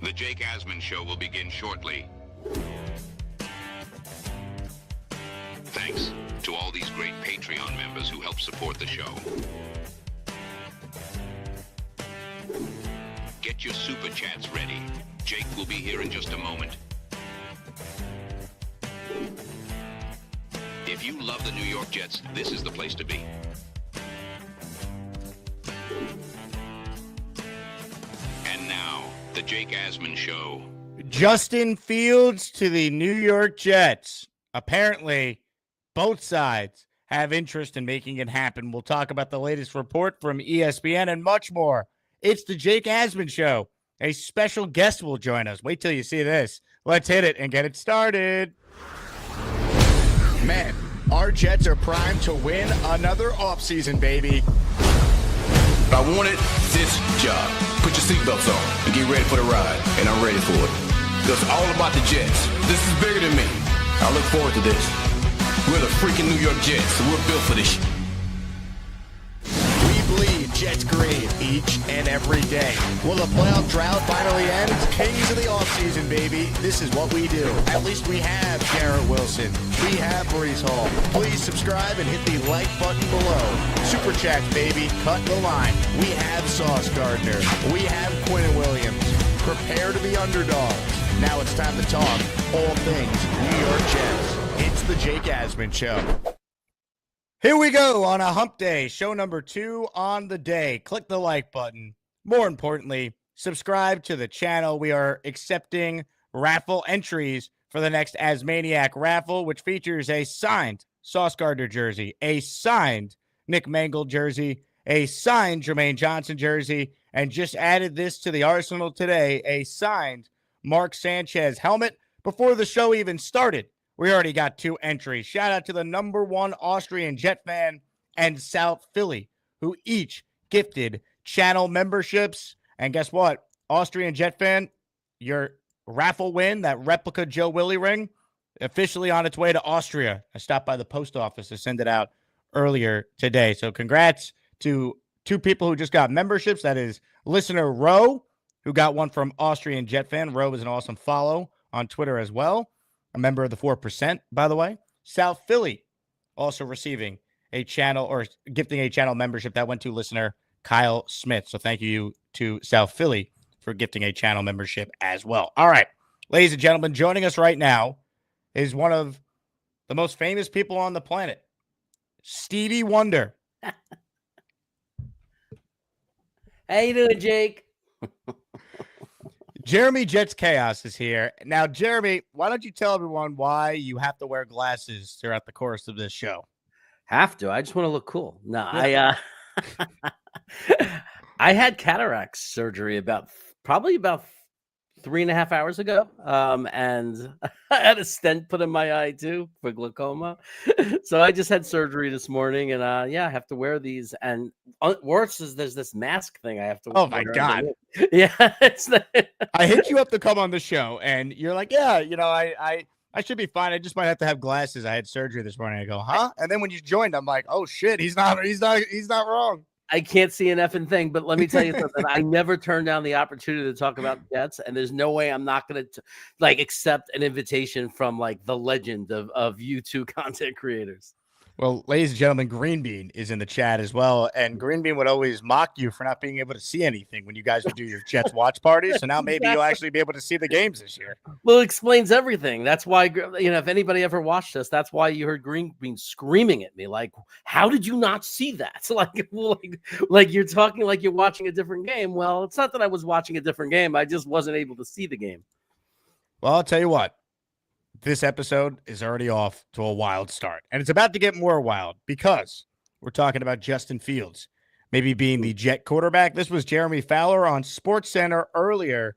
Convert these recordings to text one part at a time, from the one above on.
The Jake Asman Show will begin shortly. Thanks to all these great Patreon members who help support the show. Get your super chats ready. Jake will be here in just a moment. If you love the New York Jets, this is the place to be. And now, the Jake Asman Show. Justin Fields to the New York Jets. Apparently, both sides have interest in making it happen. We'll talk about the latest report from ESPN and much more. It's the Jake Asman Show. A special guest will join us. Wait till you see this. Let's hit it and get it started. Man, our Jets are primed to win another offseason, baby. I wanted this job. Put your seatbelts on and get ready for the ride. And I'm ready for it. It's all about the Jets. This is bigger than me. I look forward to this. We're the freaking New York Jets, so we're built for this. We bleed Jets green each and every day. Will the playoff drought finally end? Kings of the offseason, baby. This is what we do. At least we have Garrett Wilson. We have Breece Hall. Please subscribe and hit the like button below. Super chats, baby. Cut the line. We have Sauce Gardner. We have Quinn Williams. Prepare to be underdogs. Now it's time to talk all things New York Jets. It's the Jake Asman Show. Here we go on a hump day, show number 2 on the day. Click the like button. More importantly, subscribe to the channel. We are accepting raffle entries for the next Asmaniac raffle, which features a signed Sauce Gardner jersey, a signed Nick Mangold jersey, a signed Jermaine Johnson jersey, and just added this to the arsenal today, a signed Mark Sanchez helmet. Before the show even started, we already got 2 entries. Shout out to the #1 Austrian Jet fan and South Philly, who each gifted channel memberships. And guess what? Austrian Jet fan, your raffle win, that replica Joe Willie ring, officially on its way to Austria. I stopped by the post office to send it out earlier today. So congrats to 2 people who just got memberships. That is listener Roe, who got one from Austrian Jet fan. Roe is an awesome follow on Twitter as well. A member of the 4%, by the way. South Philly also receiving a channel or gifting a channel membership that went to listener Kyle Smith. So thank you to South Philly for gifting a channel membership as well. All right, ladies and gentlemen, joining us right now is one of the most famous people on the planet, Stevie Wonder. How you doing, Jake? Jeremy Jets Chaos is here. Now, Jeremy, why don't you tell everyone why you have to wear glasses throughout the course of this show? Have to. I just want to look cool. No, I I had cataract surgery probably about 3.5 hours ago. And I had a stent put in my eye too for glaucoma. So I just had surgery this morning, and I have to wear these. And worse is there's this mask thing I have to wear. Oh my God. Yeah. I hit you up to come on the show, and you're like, yeah, I should be fine. I just might have to have glasses. I had surgery this morning. I go, huh? And then when you joined, I'm like, oh shit, he's not wrong. I can't see an effing thing, but let me tell you something. I never turned down the opportunity to talk about the Jets, and there's no way I'm not going to accept an invitation from the legend of YouTube content creators. Well, ladies and gentlemen, Green Bean is in the chat as well, and Green Bean would always mock you for not being able to see anything when you guys would do your Jets watch parties. So now maybe you'll actually be able to see the games this year. Well, it explains everything. That's why, if anybody ever watched us, that's why you heard Green Bean screaming at me, like, how did you not see that? Like you're talking like you're watching a different game. Well, it's not that I was watching a different game. I just wasn't able to see the game. Well, I'll tell you what. This episode is already off to a wild start, and it's about to get more wild because we're talking about Justin Fields maybe being the Jet quarterback. This was Jeremy Fowler on SportsCenter earlier,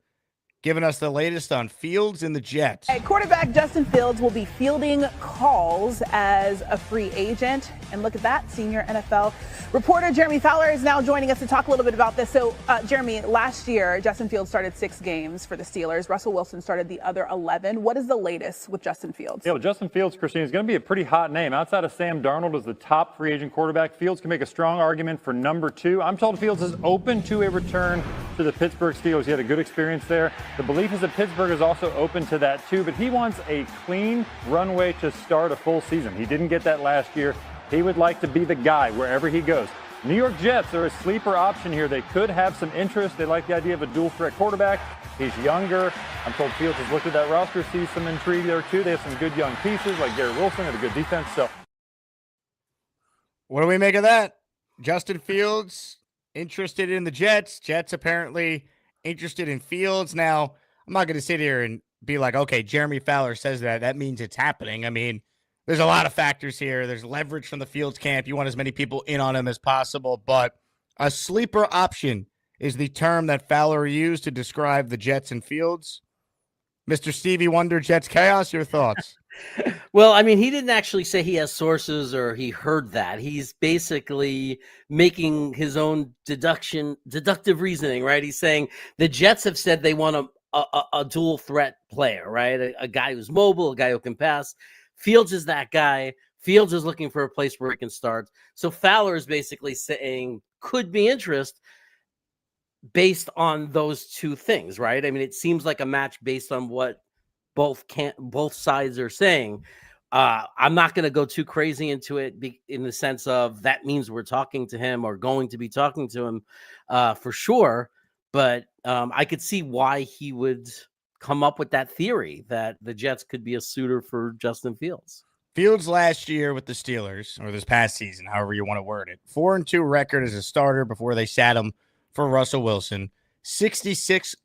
giving us the latest on Fields and the Jets. Quarterback Justin Fields will be fielding calls as a free agent. And look at that, senior NFL reporter Jeremy Fowler is now joining us to talk a little bit about this. So, Jeremy, last year, Justin Fields started 6 games for the Steelers. Russell Wilson started the other 11. What is the latest with Justin Fields? Yeah, well, Justin Fields, Christine, is going to be a pretty hot name. Outside of Sam Darnold as the top free agent quarterback, Fields can make a strong argument for number 2. I'm told Fields is open to a return to the Pittsburgh Steelers. He had a good experience there. The belief is that Pittsburgh is also open to that too, but he wants a clean runway to start a full season. He didn't get that last year. He would like to be the guy wherever he goes. New York Jets are a sleeper option here. They could have some interest. They like the idea of a dual threat quarterback. He's younger. I'm told Fields has looked at that roster, sees some intrigue there too. They have some good young pieces like Garrett Wilson and a good defense. So, what do we make of that? Justin Fields interested in the Jets. Jets apparently interested in Fields. Now, I'm not going to sit here and be like, okay, Jeremy Fowler says that. That means it's happening. I mean, there's a lot of factors here. There's leverage from the Fields camp. You want as many people in on him as possible. But a sleeper option is the term that Fowler used to describe the Jets and Fields. Mr. Stevie Wonder, Jets Chaos, your thoughts? Well, I mean, he didn't actually say he has sources or he heard that. He's basically making his own deductive reasoning, right? He's saying the Jets have said they want a dual threat player, right? A guy who's mobile, a guy who can pass. Fields is that guy. Fields is looking for a place where he can start. So Fowler is basically saying could be interest based on those two things, right? I mean, it seems like a match based on what both sides are saying. I'm not going to go too crazy into it in the sense of that means we're talking to him or going to be talking to him for sure. But I could see why he would come up with that theory that the Jets could be a suitor for Justin Fields. Fields last year with the Steelers, or this past season, however you want to word it, 4-2 record as a starter before they sat him for Russell Wilson, 66%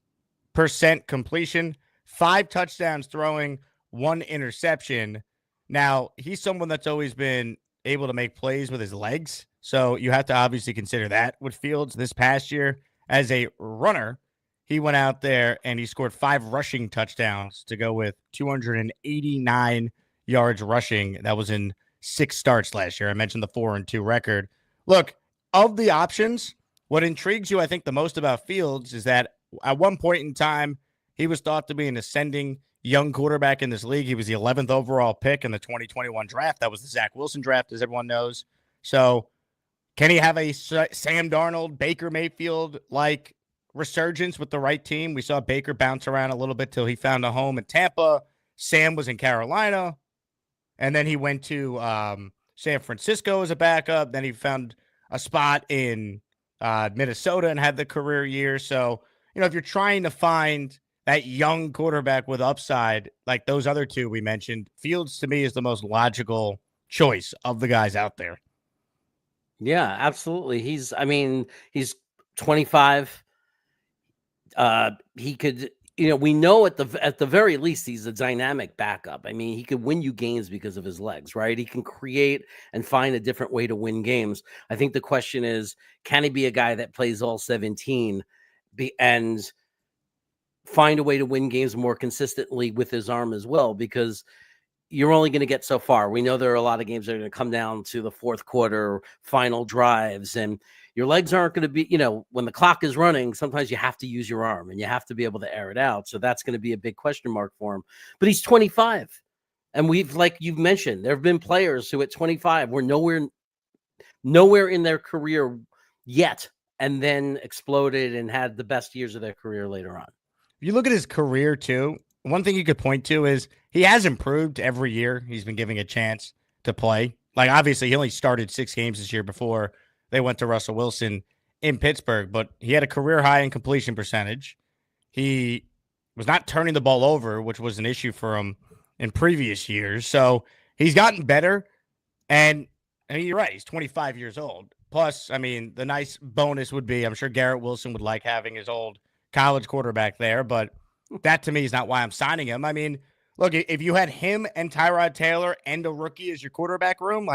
completion, 5 touchdowns throwing, 1 interception. Now, he's someone that's always been able to make plays with his legs, so you have to obviously consider that with Fields. This past year, as a runner, he went out there and he scored 5 rushing touchdowns to go with 289 yards rushing. That was in 6 starts last year. I mentioned the 4-2 record. Look, of the options, what intrigues you, I think, the most about Fields is that at one point in time, he was thought to be an ascending young quarterback in this league. He was the 11th overall pick in the 2021 draft. That was the Zach Wilson draft, as everyone knows. So can he have a Sam Darnold, Baker Mayfield-like resurgence with the right team? We saw Baker bounce around a little bit till he found a home in Tampa. Sam was in Carolina. And then he went to San Francisco as a backup. Then he found a spot in Minnesota and had the career year. So, if you're trying to find that young quarterback with upside, like those other two we mentioned, Fields to me is the most logical choice of the guys out there. Yeah, absolutely. He's 25. He could, we know at the very least he's a dynamic backup. I mean, he could win you games because of his legs, right? He can create and find a different way to win games. I think the question is, can he be a guy that plays all 17 and find a way to win games more consistently with his arm as well? Because you're only going to get so far. We know there are a lot of games that are going to come down to the fourth quarter, final drives, and your legs aren't going to be, when the clock is running, sometimes you have to use your arm and you have to be able to air it out. So that's going to be a big question mark for him. But he's 25. And like you've mentioned, there have been players who at 25 were nowhere in their career yet, and then exploded and had the best years of their career later on. If you look at his career too, one thing you could point to is he has improved every year. He's been giving a chance to play. Like, obviously, he only started 6 games this year before they went to Russell Wilson in Pittsburgh, but he had a career high in completion percentage. He was not turning the ball over, which was an issue for him in previous years. So he's gotten better. And you're right, he's 25 years old. Plus, the nice bonus would be, I'm sure Garrett Wilson would like having his old college quarterback there, but that to me is not why I'm signing him. Look, if you had him and Tyrod Taylor and a rookie as your quarterback room,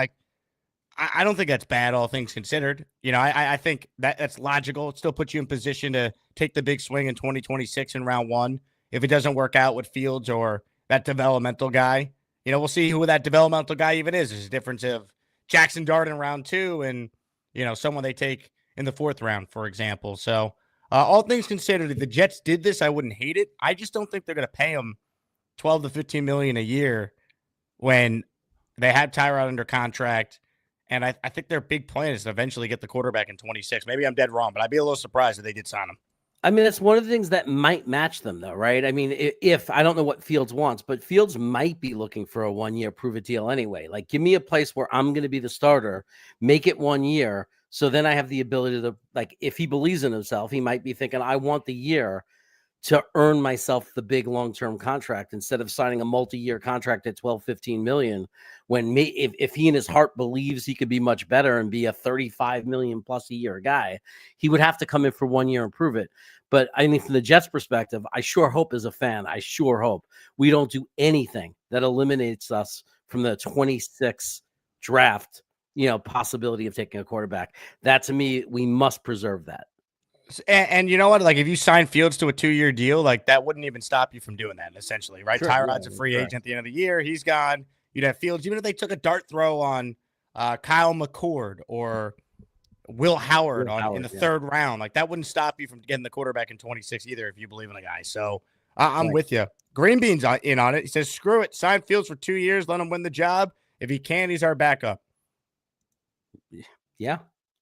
I don't think that's bad, all things considered. I think that's logical. It still puts you in position to take the big swing in 2026 in round 1. If it doesn't work out with Fields or that developmental guy, we'll see who that developmental guy even is. There's a difference of Jackson Dart in round 2 and, someone they take in the 4th round, for example. So all things considered, if the Jets did this, I wouldn't hate it. I just don't think they're going to pay him $12 to $15 million a year when they had Tyrod under contract. And I think their big plan is to eventually get the quarterback in 26. Maybe I'm dead wrong, but I'd be a little surprised if they did sign him. I mean, it's one of the things that might match them, though, right? I mean, if I don't know what Fields wants, but Fields might be looking for a 1-year prove it deal anyway. Like, give me a place where I'm going to be the starter, make it 1 year. So then I have the ability to, like, if he believes in himself, he might be thinking, I want the year to earn myself the big long-term contract instead of signing a multi-year contract at 12, 15 million. When if he in his heart believes he could be much better and be a 35 million plus a year guy, he would have to come in for 1 year and prove it. But I mean, from the Jets perspective, I sure hope as a fan, I sure hope we don't do anything that eliminates us from the 26 draft, possibility of taking a quarterback. That, to me, we must preserve that. And you know what? Like, if you sign Fields to a 2-year deal, like, that wouldn't even stop you from doing that, essentially, right? Sure, Tyrod's a free agent at the end of the year. He's gone. You'd have Fields. Even if they took a dart throw on Kyle McCord or Will Howard in the third round, like, that wouldn't stop you from getting the quarterback in 26 either if you believe in a guy. So I'm with you. Green Bean's in on it. He says, screw it. Sign Fields for 2 years. Let him win the job. If he can, he's our backup. Yeah.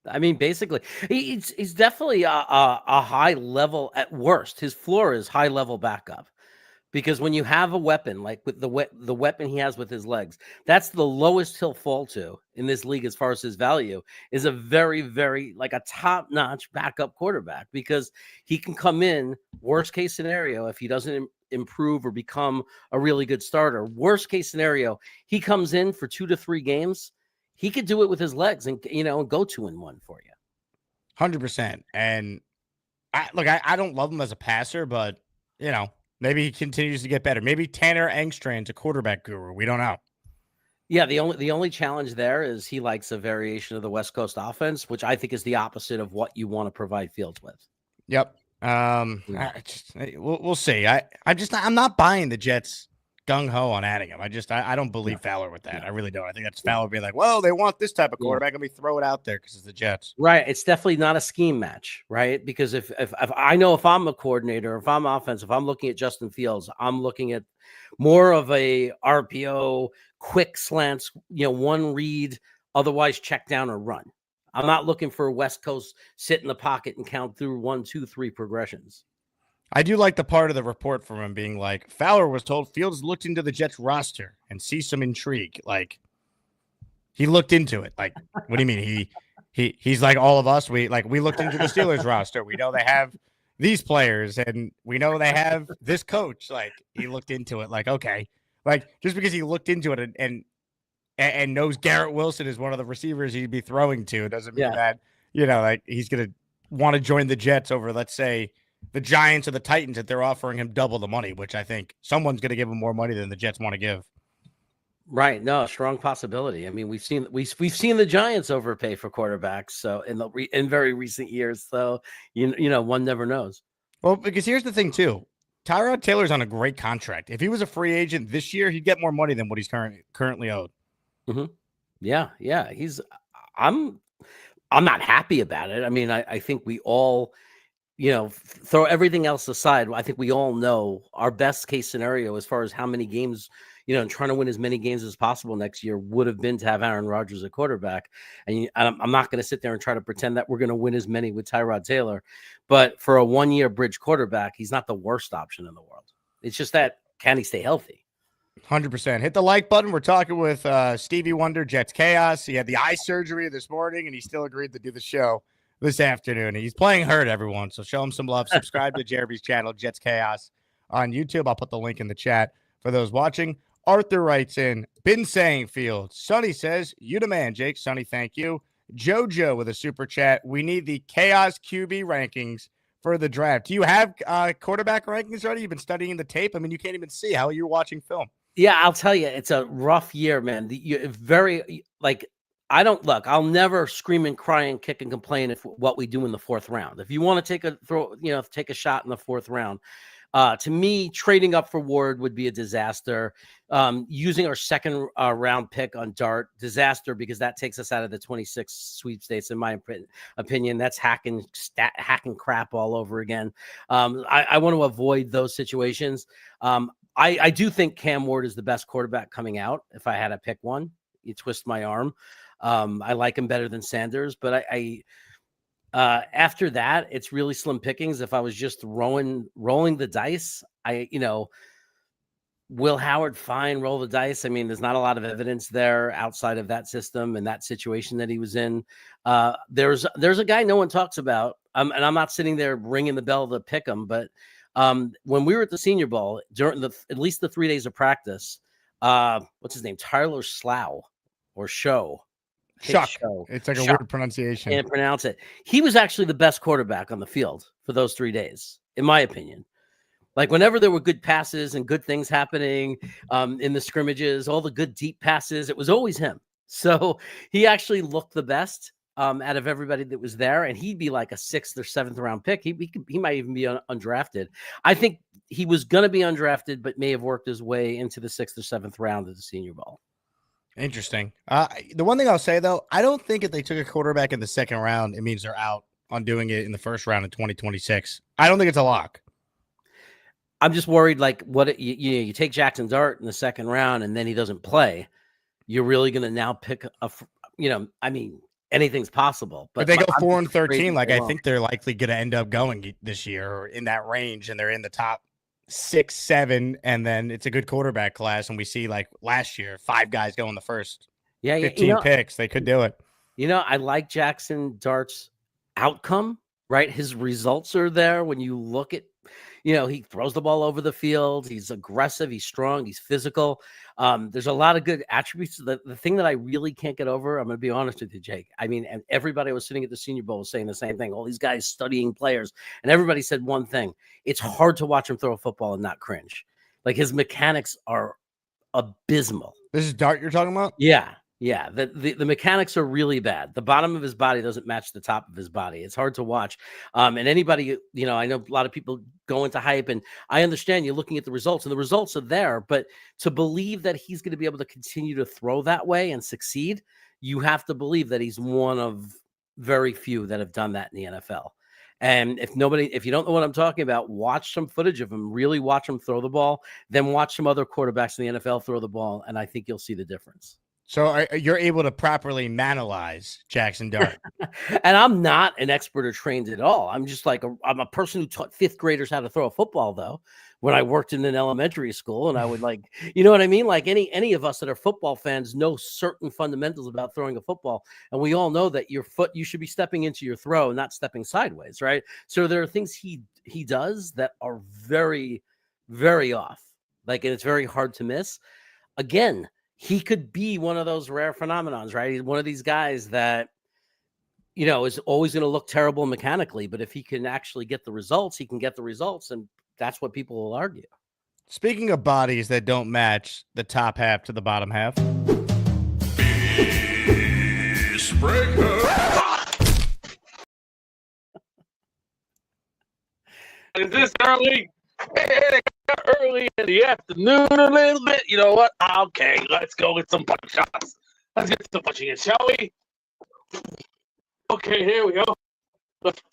I mean, basically, he's definitely a high level at worst. His floor is high level backup, because when you have a weapon like with the weapon he has with his legs, that's the lowest he'll fall to in this league as far as his value is a very, very like a top notch backup quarterback, because he can come in worst case scenario if he doesn't improve or become a really good starter. Worst case scenario, he comes in for 2 to 3 games. He could do it with his legs and, go 2-1 for you. 100%. And I don't love him as a passer, but, maybe he continues to get better. Maybe Tanner Engstrand's a quarterback guru. We don't know. Yeah, the only challenge there is he likes a variation of the West Coast offense, which I think is the opposite of what you want to provide Fields with. Yep. We'll see. I'm not buying the Jets gung-ho on adding him. I don't believe Fowler with that. I really don't. I think that's Fowler being like, well, they want this type of quarterback. Let me throw it out there because it's the Jets. Right. It's definitely not a scheme match, right? Because if I know if I'm a coordinator, if I'm offensive, I'm looking at Justin Fields, I'm looking at more of a RPO, quick slants, one read, otherwise check down or run. I'm not looking for a West Coast sit in the pocket and count through 1, 2, 3 progressions. I do like the part of the report from him being like, Fowler was told Fields looked into the Jets roster and sees some intrigue. Like, he looked into it. Like, what do you mean? He's like all of us. We looked into the Steelers roster. We know they have these players and we know they have this coach. Like, he looked into it. Like, okay. Like, just because he looked into it and knows Garrett Wilson is one of the receivers he'd be throwing to doesn't mean that, like he's going to want to join the Jets over, let's say, the Giants or the Titans, that they're offering him double the money, which I think someone's going to give him more money than the Jets want to give. Right. No, strong possibility. I mean, we've seen the Giants overpay for quarterbacks. So in very recent years, so, one never knows. Well, because here's the thing too. Tyrod Taylor's on a great contract. If he was a free agent this year, he'd get more money than what he's currently owed. Mm-hmm. Yeah. I'm not happy about it. I mean, I think we all, throw everything else aside. I think we all know our best case scenario as far as how many games, and trying to win as many games as possible next year would have been to have Aaron Rodgers at quarterback. And I'm not going to sit there and try to pretend that we're going to win as many with Tyrod Taylor. But for a 1-year bridge quarterback, he's not the worst option in the world. It's just that, can he stay healthy? 100%. Hit the like button. We're talking with Stevie Wonder, Jets Chaos. He had the eye surgery this morning, and he still agreed to do the show this afternoon. He's playing hurt, everyone, so show him some love. Subscribe to Jeremy's channel, Jets Chaos, on YouTube. I'll put the link in the chat for those watching. Arthur writes in, been saying Fields. Sonny says, you the man, Jake. Sonny, thank you. Jojo with a super chat. We need the Chaos QB rankings for the draft. Do you have quarterback rankings already? You've been studying the tape. I mean, you can't even see how you're watching film. Yeah, I'll tell you, it's a rough year, man. I'll never scream and cry and kick and complain if what we do in the 4th round. If you want to take a shot in the 4th round, to me, trading up for Ward would be a disaster. Using our 2nd round pick on Dart, disaster, because that takes us out of the 26 sweepstakes. In my opinion, that's hacking crap all over again. I want to avoid those situations. I do think Cam Ward is the best quarterback coming out. If I had to pick one, you twist my arm. I like him better than Sanders, but After that, it's really slim pickings. If I was just rolling the dice, Will Howard, fine, roll the dice. I mean, there's not a lot of evidence there outside of that system and that situation that he was in. There's a guy no one talks about, and I'm not sitting there ringing the bell to pick him, but when we were at the Senior Bowl, during at least the 3 days of practice, what's his name? Tyler Slough or Show. Shuck. Show. It's like a Shuck. weird pronunciation. Can't pronounce it. He was actually the best quarterback on the field for those 3 days, in my opinion. Like whenever there were good passes and good things happening in the scrimmages, all the good deep passes, it was always him. So he actually looked the best out of everybody that was there, and he'd be like a 6th or 7th round pick. He might even be undrafted. I think he was going to be undrafted, but may have worked his way into the 6th or 7th round of the Senior Bowl. Interesting. The one thing I'll say, though, I don't think if they took a quarterback in the 2nd round, it means they're out on doing it in the 1st round in 2026. I don't think it's a lock. I'm just worried, like, you take Jackson Dart in the 2nd round and then he doesn't play. You're really going to now pick I mean, anything's possible. But they go 4-13. Like, I think they're likely going to end up going this year or in that range, and they're in the top 6, 7, and then it's a good quarterback class. And we see, like, last year, 5 guys go in the first 15 picks. They could do it. I like Jackson Dart's outcome, right? His results are there when you look at, he throws the ball over the field. He's aggressive. He's strong. He's physical. There's a lot of good attributes. The thing that I really can't get over, I'm going to be honest with you, Jake. I mean, and everybody was sitting at the Senior Bowl was saying the same thing. All these guys studying players, and everybody said one thing. It's hard to watch him throw a football and not cringe. Like, his mechanics are abysmal. This is Dart you're talking about? Yeah. Yeah, the mechanics are really bad. The bottom of his body doesn't match the top of his body. It's hard to watch. And anybody, I know a lot of people go into hype, and I understand you're looking at the results, and the results are there. But to believe that he's going to be able to continue to throw that way and succeed, you have to believe that he's one of very few that have done that in the NFL. And if you don't know what I'm talking about, watch some footage of him, really watch him throw the ball, then watch some other quarterbacks in the NFL throw the ball, and I think you'll see the difference. So you're able to properly analyze Jackson Dart. And I'm not an expert or trained at all. I'm just like, I'm a person who taught 5th graders how to throw a football, though, when I worked in an elementary school. And I would like, you know what I mean? Like any of us that are football fans know certain fundamentals about throwing a football. And we all know that you should be stepping into your throw, not stepping sideways, right? So there are things he does that are very, very off. Like, and it's very hard to miss. Again, he could be one of those rare phenomenons, right? He's one of these guys that, is always going to look terrible mechanically, but if he can actually get the results, he can get the results, and that's what people will argue. Speaking of bodies that don't match the top half to the bottom half. Is this early? Early in the afternoon a little bit. You know what? Okay, let's go get some punch shots. Let's get some punching in, shall we? Okay, here we go.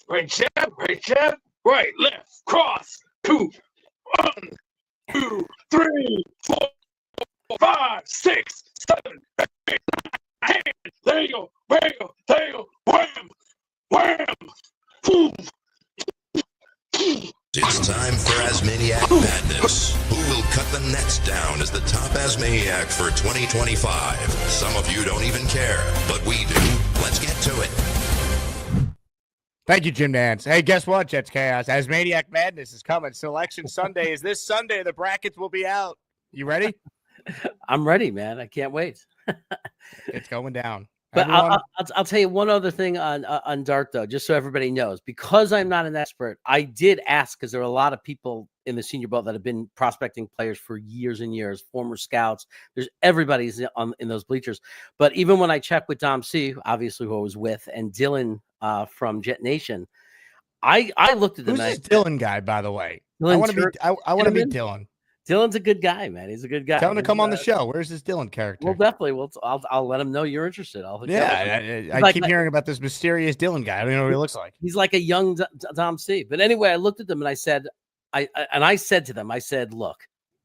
Right jab, right, left, cross, 2, 1, 2, 3, 4, 5, 6, 7, 8, 9, 10. There you go, wham, wham, boom. It's time for Asmaniac Madness. Who will cut the nets down as the top Asmaniac for 2025? Some of you don't even care, but we do. Let's get to it. Thank you, Jim Nance. Hey, guess what, Jets Chaos? Asmaniac Madness is coming. Selection Sunday is this Sunday. The brackets will be out. You ready? I'm ready, man. I can't wait. It's going down. But I'll tell you one other thing on Dart, though, just so everybody knows. Because I'm not an expert, I did ask, because there are a lot of people in the Senior Bowl that have been prospecting players for years and years, former scouts. Everybody's in those bleachers. But even when I checked with Dom C, obviously who I was with, and Dylan from Jet Nation, I looked at them. Who's this Dylan guy, by the way? Dylan I want to be Dylan. Dylan's a good guy, man. He's a good guy. Tell him to come on the show. Where's this Dylan character? Well, definitely. I'll let him know you're interested. I keep hearing about this mysterious Dylan guy. I don't even know what he looks like. He's like a young Dom C. But anyway, I looked at them and I said, I said to them, look,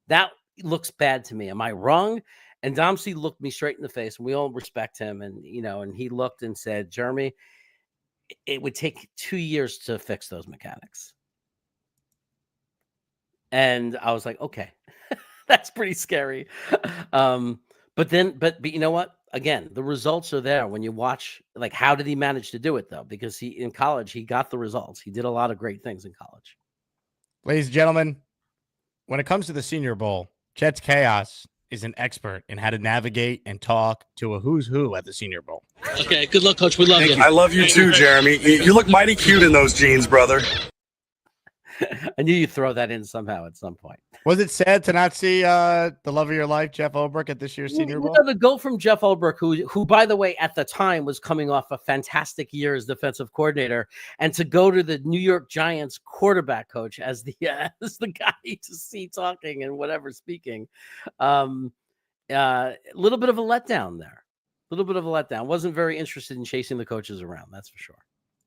that looks bad to me. Am I wrong? And Dom C looked me straight in the face, and we all respect him. And, and he looked and said, Jeremy, it would take 2 years to fix those mechanics. And I was like, okay, that's pretty scary. But you know what? Again, the results are there when you watch. Like, how did he manage to do it though? Because in college, he got the results. He did a lot of great things in college. Ladies and gentlemen, when it comes to the Senior Bowl, Jets Chaos is an expert in how to navigate and talk to a who's who at the Senior Bowl. Okay, good luck, Coach. We love you. I love you too, Jeremy. You look mighty cute in those jeans, brother. I knew you'd throw that in somehow at some point. Was it sad to not see the love of your life, Jeff Ulbrich, at this year's Senior Bowl? The go from Jeff Ulbrich, who, by the way, at the time was coming off a fantastic year as defensive coordinator, and to go to the New York Giants quarterback coach as the guy to see talking and whatever speaking, a little bit of a letdown there. A little bit of a letdown. Wasn't very interested in chasing the coaches around, that's for sure.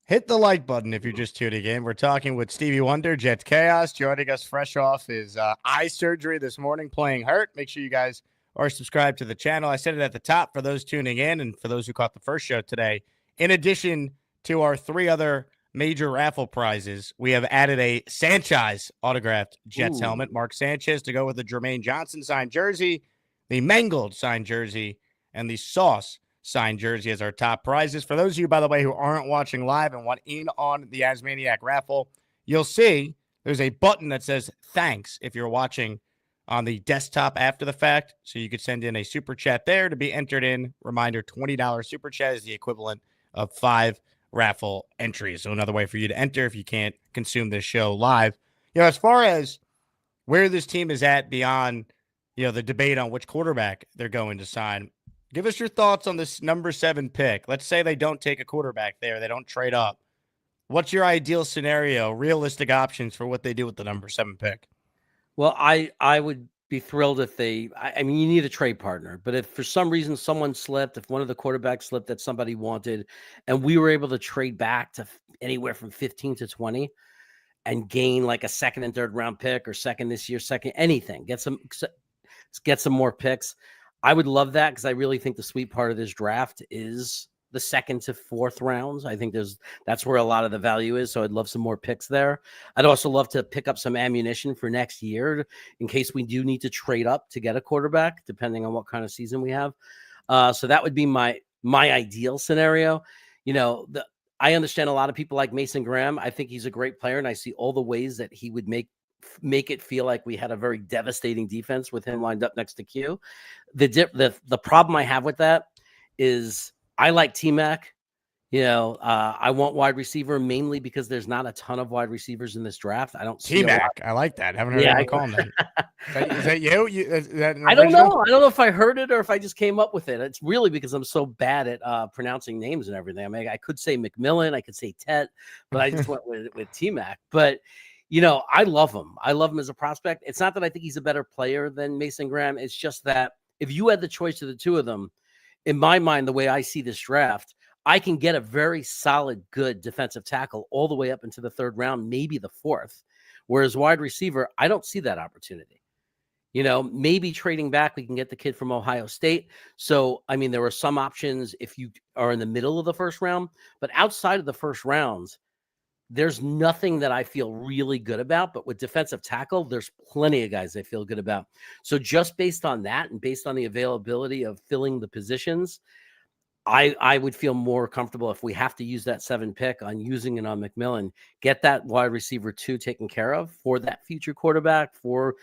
Hit the like button if you're just tuning in. We're talking with Stevie Wonder, Jets Chaos, joining us fresh off his eye surgery this morning, playing hurt. Make sure you guys are subscribed to the channel. I said it at the top for those tuning in and for those who caught the first show today. In addition to our 3 other major raffle prizes, we have added a Sanchez autographed Jets helmet, Mark Sanchez, to go with the Jermaine Johnson signed jersey, the Mangold signed jersey, and the Sauce signed jersey as our top prizes. For those of you, by the way, who aren't watching live and want in on the Asmaniac raffle, you'll see there's a button that says thanks if you're watching on the desktop after the fact. So you could send in a super chat there to be entered in. Reminder, $20 super chat is the equivalent of 5 raffle entries. So another way for you to enter if you can't consume this show live. As far as where this team is at beyond, the debate on which quarterback they're going to sign, give us your thoughts on this number 7 pick. Let's say they don't take a quarterback there. They don't trade up. What's your ideal scenario, realistic options for what they do with the number 7 pick? Well, I would be thrilled if you need a trade partner. But if for some reason someone slipped, if one of the quarterbacks slipped that somebody wanted, and we were able to trade back to anywhere from 15 to 20 and gain like a second and third round pick or second this year, second anything, get some more picks. I would love that because I really think the sweet part of this draft is the 2nd to 4th rounds. I think that's where a lot of the value is. So I'd love some more picks there. I'd also love to pick up some ammunition for next year in case we do need to trade up to get a quarterback, depending on what kind of season we have. So that would be my ideal scenario. I understand a lot of people like Mason Graham. I think he's a great player, and I see all the ways that he would make it feel like we had a very devastating defense with him lined up next to Q. The problem I have with that is I like T-Mac. I want wide receiver mainly because there's not a ton of wide receivers in this draft. I don't see T-Mac. I like that. Haven't heard anyone call him that. Is that you? Is that I don't know. I don't know if I heard it or if I just came up with it. It's really because I'm so bad at pronouncing names and everything. I mean, I could say McMillan, I could say Tet, but I just went with T-Mac. But I love him. I love him as a prospect. It's not that I think he's a better player than Mason Graham. It's just that if you had the choice of the two of them, in my mind, the way I see this draft, I can get a very solid, good defensive tackle all the way up into the 3rd round, maybe the 4th. Whereas wide receiver, I don't see that opportunity. Maybe trading back, we can get the kid from Ohio State. So, there are some options if you are in the middle of the 1st round, but outside of the 1st rounds, there's nothing that I feel really good about, but with defensive tackle, there's plenty of guys I feel good about. So just based on that and based on the availability of filling the positions, I would feel more comfortable if we have to use that 7 pick on using it on McMillan, get that wide receiver 2 taken care of for that future quarterback for,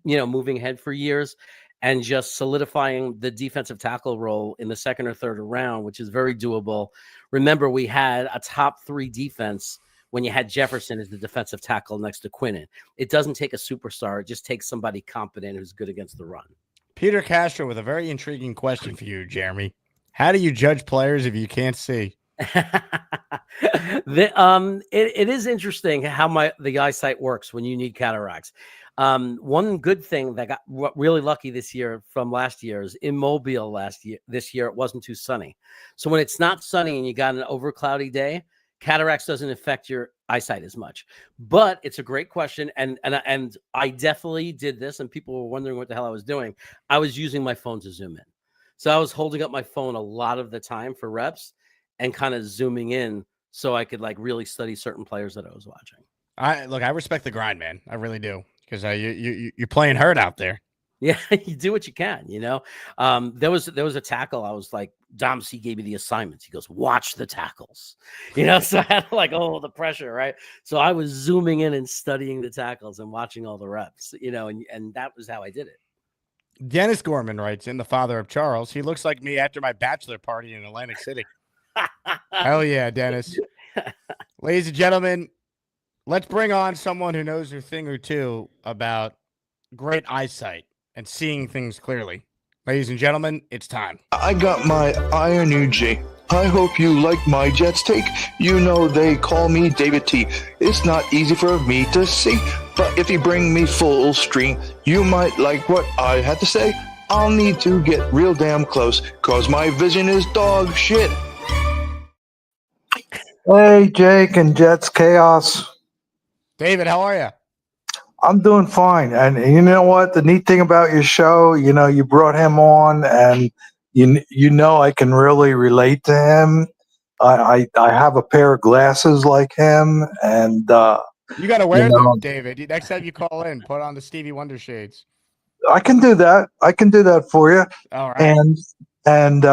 moving ahead for years, and just solidifying the defensive tackle role in the 2nd or 3rd round, which is very doable. Remember, we had a top 3 defense when you had Jefferson as the defensive tackle next to Quinnen. It doesn't take a superstar. It just takes somebody competent who's good against the run. Peter Castro with a very intriguing question for you, Jeremy. How do you judge players if you can't see? It is interesting how the eyesight works when you need cataracts. One good thing that got really lucky this year from last year is in Mobile this year, it wasn't too sunny. So when it's not sunny and you got an over cloudy day, cataracts doesn't affect your eyesight as much. But it's a great question. And I definitely did this, and people were wondering what the hell I was doing. I was using my phone to zoom in. So I was holding up my phone a lot of the time for reps and kind of zooming in so I could like really study certain players that I was watching. I respect the grind, man. I really do, because you're playing hurt out there. Yeah, you do what you can, you know. There was a tackle. I was like, Dom C gave me the assignments. He goes, watch the tackles, you know. So I had to like, the pressure, right? So I was zooming in and studying the tackles and watching all the reps, you know, and that was how I did it. Dennis Gorman writes in, the father of Charles, he looks like me after my bachelor party in Atlantic City. Hell yeah, Dennis. Ladies and gentlemen, let's bring on someone who knows a thing or two about great eyesight and seeing things clearly. Ladies and gentlemen, it's time. I got my Iron UG. I hope you like my Jets take. You know they call me David T. It's not easy for me to see, but if you bring me full stream, you might like what I had to say. I'll need to get real damn close, cause my vision is dog shit. Hey, Jake and Jets Chaos. David, how are you? I'm doing fine. And you know what? The neat thing about your show, you know, you brought him on, and you know I can really relate to him. I have a pair of glasses like him, and you got to wear them, David. Next time you call in, put on the Stevie Wonder shades. I can do that. I can do that for you. All right. And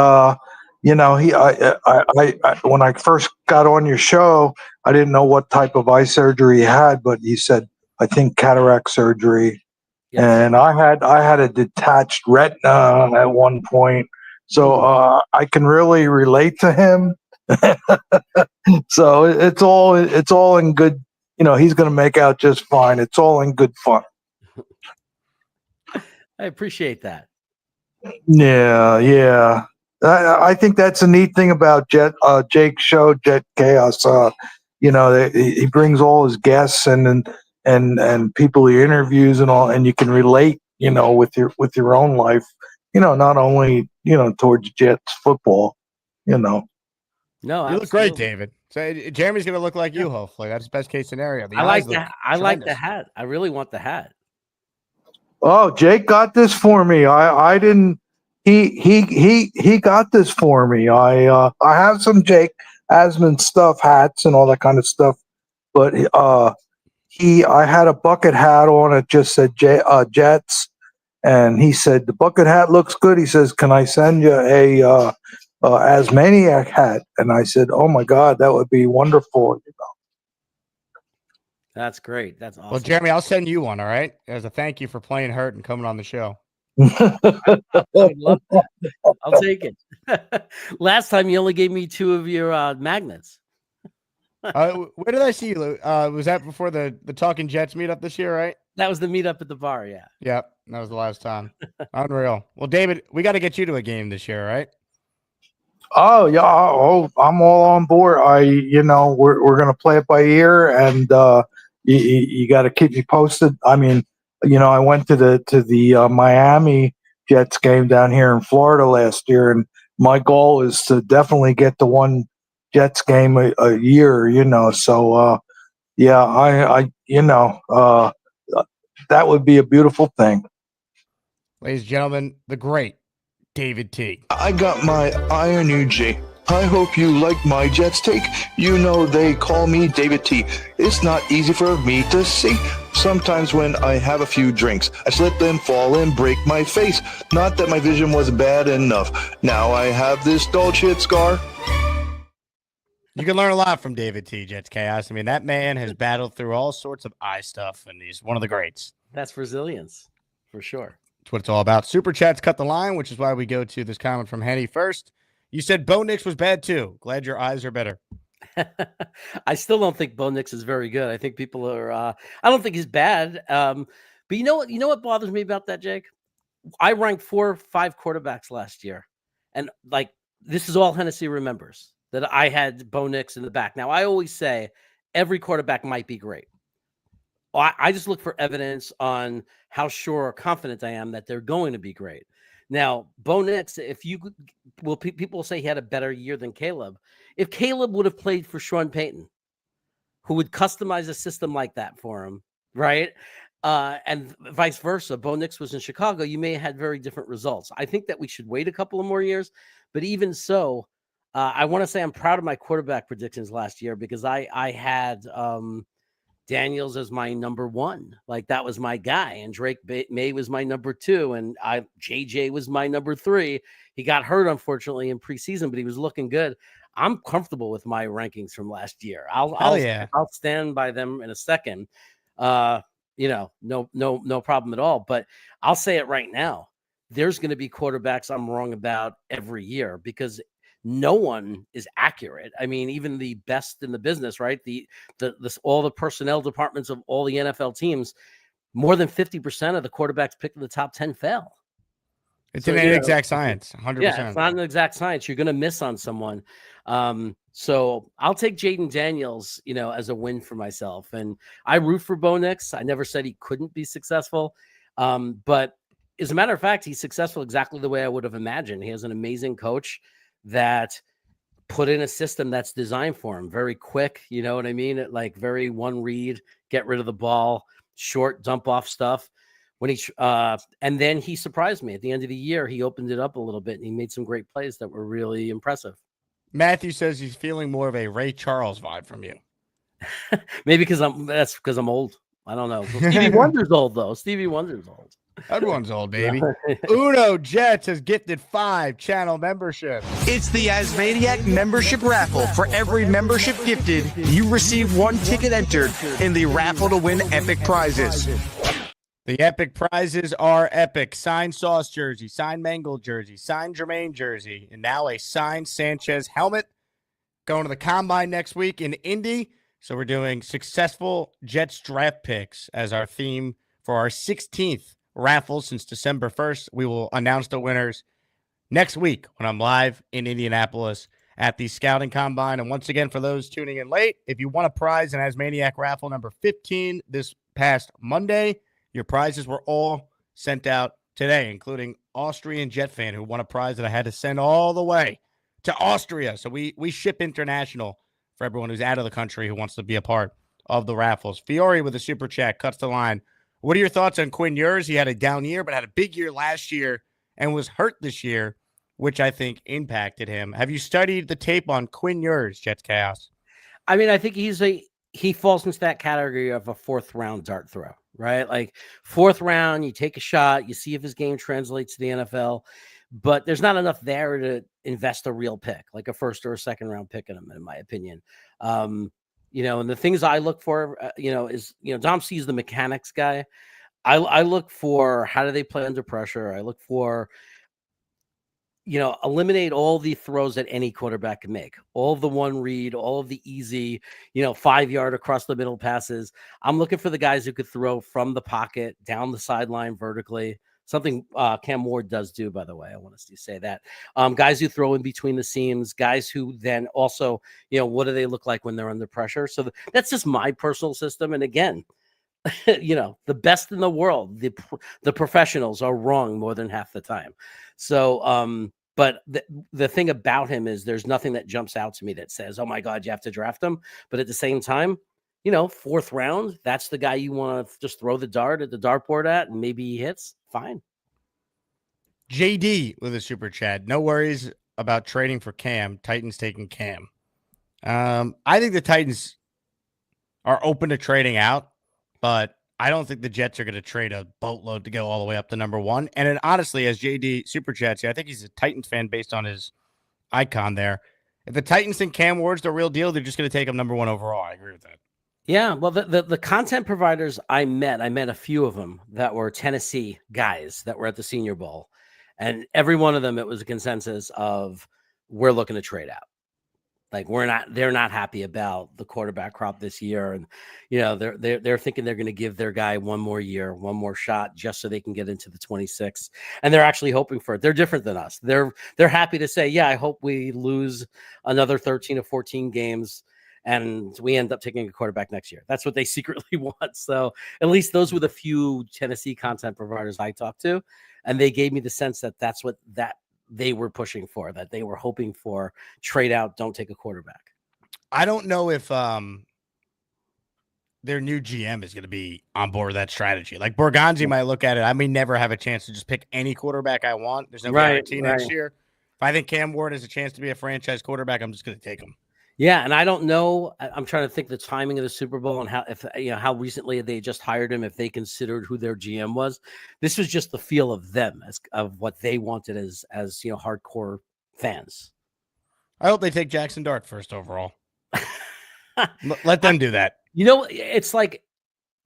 you know, I when I first got on your show, I didn't know what type of eye surgery he had, but he said, I think cataract surgery. Yes. And I had a detached retina at one point, so I can really relate to him. So it's all in good. You know, he's going to make out just fine. It's all in good fun. I appreciate that. Yeah. I think that's a neat thing about Jake's show, Jet Chaos. You know, he brings all his guests and people he interviews and all, and you can relate, you know, with your own life, you know, not only, you know, towards Jets football, you know. No, you look great, David. So Jeremy's gonna look like you, hopefully. That's best case scenario. I like the hat. I really want the hat. Oh, Jake got this for me. I didn't. He got this for me. I have some Jake Asman stuff, hats and all that kind of stuff, but I had a bucket hat on. It just said Jets, and he said the bucket hat looks good. He says, "Can I send you a Asmaniac hat?" And I said, "Oh my God, that would be wonderful." You know. That's great. That's awesome. Well, Jeremy, I'll send you one. All right, as a thank you for playing hurt and coming on the show. I would love that. I'll take it. Last time you only gave me 2 of your magnets. Where did I see you? Was that before the Talking Jets meetup this year, right? That was the meetup at the bar, yeah. Yep, that was the last time. Unreal. Well, David, we got to get you to a game this year, right? Oh yeah. Oh, I'm all on board. You know, we're gonna play it by ear, and you got to keep me posted. I mean, you know, I went to the Miami Jets game down here in Florida last year, and my goal is to definitely get to one Jets game a year. You know, so yeah, I you know, that would be a beautiful thing. Ladies and gentlemen, the great David T. I got my Iron UG. I hope you like my Jets take. You know they call me David T. It's not easy for me to see. Sometimes when I have a few drinks, I slip and fall and break my face. Not that my vision was bad enough. Now I have this dog shit scar. You can learn a lot from David T. Jets Chaos. I mean, that man has battled through all sorts of eye stuff, and he's one of the greats. That's resilience, for sure. That's what it's all about. Super Chats cut the line, which is why we go to this comment from Henny first. You said Bo Nix was bad too. Glad your eyes are better. I still don't think Bo Nix is very good. I think people are. I don't think he's bad. But you know what? You know what bothers me about that, Jake? I ranked 4 or 5 quarterbacks last year, and like this is all Hennessy remembers that I had Bo Nix in the back. Now I always say every quarterback might be great. I just look for evidence on how sure or confident I am that they're going to be great. Now, Bo Nix, people will say he had a better year than Caleb. If Caleb would have played for Sean Payton, who would customize a system like that for him, right? And vice versa, Bo Nix was in Chicago, you may have had very different results. I think that we should wait a couple of more years, but even so, I want to say I'm proud of my quarterback predictions last year because I had Daniels as my number 1. Like that was my guy, and Drake May was my number 2, and JJ was my number 3. He got hurt unfortunately in preseason, but he was looking good. I'm comfortable with my rankings from last year. I'll stand by them in a second. No problem at all. But I'll say it right now. There's going to be quarterbacks I'm wrong about every year because no one is accurate. I mean, even the best in the business, right? All the personnel departments of all the NFL teams, more than 50% of the quarterbacks picked in the top 10 fail. It's an inexact science, 100%. Yeah, it's not an exact science. You're going to miss on someone. So I'll take Jaden Daniels, as a win for myself. And I root for Bo Nix. I never said he couldn't be successful. But as a matter of fact, he's successful exactly the way I would have imagined. He has an amazing coach that put in a system that's designed for him. Very quick, you know what I mean? Like very one read, get rid of the ball, short dump off stuff. And then he surprised me at the end of the year. He opened it up a little bit and he made some great plays that were really impressive. Matthew says he's feeling more of a Ray Charles vibe from you. Maybe because I'm old. I don't know. Stevie Wonder's old though. Stevie Wonder's old. Everyone's old, baby. Uno Jets has gifted 5 channel memberships. It's the Asmaniac membership raffle. For every membership gifted, you receive 1 ticket entered in the raffle to win epic prizes. The epic prizes are epic. Signed Sauce jersey, signed Mangle jersey, signed Jermaine jersey, and now a signed Sanchez helmet. Going to the Combine next week in Indy. So we're doing successful Jets draft picks as our theme for our 16th raffle since December 1st. We will announce the winners next week when I'm live in Indianapolis at the Scouting Combine. And once again, for those tuning in late, if you won a prize in Asmaniac raffle number 15 this past Monday, your prizes were all sent out today, including Austrian Jet fan who won a prize that I had to send all the way to Austria. So we ship international for everyone who's out of the country who wants to be a part of the raffles. Fiore with a super chat cuts the line. What are your thoughts on Quinn Ewers? He had a down year, but had a big year last year and was hurt this year, which I think impacted him. Have you studied the tape on Quinn Ewers, Jets Chaos? I mean, I think he falls into that category of a 4th round dart throw, right? Like 4th round, you take a shot, you see if his game translates to the NFL, but there's not enough there to invest a real pick, like a 1st or a 2nd round pick in him, in my opinion. And the things I look for, is, Dom C is the mechanics guy. I look for how do they play under pressure. I look for, eliminate all the throws that any quarterback can make, all of the one read, all of the easy, 5-yard across the middle passes. I'm looking for the guys who could throw from the pocket down the sideline vertically. Something Cam Ward does do, by the way. I want to say that. Guys who throw in between the seams, guys who then also, what do they look like when they're under pressure? So that's just my personal system. And again, the best in the world, the professionals are wrong more than half the time. So, but the thing about him is there's nothing that jumps out to me that says, oh my God, you have to draft him. But at the same time, 4th round, that's the guy you want to just throw the dart at the dartboard at, and maybe he hits. Fine. JD with a super chat. No worries about trading for Cam. Titans taking Cam. I think the Titans are open to trading out, but I don't think the Jets are going to trade a boatload to go all the way up to number 1. And then honestly, as JD super chats, I think he's a Titans fan based on his icon there. If the Titans think Cam Ward's the real deal, they're just going to take him number 1 overall. I agree with that. Yeah, well, the content providers I met a few of them that were Tennessee guys that were at the Senior Bowl, and every one of them, it was a consensus of we're looking to trade out. Like they're not happy about the quarterback crop this year, and they're thinking they're going to give their guy one more year, one more shot, just so they can get into the 26, and they're actually hoping for it. They're different than us. They're happy to say, yeah, I hope we lose another 13 or 14 games. And we end up taking a quarterback next year. That's what they secretly want. So at least those were the few Tennessee content providers I talked to. And they gave me the sense that that's what they were pushing for, that they were hoping for. Trade out, don't take a quarterback. I don't know if their new GM is going to be on board with that strategy. Like Borgonzi might look at it. I may never have a chance to just pick any quarterback I want. There's no guarantee next year. If I think Cam Ward has a chance to be a franchise quarterback, I'm just going to take him. Yeah, and I don't know. I'm trying to think the timing of the Super Bowl and how recently they just hired him. If they considered who their GM was, this was just the feel of them of what they wanted as hardcore fans. I hope they take Jackson Dart first overall. Let them do that. It's like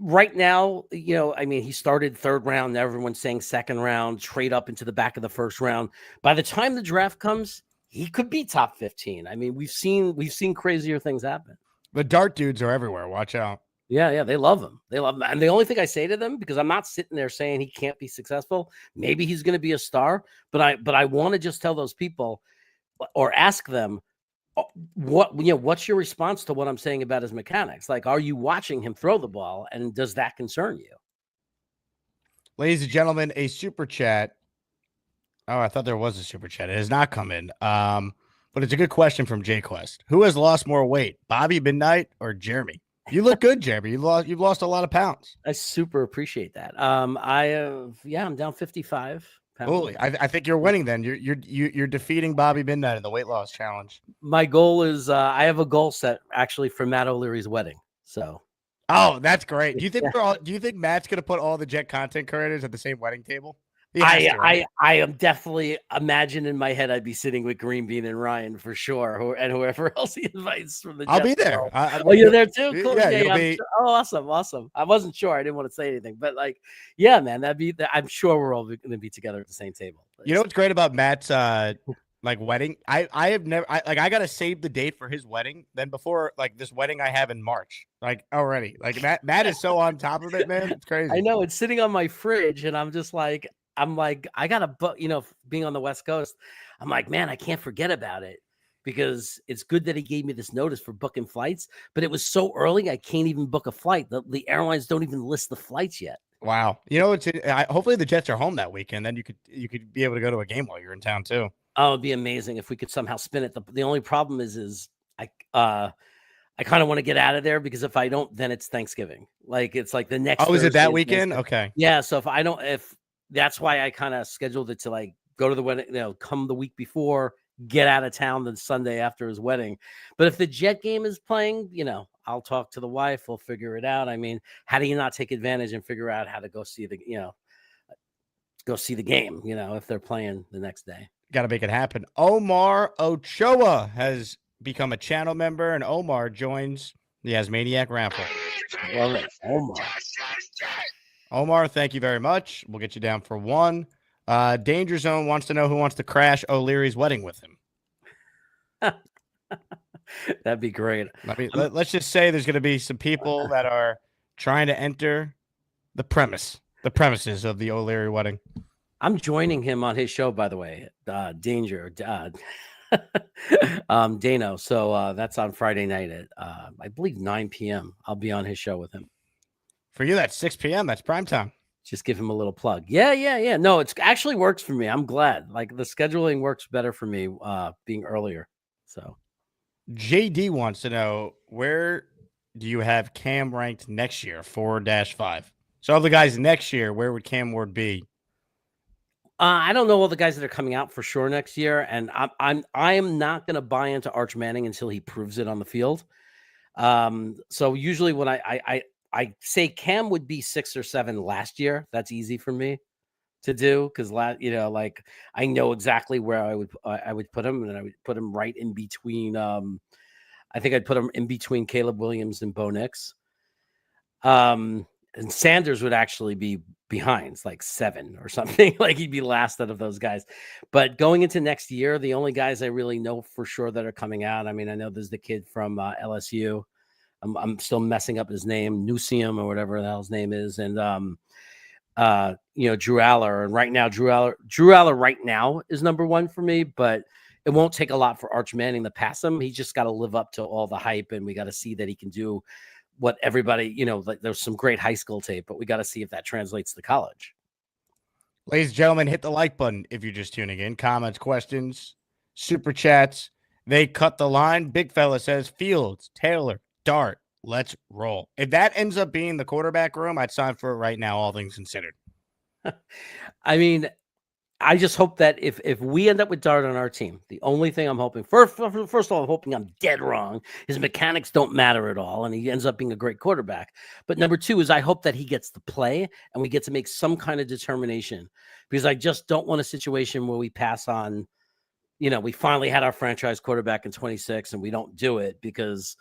right now. He started third round. Everyone's saying second round. Trade up into the back of the first round. By the time the draft comes, he could be top 15. I mean, we've seen crazier things happen. The Dart dudes are everywhere. Watch out. Yeah, they love him. They love him. And the only thing I say to them, because I'm not sitting there saying he can't be successful, maybe he's going to be a star, but I want to just tell those people or ask them what's your response to what I'm saying about his mechanics? Like, are you watching him throw the ball, and does that concern you? Ladies and gentlemen, a super chat. Oh, I thought there was a super chat. It has not come in. But it's a good question from Jay Quest. Who has lost more weight, Bobby Midnight or Jeremy? You look good, Jeremy. You've lost a lot of pounds. I super appreciate that. I'm down 55 pounds. Holy, I think you're winning then. You're defeating Bobby Midnight in the weight loss challenge. My goal is I have a goal set actually for Matt O'Leary's wedding. So oh, that's great. Do you think Matt's gonna put all the Jet content creators at the same wedding table? I am definitely imagine in my head I'd be sitting with Green Bean and Ryan for sure, and whoever else he invites from the. I'll be there. You're there too. Cool. Yeah, awesome. I wasn't sure. I didn't want to say anything, but yeah, man, I'm sure we're all going to be together at the same table. You know what's great about Matt's wedding? I have never I gotta save the date for his wedding. Then before this wedding I have in March, already. Matt is so on top of it, man. It's crazy. I know it's sitting on my fridge, and I'm just like. I gotta book, being on the West Coast, I'm like, man, I can't forget about it because it's good that he gave me this notice for booking flights, but it was so early, I can't even book a flight. The airlines don't even list the flights yet. Wow. Hopefully the Jets are home that weekend. Then you could be able to go to a game while you're in town too. Oh, it'd be amazing if we could somehow spin it. The only problem is I kind of want to get out of there because if I don't, then it's Thanksgiving. It's like the next. Oh, is it that weekend? Okay. Yeah. So that's why I kind of scheduled it to go to the wedding, come the week before, get out of town the Sunday after his wedding. But if the Jet game is playing, I'll talk to the wife. We'll figure it out. I mean, how do you not take advantage and figure out how to go see the game, if they're playing the next day? Got to make it happen. Omar Ochoa has become a channel member, and Omar joins the Asmaniac Raffle. Love it. Omar, thank you very much. We'll get you down for one. Danger Zone wants to know who wants to crash O'Leary's wedding with him. That'd be great. Let's just say there's going to be some people that are trying to enter the premises of the O'Leary wedding. I'm joining him on his show, by the way. Danger, Dano. So that's on Friday night at I believe 9 p.m. I'll be on his show with him. For you, that's 6 p.m. That's prime time. Just give him a little plug. Yeah. No, it actually works for me. I'm glad. The scheduling works better for me being earlier. So JD wants to know, where do you have Cam ranked next year, 4-5? So of the guys next year, where would Cam Ward be? I don't know all the guys that are coming out for sure next year, and I am not going to buy into Arch Manning until he proves it on the field. So usually when I say Cam would be 6 or 7 last year. That's easy for me to do because I know exactly where I would put him, and I would put him right in between. I think I'd put him in between Caleb Williams and Bo Nix. And Sanders would actually be behind, 7 or something. He'd be last out of those guys. But going into next year, the only guys I really know for sure that are coming out. I mean, I know there's the kid from LSU. I'm still messing up his name, Newsium or whatever the hell his name is, and Drew Aller. And right now, Drew Aller right now is number 1 for me, but it won't take a lot for Arch Manning to pass him. He just got to live up to all the hype, and we got to see that he can do what everybody, there's some great high school tape, but we got to see if that translates to college. Ladies and gentlemen, hit the like button if you're just tuning in. Comments, questions, super chats. They cut the line. Big fella says Fields, Taylor, Dart, let's roll. If that ends up being the quarterback room, I'd sign for it right now, all things considered. I mean, I just hope that if we end up with Dart on our team, the only thing I'm hoping first of all, I'm hoping I'm dead wrong. His mechanics don't matter at all, and he ends up being a great quarterback. But number two is I hope that he gets to play and we get to make some kind of determination, because I just don't want a situation where we pass on. We finally had our franchise quarterback in 26 and we don't do it because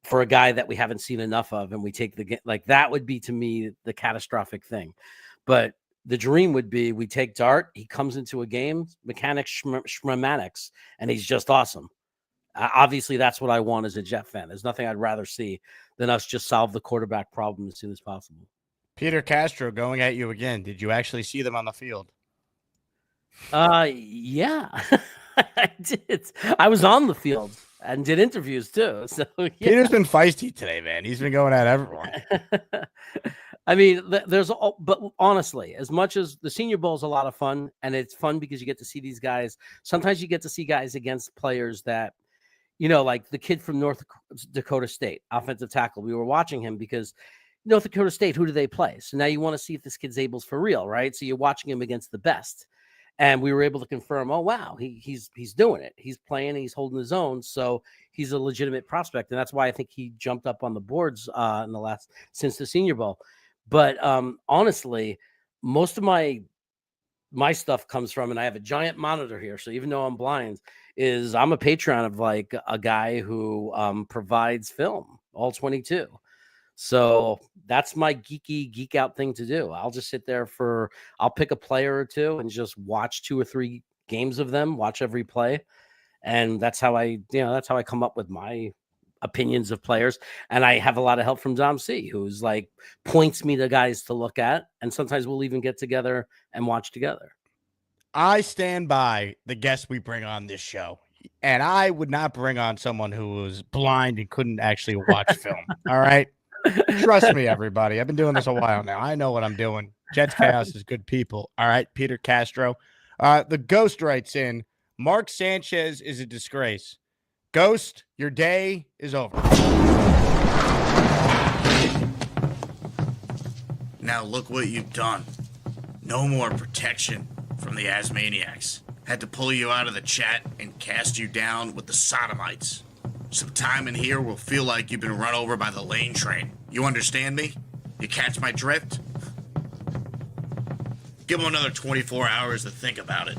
for a guy that we haven't seen enough of, and we take the game, like that would be to me the catastrophic thing. But the dream would be we take Dart, he comes into a game, mechanics, schematics, and he's just awesome. Obviously, that's what I want as a Jet fan. There's nothing I'd rather see than us just solve the quarterback problem as soon as possible. Peter Castro going at you again. Did you actually see them on the field? Yeah, I did. I was on the field and did interviews too. So yeah. Peter's been feisty today, man. He's been going at everyone. I mean, but honestly, as much as the Senior Bowl is a lot of fun, and it's fun because you get to see these guys. Sometimes you get to see guys against players that, like the kid from North Dakota State, offensive tackle. We were watching him because North Dakota State, who do they play? So now you want to see if this kid's able's for real, right? So you're watching him against the best. And we were able to confirm, oh, wow, he's doing it. He's playing, he's holding his own. So he's a legitimate prospect. And that's why I think he jumped up on the boards since the Senior Bowl. But honestly, most of my stuff comes from, and I have a giant monitor here, so even though I'm blind, is I'm a patron of like a guy who provides film, all 22. So that's my geek out thing to do. I'll just sit there I'll pick a player or two and just watch 2 or 3 games of them, watch every play. And that's how I come up with my opinions of players. And I have a lot of help from Dom C, who's like points me to guys to look at. And sometimes we'll even get together and watch together. I stand by the guests we bring on this show. And I would not bring on someone who was blind and couldn't actually watch film. All right. Trust me, everybody. I've been doing this a while now. I know what I'm doing. Jets Chaos is good people. All right, Peter Castro. The Ghost writes in, Mark Sanchez is a disgrace. Ghost, your day is over. Now look what you've done. No more protection from the Asmaniacs. Had to pull you out of the chat and cast you down with the Sodomites. Some time in here will feel like you've been run over by the lane train. You understand me? You catch my drift? Give them another 24 hours to think about it.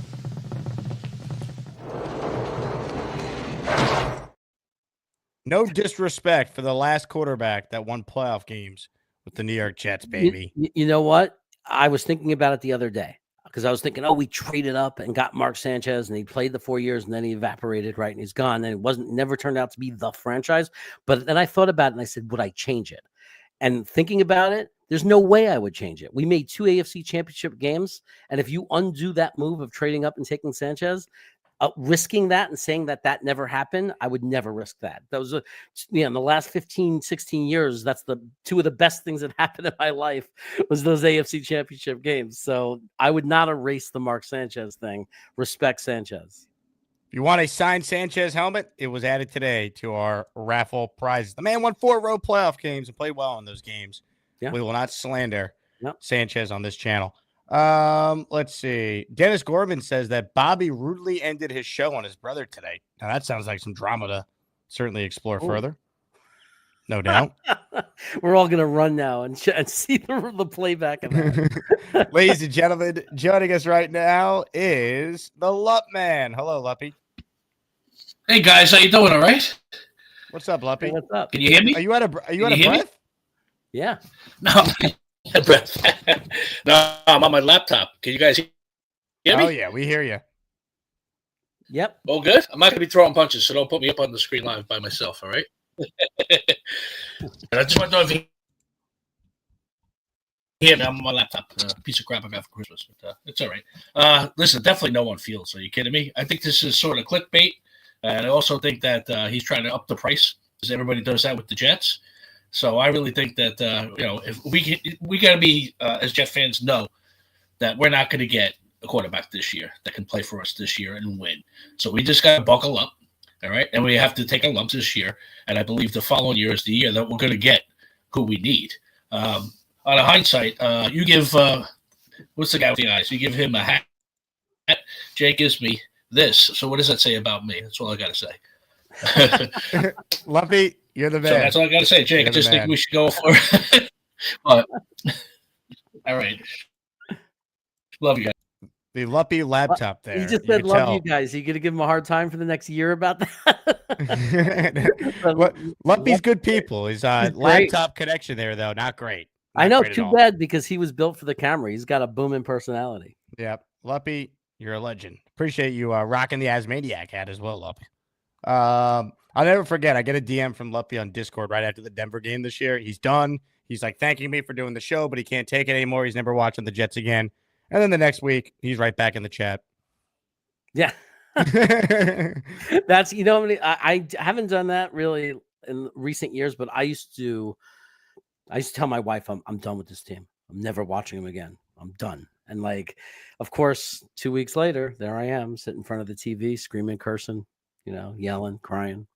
No disrespect for the last quarterback that won playoff games with the New York Jets, baby. You know what? I was thinking about it the other day. Because I was thinking, we traded up and got Mark Sanchez, and he played the 4 years, and then he evaporated, right? And he's gone, and it never turned out to be the franchise. But then I thought about it, and I said, would I change it? And thinking about it, there's no way I would change it. We made 2 AFC championship games, and if you undo that move of trading up and taking Sanchez, risking that and saying that never happened, I would never risk that. Those are, in the last 15, 16 years, that's the 2 of the best things that happened in my life was those AFC championship games. So I would not erase the Mark Sanchez thing. Respect Sanchez. If you want a signed Sanchez helmet, it was added today to our raffle prizes. The man won 4 road playoff games and played well in those games. Yeah. We will not slander Sanchez on this channel. Let's see. Dennis Gorman says that Bobby rudely ended his show on his brother today. Now that sounds like some drama to certainly explore further. No doubt. We're all gonna run now and see the playback of that. Ladies and gentlemen, joining us right now is the Lupp Man. Hello, Luppy. Hey guys, how you doing? All right. What's up, Luppy? What's up? Can you hear me? Are you out of breath? Yeah. No. No, I'm on my laptop. Can you guys hear me? Oh, yeah, we hear you. Yep. Oh, good. I'm not going to be throwing punches, so don't put me up on the screen live by myself, all right? I just want to know if you hear me. I'm on my laptop. Piece of crap I got for Christmas, but it's all right. Listen, definitely no one feels. Are you kidding me? I think this is sort of clickbait, and I also think that he's trying to up the price, because everybody does that with the Jets. So I really think that, if we got to be, as Jet fans, know that we're not going to get a quarterback this year that can play for us this year and win. So we just got to buckle up, all right? And we have to take our lumps this year. And I believe the following year is the year that we're going to get who we need. On a hindsight, you give what's the guy with the eyes? You give him a hat Jake gives me this. So what does that say about me? That's all I got to say. Luppy, you're the man. So that's all I got to say, Jake. I just think we should go for it. But, all right. Love you guys. The Luppy laptop there. He just said, love you guys. Are you going to give him a hard time for the next year about that? Luppy's good people. His laptop connection there, though, not great. I know, too bad, because he was built for the camera. He's got a booming personality. Yep. Luppy, you're a legend. Appreciate you rocking the Asmaniac hat as well, Luppy. I'll never forget. I get a DM from Luppy on Discord right after the Denver game this year. He's done. He's like thanking me for doing the show, but he can't take it anymore. He's never watching the Jets again. And then the next week, he's right back in the chat. Yeah. That's, I haven't done that really in recent years, but I used to tell my wife, I'm done with this team. I'm never watching them again. I'm done. And of course, 2 weeks later, there I am sitting in front of the TV, screaming, cursing, yelling, crying.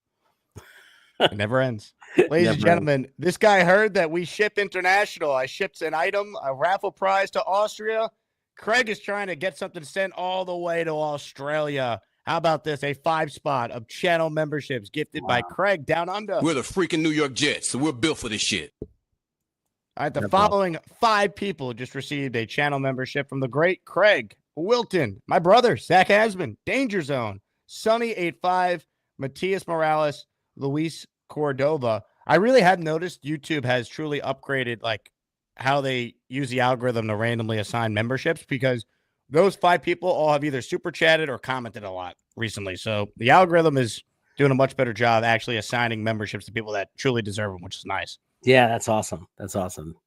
It never ends. Ladies and gentlemen, this guy heard that we ship international. I shipped an item, a raffle prize to Austria. Craig is trying to get something sent all the way to Australia. How about this? A 5-spot of channel memberships gifted by Craig down under. We're the freaking New York Jets, so we're built for this shit. All right, the following 5 people just received a channel membership from the great Craig Wilton, my brother, Zach Asman, Danger Zone, Sunny85, Matias Morales, Luis Cordova. I really have noticed YouTube has truly upgraded how they use the algorithm to randomly assign memberships, because those 5 people all have either super chatted or commented a lot recently. So the algorithm is doing a much better job actually assigning memberships to people that truly deserve them, which is nice. Yeah, that's awesome. That's awesome.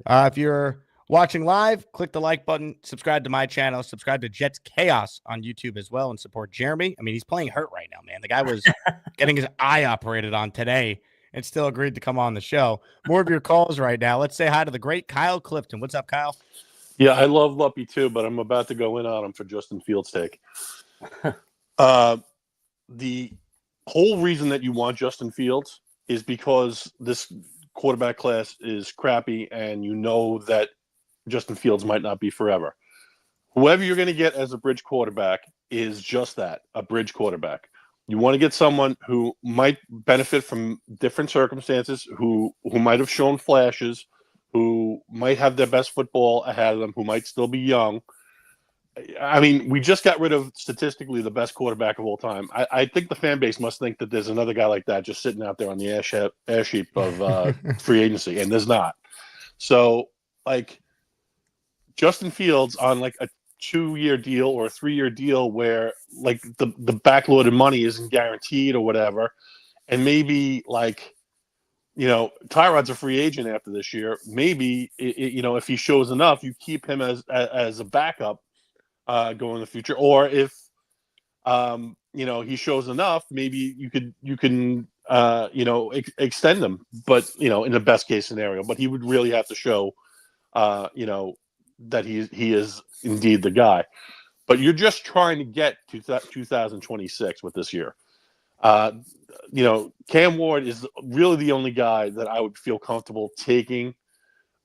If you're watching live, click the like button, subscribe to my channel, subscribe to Jets Chaos on YouTube as well, and support Jeremy. I mean, he's playing hurt right now, man. The guy was getting his eye operated on today and still agreed to come on the show. More of your calls right now. Let's say hi to the great Kyle Clifton. What's up, Kyle? Yeah, I love Luppy too, but I'm about to go in on him for Justin Fields' take. The whole reason that you want Justin Fields is because this quarterback class is crappy, and you know that Justin Fields might not be forever. Whoever you're going to get as a bridge quarterback is just that, a bridge quarterback. You want to get someone who might benefit from different circumstances, who might have shown flashes, who might have their best football ahead of them, who might still be young. I mean, we just got rid of statistically the best quarterback of all time. I think the fan base must think that there's another guy like that just sitting out there on the ash heap of free agency, and there's not. So, Justin Fields on a 2-year deal or a 3-year deal where the backloaded money isn't guaranteed or whatever, and maybe Tyrod's a free agent after this year. Maybe if he shows enough, you keep him as a backup going in the future, or if he shows enough, maybe you can extend him, but in the best case scenario. But he would really have to show that he is indeed the guy. But you're just trying to get to 2026 with this year. Cam Ward is really the only guy that I would feel comfortable taking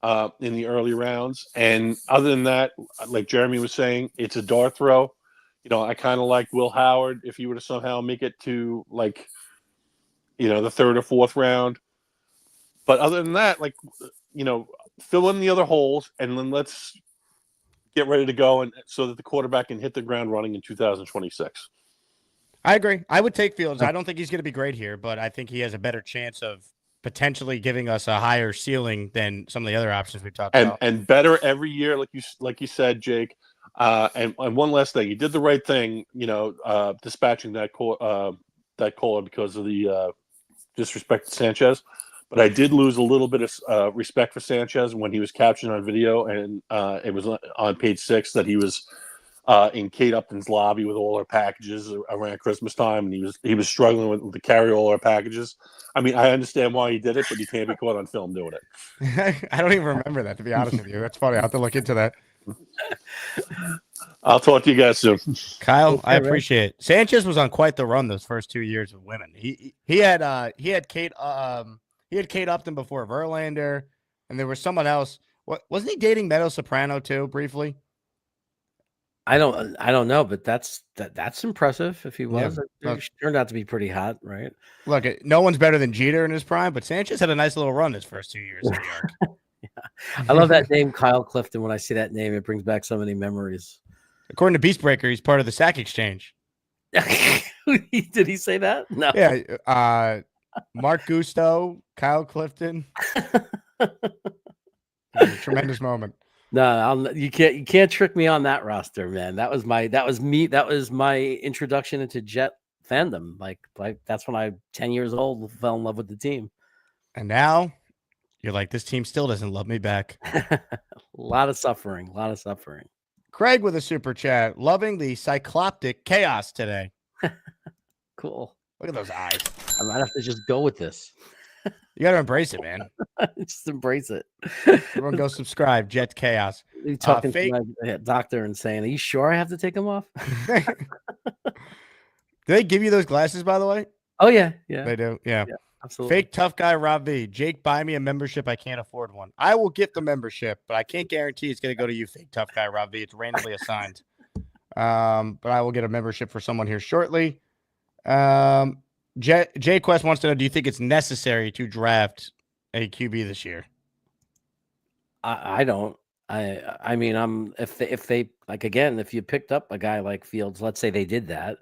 in the early rounds. And other than that, like Jeremy was saying, it's a dart throw. I kind of like Will Howard if he were to somehow make it to the 3rd or 4th round. But other than that, fill in the other holes, and then let's get ready to go, and so that the quarterback can hit the ground running in 2026. I agree. I would take Fields. I don't think he's going to be great here, but I think he has a better chance of potentially giving us a higher ceiling than some of the other options we've talked about. And better every year, like you said, Jake. And one last thing, you did the right thing, dispatching that caller because of the disrespect to Sanchez. But I did lose a little bit of respect for Sanchez when he was captured on video, and it was on page 6 that he was in Kate Upton's lobby with all her packages around Christmas time, and he was struggling with to carry all her packages. I mean, I understand why he did it, but he can't be caught on film doing it. I don't even remember that, to be honest with you. That's funny. I'll have to look into that. I'll talk to you guys soon, Kyle. Okay, I appreciate it. Sanchez was on quite the run those first 2 years with women. He had Kate Upton before Verlander, and there was someone else. Wasn't he dating Meadow Soprano too briefly? I don't know, but that's impressive. If he was, Yeah. it turned out to be pretty hot, right? Look, no one's better than Jeter in his prime, but Sanchez had a nice little run his first 2 years in New York. I love that name, Kyle Clifton. When I see that name, it brings back so many memories. According to Beastbreaker, he's part of the Sack Exchange. Did he say that? No. Yeah. Mark Gusto, Kyle Clifton. Tremendous moment. No, you can't trick me on that roster, man. That was my introduction into Jet fandom. Like that's when I 10 years old fell in love with the team. And now you're like, this team still doesn't love me back. A lot of suffering. Craig with a super chat, loving the cycloptic chaos today. Cool. Look at those eyes. I might have to just go with this. You got to embrace it, man. Just embrace it. Everyone go subscribe. Jet Chaos. You talking to my doctor and saying, "Are you sure I have to take them off?" Do they give you those glasses, by the way? Oh yeah. They do. Yeah. Absolutely. Fake tough guy Rob V. Jake, buy me a membership. I can't afford one. I will get the membership, but I can't guarantee it's going to go to you, fake tough guy Rob V. It's randomly assigned. But I will get a membership for someone here shortly. Jay Quest wants to know, do you think it's necessary to draft a QB this year? I don't. I mean, if they like, again, if you picked up a guy like Fields, let's say they did that,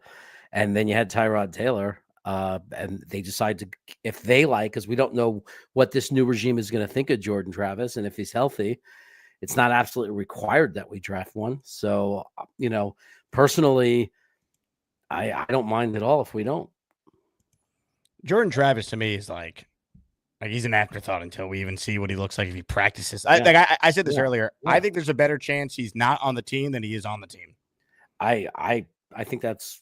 and then you had Tyrod Taylor, and they decide to, if they like, because we don't know what this new regime is going to think of Jordan Travis, and if he's healthy, it's not absolutely required that we draft one. So, personally, I don't mind at all if we don't. Jordan Travis to me is like he's an afterthought until we even see what he looks like if he practices. I said this earlier. Yeah. I think there's a better chance he's not on the team than he is on the team. I think that's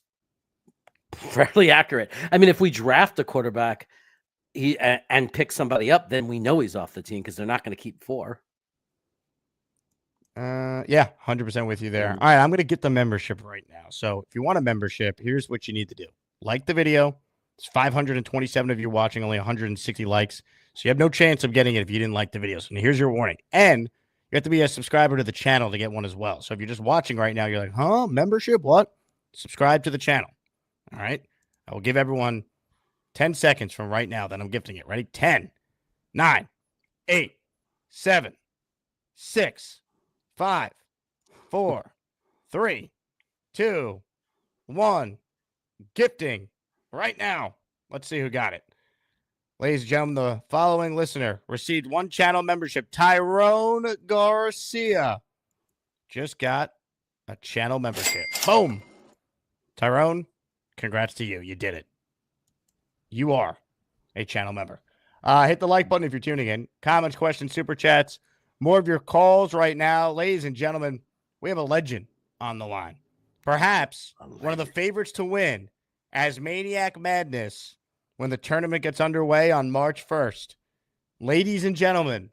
fairly accurate. I mean, if we draft a quarterback and pick somebody up, then we know he's off the team because they're not going to keep 4. Yeah, 100% with you there. All right, I'm going to get the membership right now. So if you want a membership, here's what you need to do. Like the video. It's 527 of you watching, only 160 likes. So you have no chance of getting it if you didn't like the video. So here's your warning. And you have to be a subscriber to the channel to get one as well. So if you're just watching right now, you're like, huh? Membership? What? Subscribe to the channel. All right? I will give everyone 10 seconds from right now that I'm gifting it. Ready? 10, 9, 8, 7, 6, 5, 4, 3, 2, 1. Gifting right now. Let's see who got it. Ladies and gentlemen, the following listener received 1 channel membership. Tyrone Garcia just got a channel membership. Boom. Tyrone, congrats to you. You did it. You are a channel member. Hit the like button if you're tuning in. Comments, questions, super chats. More of your calls right now. Ladies and gentlemen, we have a legend on the line. Perhaps one of the favorites to win as Maniac Madness when the tournament gets underway on March 1st. Ladies and gentlemen,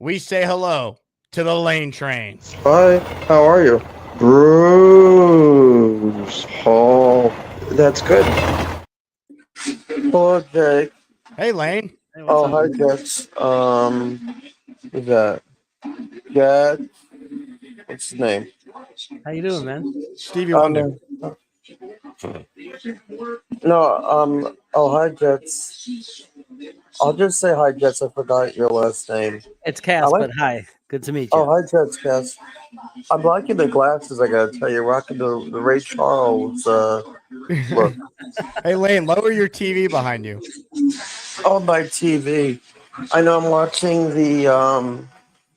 we say hello to the Lane Train. Hi, how are you? Bruce Hall. That's good. Hello, Jake. Hey, Lane. Hey, hi, Jets. Who's that? Dad? What's his name? How you doing, man? Stevie Wonder. No, hi, Jets. I'll just say hi, Jets. I forgot your last name. It's Cass, but hi. Good to meet you. Oh, hi, Jets, Cass. I'm liking the glasses, I gotta tell you. Rocking the Ray Charles look. Hey, Lane, lower your TV behind you. Oh, my TV. I know I'm watching the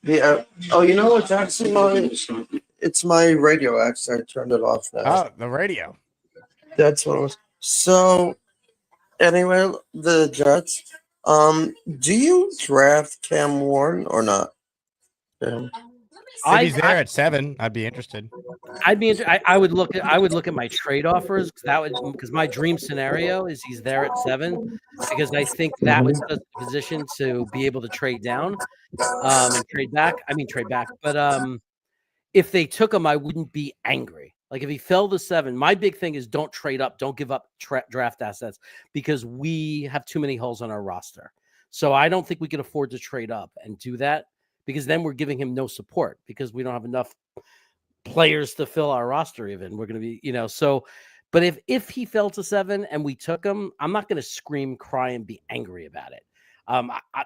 you know, it's actually it's my radio, actually. I turned it off now. Oh, the radio. That's what it was. So, anyway, the Jets. Do you draft Cam Warren or not? If he's there at 7, I'd be interested. I would look at my trade offers because my dream scenario is he's there at 7 because I think that was the position to be able to trade down and trade back. But if they took him, I wouldn't be angry. Like if he fell to 7, my big thing is don't trade up, don't give up draft assets because we have too many holes on our roster. So I don't think we can afford to trade up and do that because then we're giving him no support because we don't have enough players to fill our roster. Even we're going to be, so. But if he fell to 7 and we took him, I'm not going to scream, cry, and be angry about it.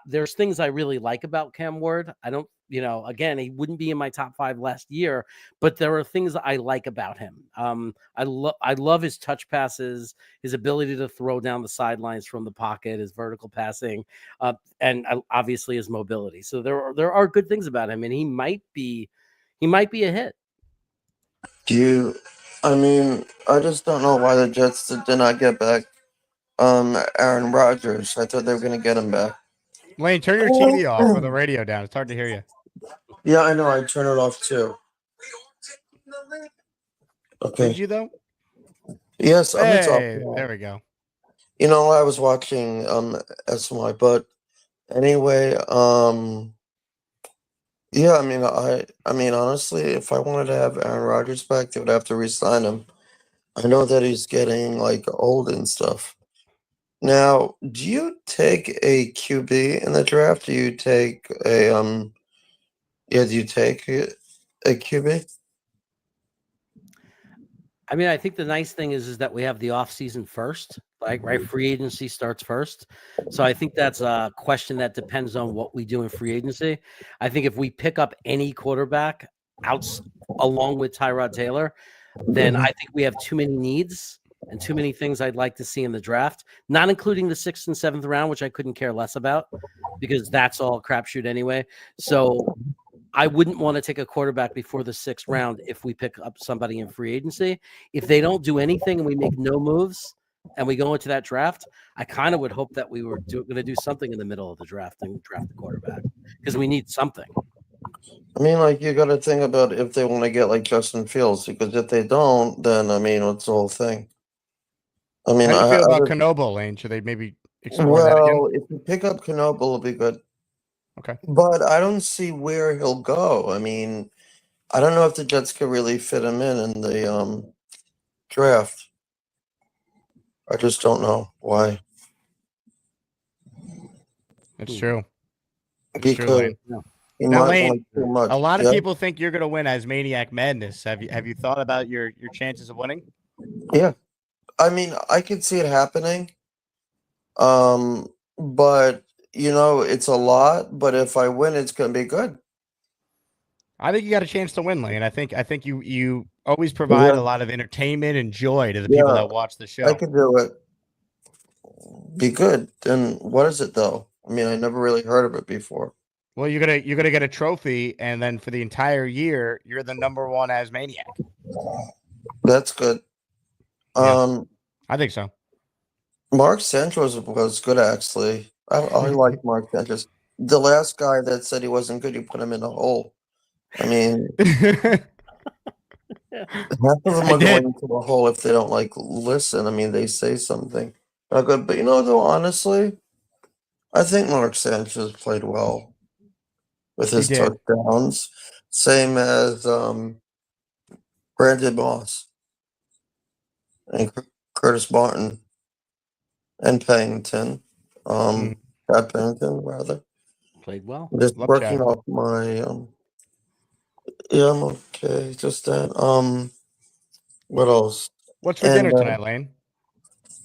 There's things I really like about Cam Ward. I don't, again, he wouldn't be in my top 5 last year, but there are things that I like about him. I love his touch passes, his ability to throw down the sidelines from the pocket, his vertical passing, and obviously his mobility. So there are good things about him, and he might be a hit. I just don't know why the Jets did not get back Aaron Rodgers. I thought they were going to get him back. Lane, turn your TV off or the radio down. It's hard to hear you. Yeah, I know. I turn it off too. Okay. Did you though? Yes, I'm Hey, talking. there we go. I was watching SY, but anyway, yeah, I mean, honestly, if I wanted to have Aaron Rodgers back, they would have to re-sign him. I know that he's getting old and stuff. Now, do you take a QB in the draft? Do you take a do you take a QB? I think the nice thing is that we have the offseason first, right? Free agency starts first. So I think that's a question that depends on what we do in free agency. I think if we pick up any quarterback along with Tyrod Taylor, then I think we have too many needs and too many things I'd like to see in the draft, not including the 6th and 7th round, which I couldn't care less about because that's all crapshoot anyway. So I wouldn't want to take a quarterback before the 6th round if we pick up somebody in free agency. If they don't do anything and we make no moves and we go into that draft, I kind of would hope that we were going to do something in the middle of the draft and draft the quarterback because we need something. You got to think about if they want to get Justin Fields, because if they don't, then what's the whole thing? How do you feel about Knoble, Lane? Should they maybe explore that again? If you pick up Knoble, it'll be good. Okay. But I don't see where he'll go. I don't know if the Jets could really fit him in the draft. I just don't know why. It's true. Because he now, might Lane, want too much. a lot of people think you're going to win as Maniac Madness. Have you thought about your chances of winning? Yeah. I could see it happening. But it's a lot, but if I win, it's going to be good. I think you got a chance to win, Lane. I think you always provide a lot of entertainment and joy to the people that watch the show. I could do it. Be good. Then what is it though? I never really heard of it before. Well, you're gonna get a trophy, and then for the entire year, you're the number 1 as Maniac. That's good. Yeah, I think so. Mark Sanchez was good, actually. I like Mark Sanchez. The last guy that said he wasn't good, you put him in a hole. Half of them are going into a hole if they don't listen. They say something. Not good. But though, honestly, I think Mark Sanchez played well with his touchdowns. Same as Brandon Moss and Curtis Martin and Pennington. Chad Pennington, rather. Played well. I'm just Love working Chad. off my yeah, I'm okay. Just that. What else? What's for dinner tonight, Lane?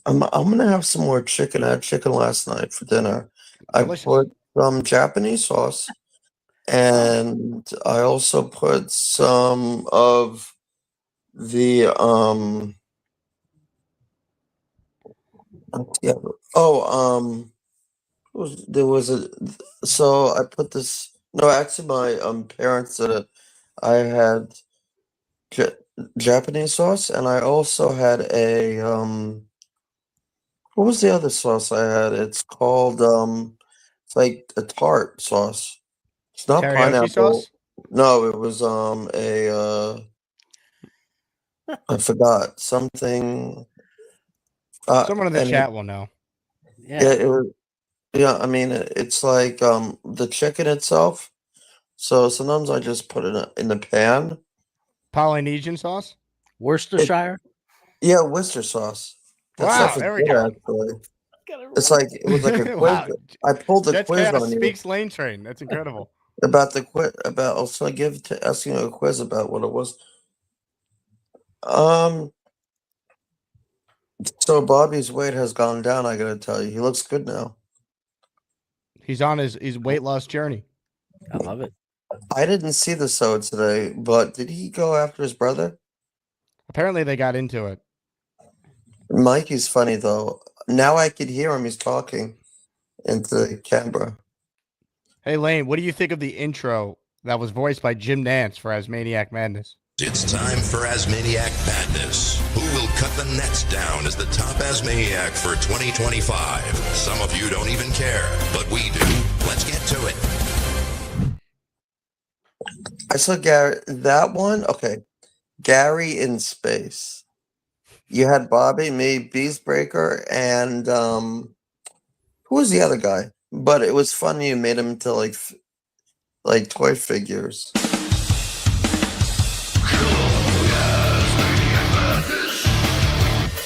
I'm gonna have some more chicken. I had chicken last night for dinner. Delicious. I put some Japanese sauce, and I also put some of the there was a so I put this. No, actually, my parents did it. I had Japanese sauce, and I also had a what was the other sauce I had? It's called it's like a tart sauce. It's not Teriyaki pineapple. sauce? No, it was I forgot something. Someone in the chat will know. Yeah, it was. Yeah, it's like the chicken itself. So sometimes I just put it in the pan. Polynesian sauce? Worcestershire? Yeah, Worcester sauce. That Wow, stuff is there we good, go. actually. It's like it was like a quiz. Wow. I pulled the Jets quiz Chaos on you speaks Lane Train. That's incredible. about the quiz. About also asking you a quiz about what it was. Um. So Bobby's weight has gone down. I gotta tell you, he looks good now. He's on his weight loss journey. I love it. I didn't see the show today, but did he go after his brother? Apparently, they got into it. Mikey's funny though. Now I could hear him. He's talking into the camera. Hey, Lane, what do you think of the intro that was voiced by Jim Nance for Asmaniac Madness? It's time for Asmaniac Madness. Who will cut the nets down as the top Asmaniac for 2025? Some of you don't even care, but we do. Let's get to it. I saw Gary. That one, okay. Gary in space. You had Bobby, me, Beastbreaker, and who was the other guy? But it was funny. You made him into like toy figures.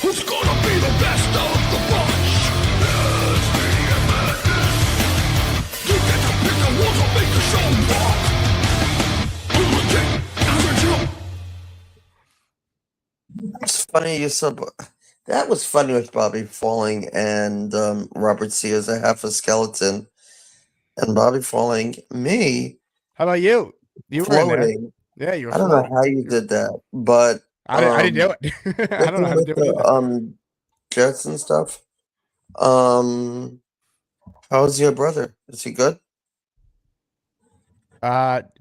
Who's gonna be the best of the bunch? You get to pick the ones who make the show rock. Who's the king? It's funny you said that was funny with Bobby falling and Robert C as a half a skeleton, and Bobby falling. Me, how about you? You were in there. floating. Yeah, you were I don't know floating. how you did that, but I didn't do it. I don't know how to do it either. Jets and stuff. How's your brother? Is he good?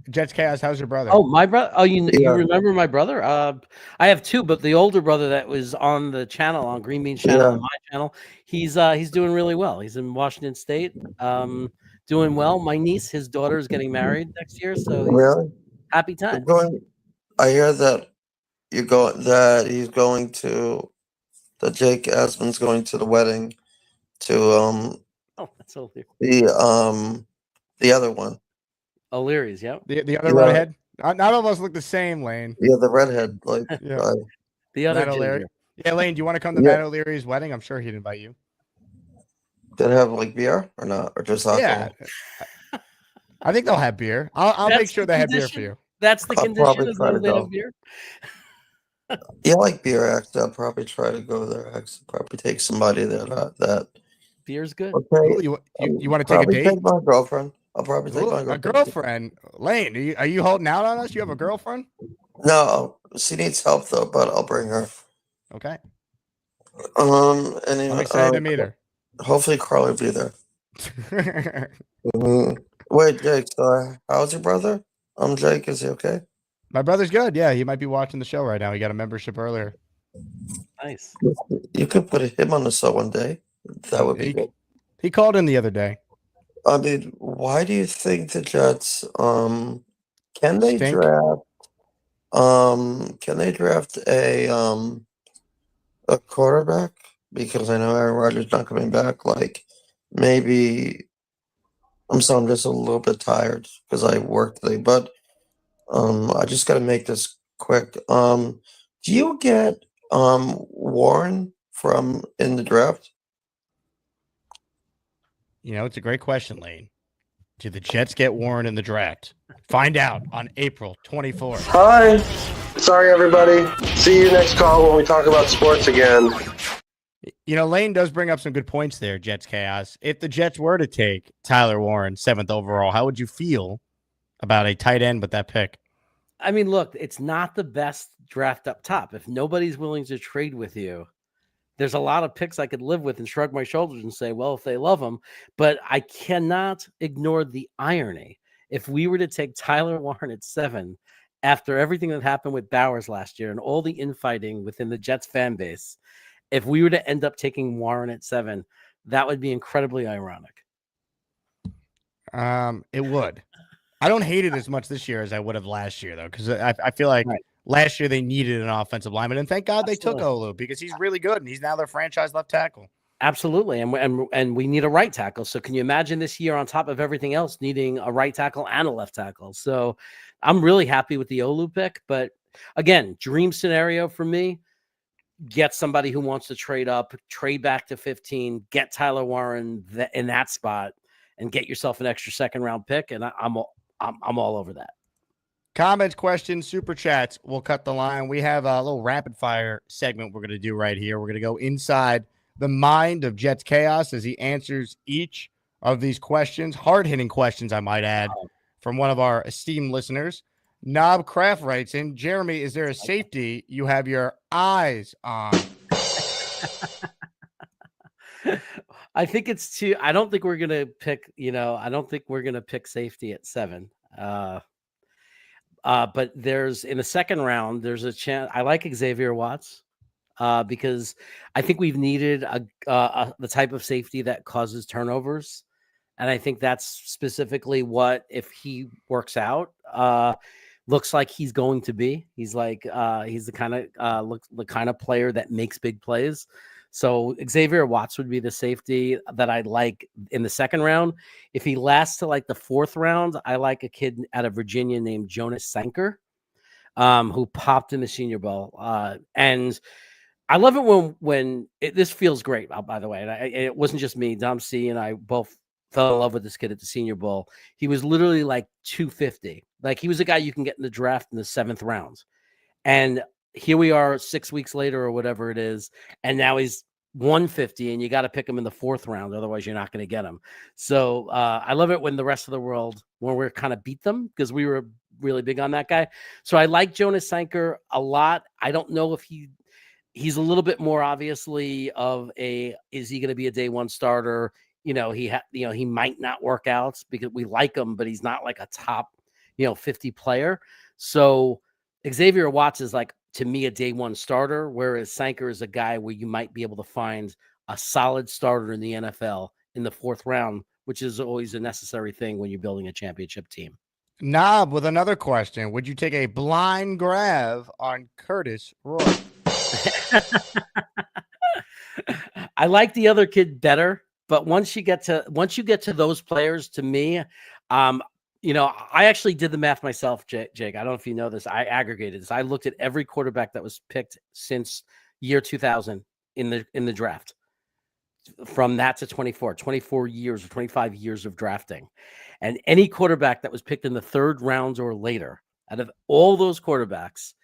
Jets Chaos, how's your brother? Oh, my brother. Oh, you Yeah. remember my brother? I have two, but the older brother that was on the channel, on Green Bean's channel, Yeah. and my channel, he's doing really well. He's in Washington State, doing well. My niece, his daughter, is getting married next year, so Really? happy You're times. I hear that he's going to that Jake Asman's going to the wedding to Oh, that's O'Leary. the other one. O'Leary's, yeah. The other Yeah. redhead? Not almost look the same, Lane. Yeah, the redhead, like Yeah. guy. The other Matt O'Leary. ginger. Yeah, Lane, do you want to come to Yeah. Matt O'Leary's wedding? I'm sure he'd invite you. Did it have like beer or not, or just alcohol? Yeah. I think they'll have beer. I'll make That's sure the they have beer for condition. you. That's the I'll condition, probably as try long to as they go. have beer. Yeah, I like beer. Actually, I'll probably try to go there. Actually, probably take somebody that. Beer's good. Okay. Ooh, you want to take a Probably date? take my girlfriend. I'll probably take Ooh, my a girlfriend. girlfriend. Lane, are you holding out on us? You have a girlfriend? No, she needs help though, but I'll bring her. Okay. Anyway, I'm excited to meet her. Hopefully, Carl will be there. Wait, Jake. So, how's your brother? Jake. Is he okay? My brother's good. Yeah, he might be watching the show right now. He got a membership earlier. Nice. You could put him on the show one day. That would be good. He called in the other day. I mean, why do you think the Jets can they Stink? draft a quarterback? Because I know Aaron Rodgers not coming back. Like maybe I'm just a little bit tired because I worked today, but I just gotta make this quick. Do you get Warren from in the draft? You know, it's a great question, Lane. Do the Jets get Warren in the draft? Find out on April 24th. Hi. Sorry, everybody. See you next call when we talk about sports again. You know, Lane does bring up some good points there, Jets Chaos. If the Jets were to take Tyler Warren, 7th overall, how would you feel about a tight end with that pick? I mean, look, it's not the best draft up top. If nobody's willing to trade with you, there's a lot of picks I could live with and shrug my shoulders and say, well, if they love him, but I cannot ignore the irony. If we were to take Tyler Warren at 7, after everything that happened with Bowers last year and all the infighting within the Jets fan base, if we were to end up taking Warren at 7, that would be incredibly ironic. It would. I don't hate it as much this year as I would have last year, though, because I feel like last year they needed an offensive lineman, and thank God they took Olu because he's really good, and he's now their franchise left tackle. Absolutely, and we need a right tackle. So can you imagine this year on top of everything else needing a right tackle and a left tackle? So I'm really happy with the Olu pick, but again, dream scenario for me, get somebody who wants to trade up, trade back to 15, get Tyler Warren in that spot, and get yourself an extra second round pick, and I'm all over that. Comments, questions, super chats. We'll cut the line. We have a little rapid fire segment we're going to do right here. We're going to go inside the mind of Jets Chaos as he answers each of these questions. Hard-hitting questions, I might add, from one of our esteemed listeners. Knob Craft writes in, Jeremy, is there a safety you have your eyes on? I think it's too. I don't think we're gonna pick. I don't think we're gonna pick safety at 7. But there's in the second round, there's a chance. I like Xavier Watts because I think we've needed the type of safety that causes turnovers, and I think that's specifically what, if he works out, looks like he's going to be. He's like he's the kind of player that makes big plays. So Xavier Watts would be the safety that I'd like in the second round. If he lasts to like the 4th round, I like a kid out of Virginia named Jonas Sanker, who popped in the Senior Bowl. And I love it when this feels great, by the way. And it wasn't just me. Dom C and I both fell in love with this kid at the Senior Bowl. He was literally like 250. Like, he was a guy you can get in the draft in the 7th round. And here we are 6 weeks later or whatever it is, and now he's 150, and you got to pick him in the 4th round. Otherwise, you're not going to get him. So I love it when the rest of the world, when we're kind of beat them, because we were really big on that guy. So I like Jonas Sanker a lot. I don't know if he's a little bit more obviously of is he going to be a day 1 starter? He might not work out because we like him, but he's not like a top, 50 player. So Xavier Watts is like, to me, a day 1 starter, whereas Sanker is a guy where you might be able to find a solid starter in the NFL in the 4th round, which is always a necessary thing when you're building a championship team. Knob with another question. Would you take a blind grab on Curtis Roy? I like the other kid better, but once you get to those players, to me, I actually did the math myself, Jake. I don't know if you know this. I aggregated this. I looked at every quarterback that was picked since year 2000 in the draft. From that to 24 years or 25 years of drafting. And any quarterback that was picked in the 3rd round or later, out of all those quarterbacks,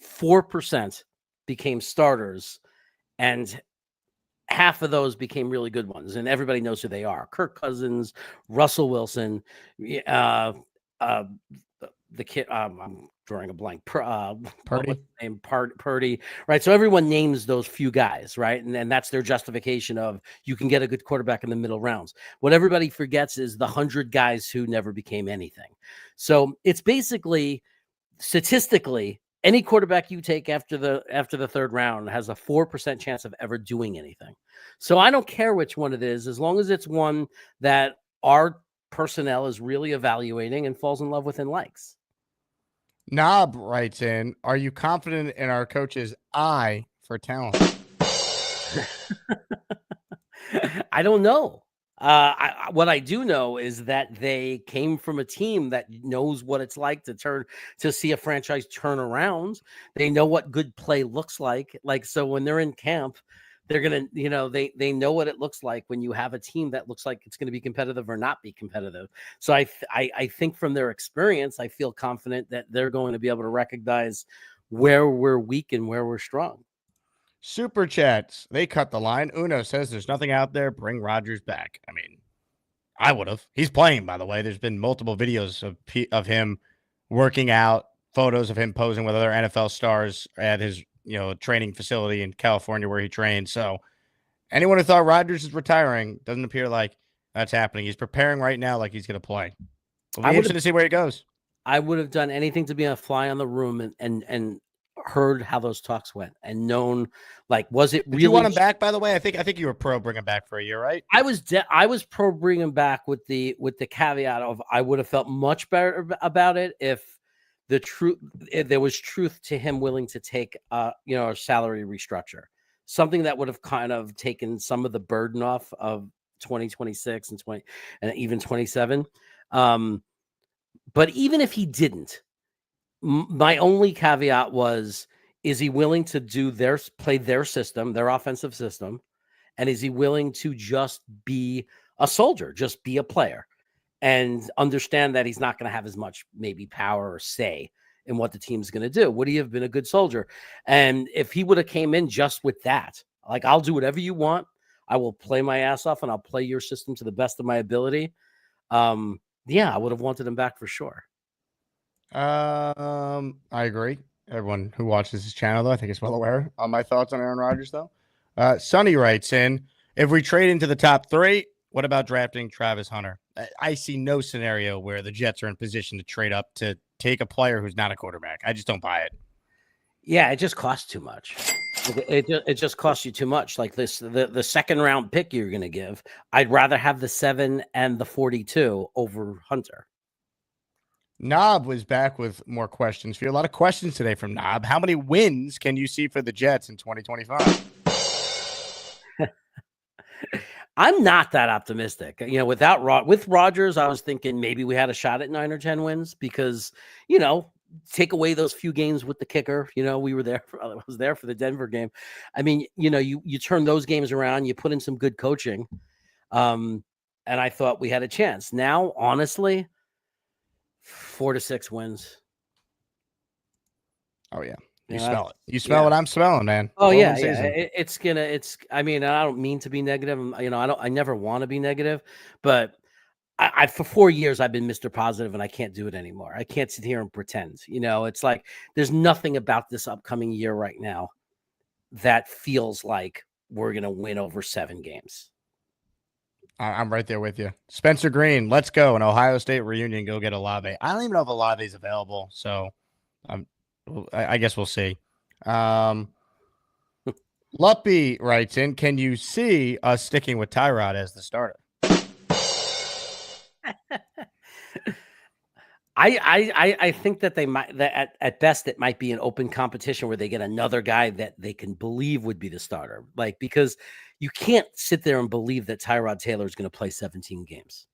4% became starters, and half of those became really good ones, and everybody knows who they are. Kirk Cousins, Russell Wilson, the kid, I'm drawing a blank. Purdy. Purdy, right? So everyone names those few guys, right? And that's their justification of you can get a good quarterback in the middle rounds. What everybody forgets is the 100 guys who never became anything. So it's basically, statistically, any quarterback you take after the 3rd round has a 4% chance of ever doing anything. So I don't care which one it is, as long as it's one that our personnel is really evaluating and falls in love with and likes. Knob writes in, are you confident in our coach's eye for talent? I don't know. What I do know is that they came from a team that knows what it's like to see a franchise turn around. They know what good play looks like. So when they're in camp, they're going to, they know what it looks like when you have a team that looks like it's going to be competitive or not be competitive. So I think from their experience, I feel confident that they're going to be able to recognize where we're weak and where we're strong. Super chats. They cut the line. Uno says there's nothing out there. Bring Rodgers back. I mean, I would have. He's playing, by the way. There's been multiple videos of him working out, photos of him posing with other NFL stars at his training facility in California where he trained. So anyone who thought Rodgers is retiring, doesn't appear like that's happening. He's preparing right now like he's going to play. It'll be interesting to see where he goes. I would have done anything to be a fly on the room and heard how those talks went and known, was it really? Did you want him back, by the way? I think you were pro bring him back for a year, right? I was pro bring him back with the caveat of I would have felt much better about it if there was truth to him willing to take a salary restructure, something that would have kind of taken some of the burden off of 2026 and even 27. But even if he didn't, my only caveat was, is he willing to play their system, their offensive system? And is he willing to just be a soldier, just be a player? and understand that he's not going to have as much maybe power or say in what the team's going to do. Would he have been a good soldier? And if he would have came in just with that, like, I'll do whatever you want, I will play my ass off and I'll play your system to the best of my ability. Yeah, I would have wanted him back for sure. I agree. Everyone who watches this channel, though, I think is well aware on my thoughts on Aaron Rodgers, though. Sonny writes in, if we trade into the top 3, what about drafting Travis Hunter? I see no scenario where the Jets are in position to trade up to take a player who's not a quarterback. I just don't buy it. Yeah, it just costs too much. It just costs you too much. Like the second round pick you're going to give, I'd rather have the 7 and the 42 over Hunter. Knob was back with more questions for you. A lot of questions today from Knob. How many wins can you see for the Jets in 2025? I'm not that optimistic. You know, with Rodgers, I was thinking maybe we had a shot at 9 or 10 wins because, you know, take away those few games with the kicker. You know, I was there for the Denver game. I mean, you know, you turn those games around, you put in some good coaching. And I thought we had a chance. Now, honestly, 4 to 6 wins. Oh, yeah. You smell it. You smell what I'm smelling, man. Oh, yeah. I mean, I don't mean to be negative. You know, I never want to be negative, but I for 4 years, I've been Mr. Positive and I can't do it anymore. I can't sit here and pretend, you know, it's like, there's nothing about this upcoming year right now that feels like we're going to win over 7 games. I'm right there with you. Spencer Green, let's go. An Ohio State reunion. Go get Olave. I don't even know if Olave is available. So I guess we'll see. Luppy writes in, can you see us sticking with Tyrod as the starter? I think that they might, that at best it might be an open competition where they get another guy that they can believe would be the starter. Like, because you can't sit there and believe that Tyrod Taylor is going to play 17 games.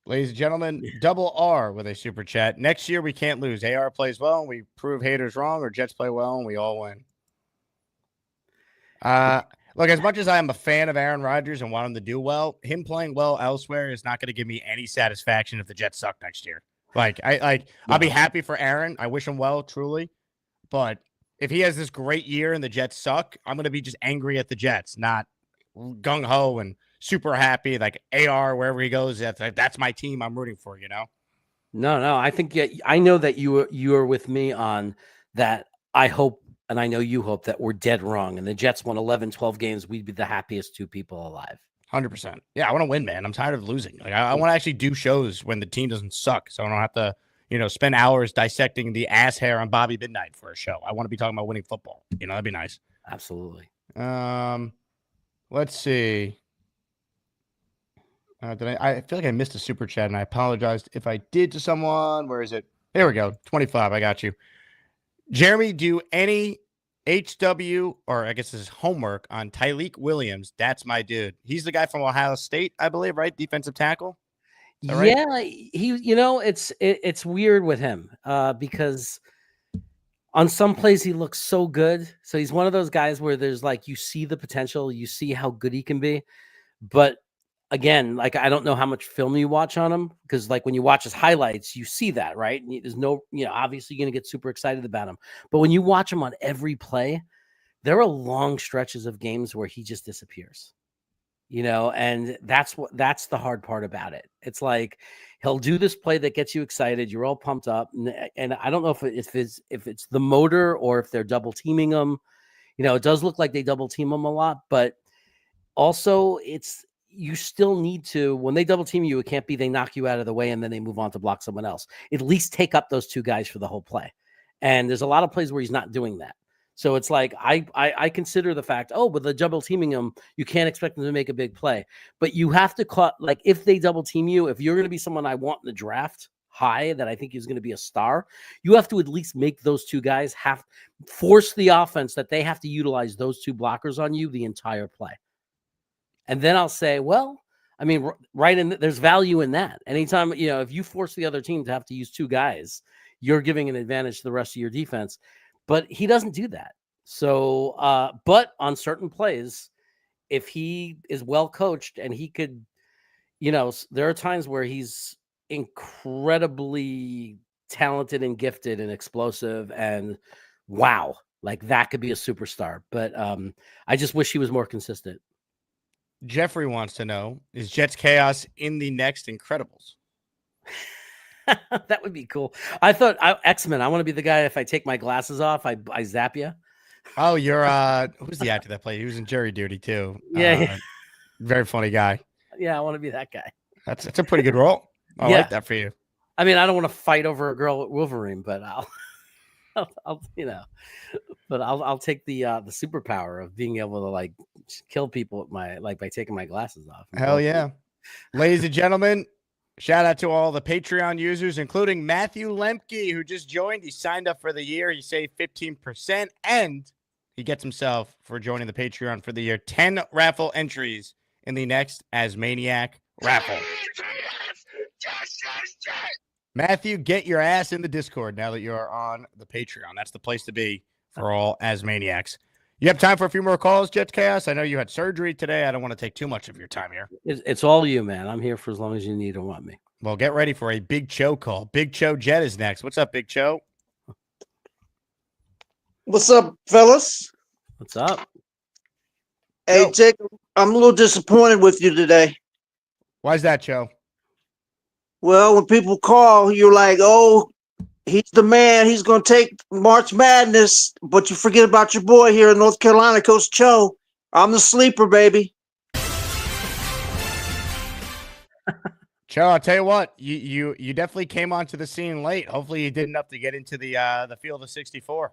Ladies and gentlemen, Double R with a super chat. Next year we can't lose. AR plays well and we prove haters wrong, or Jets play well and we all win. Look, as much as I am a fan of Aaron Rodgers and want him to do well, him playing well elsewhere is not going to give me any satisfaction if the Jets suck next year. I'll be happy for Aaron. I wish him well, truly. But if he has this great year and the Jets suck, I'm going to be just angry at the Jets, not gung-ho and super happy. Like AR, wherever he goes, that's my team I'm rooting for, you know? No. I think I know that you are with me on that. I hope, and I know you hope, that we're dead wrong and the Jets won 11, 12 games. We'd be the happiest 2 people alive. 100%. Yeah, I want to win, man. I'm tired of losing. Like, I want to actually do shows when the team doesn't suck, so I don't have to, you know, spend hours dissecting the ass hair on Bobby Midnight for a show. I want to be talking about winning football. You know, that'd be nice. Absolutely. Let's see. I feel like I missed a super chat, and I apologized if I did to someone. Where is it? There we go. 25. I got you. Jeremy, do any HW, or I guess this is homework, on Tyleik Williams? That's my dude. He's the guy from Ohio State, I believe, right? Defensive tackle. Right? Yeah, you know, it's weird with him because on some plays he looks so good. So he's one of those guys where there's like, you see the potential, you see how good he can be, but again, like, I don't know how much film you watch on him, because like when you watch his highlights, you see that, right? There's no, you know, obviously you're going to get super excited about him, but when you watch him on every play, there are long stretches of games where he just disappears, you know, and that's the hard part about it. It's like, he'll do this play that gets you excited. You're all pumped up. And I don't know if it's the motor or if they're double teaming him. You know, it does look like they double team him a lot, but also you still need to, when they double team you, it can't be they knock you out of the way and then they move on to block someone else. At least take up those 2 guys for the whole play. And there's a lot of plays where he's not doing that. So it's like, I consider the fact, with the double teaming him, you can't expect them to make a big play, but you have to like, if they double team you, if you're going to be someone I want in the draft high, that I think is going to be a star, you have to at least make those 2 guys force the offense that they have to utilize those 2 blockers on you the entire play. And then I'll say, well, I mean, there's value in that. Anytime, you know, if you force the other team to have to use 2 guys, you're giving an advantage to the rest of your defense. But he doesn't do that. So, but on certain plays, if he is well coached and he could, there are times where he's incredibly talented and gifted and explosive and wow, like that could be a superstar. But I just wish he was more consistent. Jeffrey wants to know, is Jets Chaos in the next Incredibles? That would be cool. I thought X-Men. I want to be the guy. If I take my glasses off, I zap you. Oh, you're who's the actor that played? He was in Jury Duty too. Yeah. Very funny guy. Yeah, I want to be that guy. That's a pretty good role. I like that for you. I mean, I don't want to fight over a girl with Wolverine, but I'll take the superpower of being able to like kill people with by taking my glasses off. Hell yeah. Ladies and gentlemen, shout out to all the Patreon users, including Matthew Lemke, who just joined. He signed up for the year. He saved 15%, and he gets himself, for joining the Patreon for the year, 10 raffle entries in the next Asmaniac raffle. Matthew, get your ass in the Discord now that you're on the Patreon. That's the place to be for all Asmaniacs. You have time for a few more calls, Jets Chaos? I know you had surgery today. I don't want to take too much of your time here. It's all you, man. I'm here for as long as you need or want me. Well, get ready for a Big Cho call. Big Cho Jet is next. What's up, Big Cho? What's up, fellas? What's up? Hey, Jake, I'm a little disappointed with you today. Why is that, Cho? Well, when people call, you're like, oh, he's the man. He's going to take March Madness. But you forget about your boy here in North Carolina, Coach Cho. I'm the sleeper, baby. Cho, I'll tell you what, you definitely came onto the scene late. Hopefully you did enough to get into the field of 64.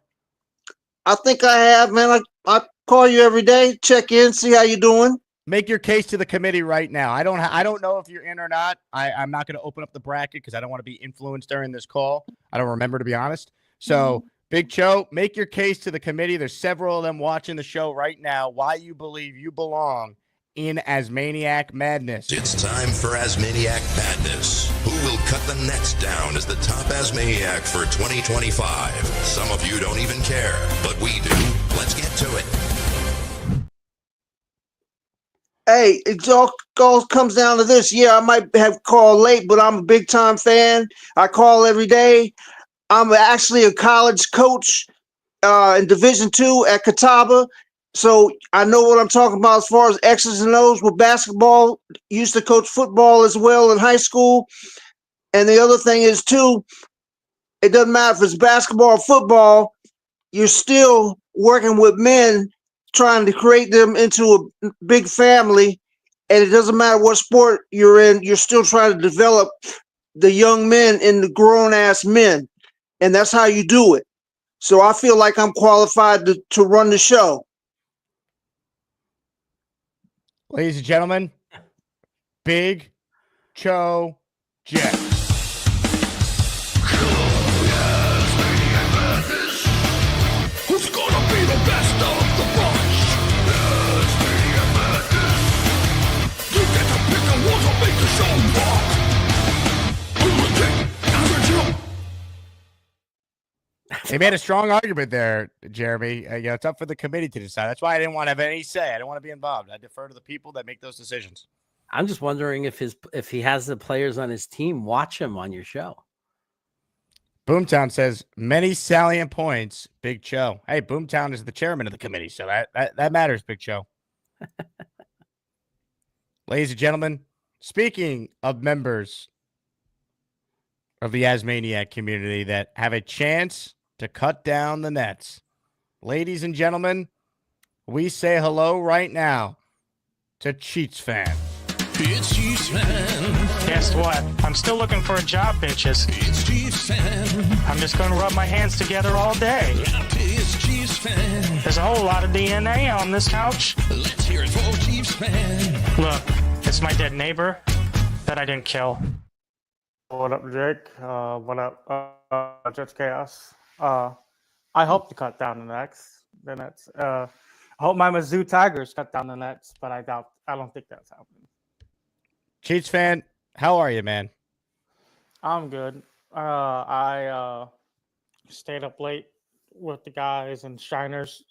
I think I have, man. I call you every day, check in, see how you're doing. Make your case to the committee right now. I don't know if you're in or not. I'm not going to open up the bracket because I don't want to be influenced during this call. I don't remember, to be honest. So, Big Cho, make your case to the committee. There's several of them watching the show right now. Why you believe you belong in Asmaniac Madness. It's time for Asmaniac Madness. Who will cut the nets down as the top Asmaniac for 2025? Some of you don't even care, but we do. Let's get to it. Hey, it all comes down to this. Yeah, I might have called late, but I'm a big-time fan. I call every day. I'm actually a college coach in Division II at Catawba, so I know what I'm talking about as far as X's and O's with basketball. Used to coach football as well in high school. And the other thing is, too, it doesn't matter if it's basketball or football, you're still working with men trying to create them into a big family, and it doesn't matter what sport you're in, you're still trying to develop the young men into grown-ass men, and that's how you do it. So I feel like I'm qualified to run the show. Ladies and gentlemen, Big Cho Jet. Who's gonna be the best of the bunch? Asmaniac Madness. You get to pick the ones who make the show rock. Who's the king? I'm They made a strong argument there, Jeremy. It's up for the committee to decide. That's why I didn't want to have any say. I don't want to be involved. I defer to the people that make those decisions. I'm just wondering if he has the players on his team watch him on your show. Boomtown says many salient points. Big Cho. Hey, Boomtown is the chairman of the committee, so that matters. Big Cho. Ladies and gentlemen, speaking of members of the Asmaniac community that have a chance to cut down the nets, ladies and gentlemen, we say hello right now to Cheats Fan. It's Chiefs Fan. Guess what? I'm still looking for a job, bitches. It's Chiefs Fan. I'm just going to rub my hands together all day. It's Chiefs Fan. There's a whole lot of DNA on this couch. Let's hear it for Chiefs Fan. Look, it's my dead neighbor that I didn't kill. What up, Jake? What up, Jets Chaos? I hope to cut down the nets. I hope my Mizzou Tigers cut down the nets, but I don't think that's happening. Cheats Fan, how are you, man? I'm good. I stayed up late with the guys in Shiner's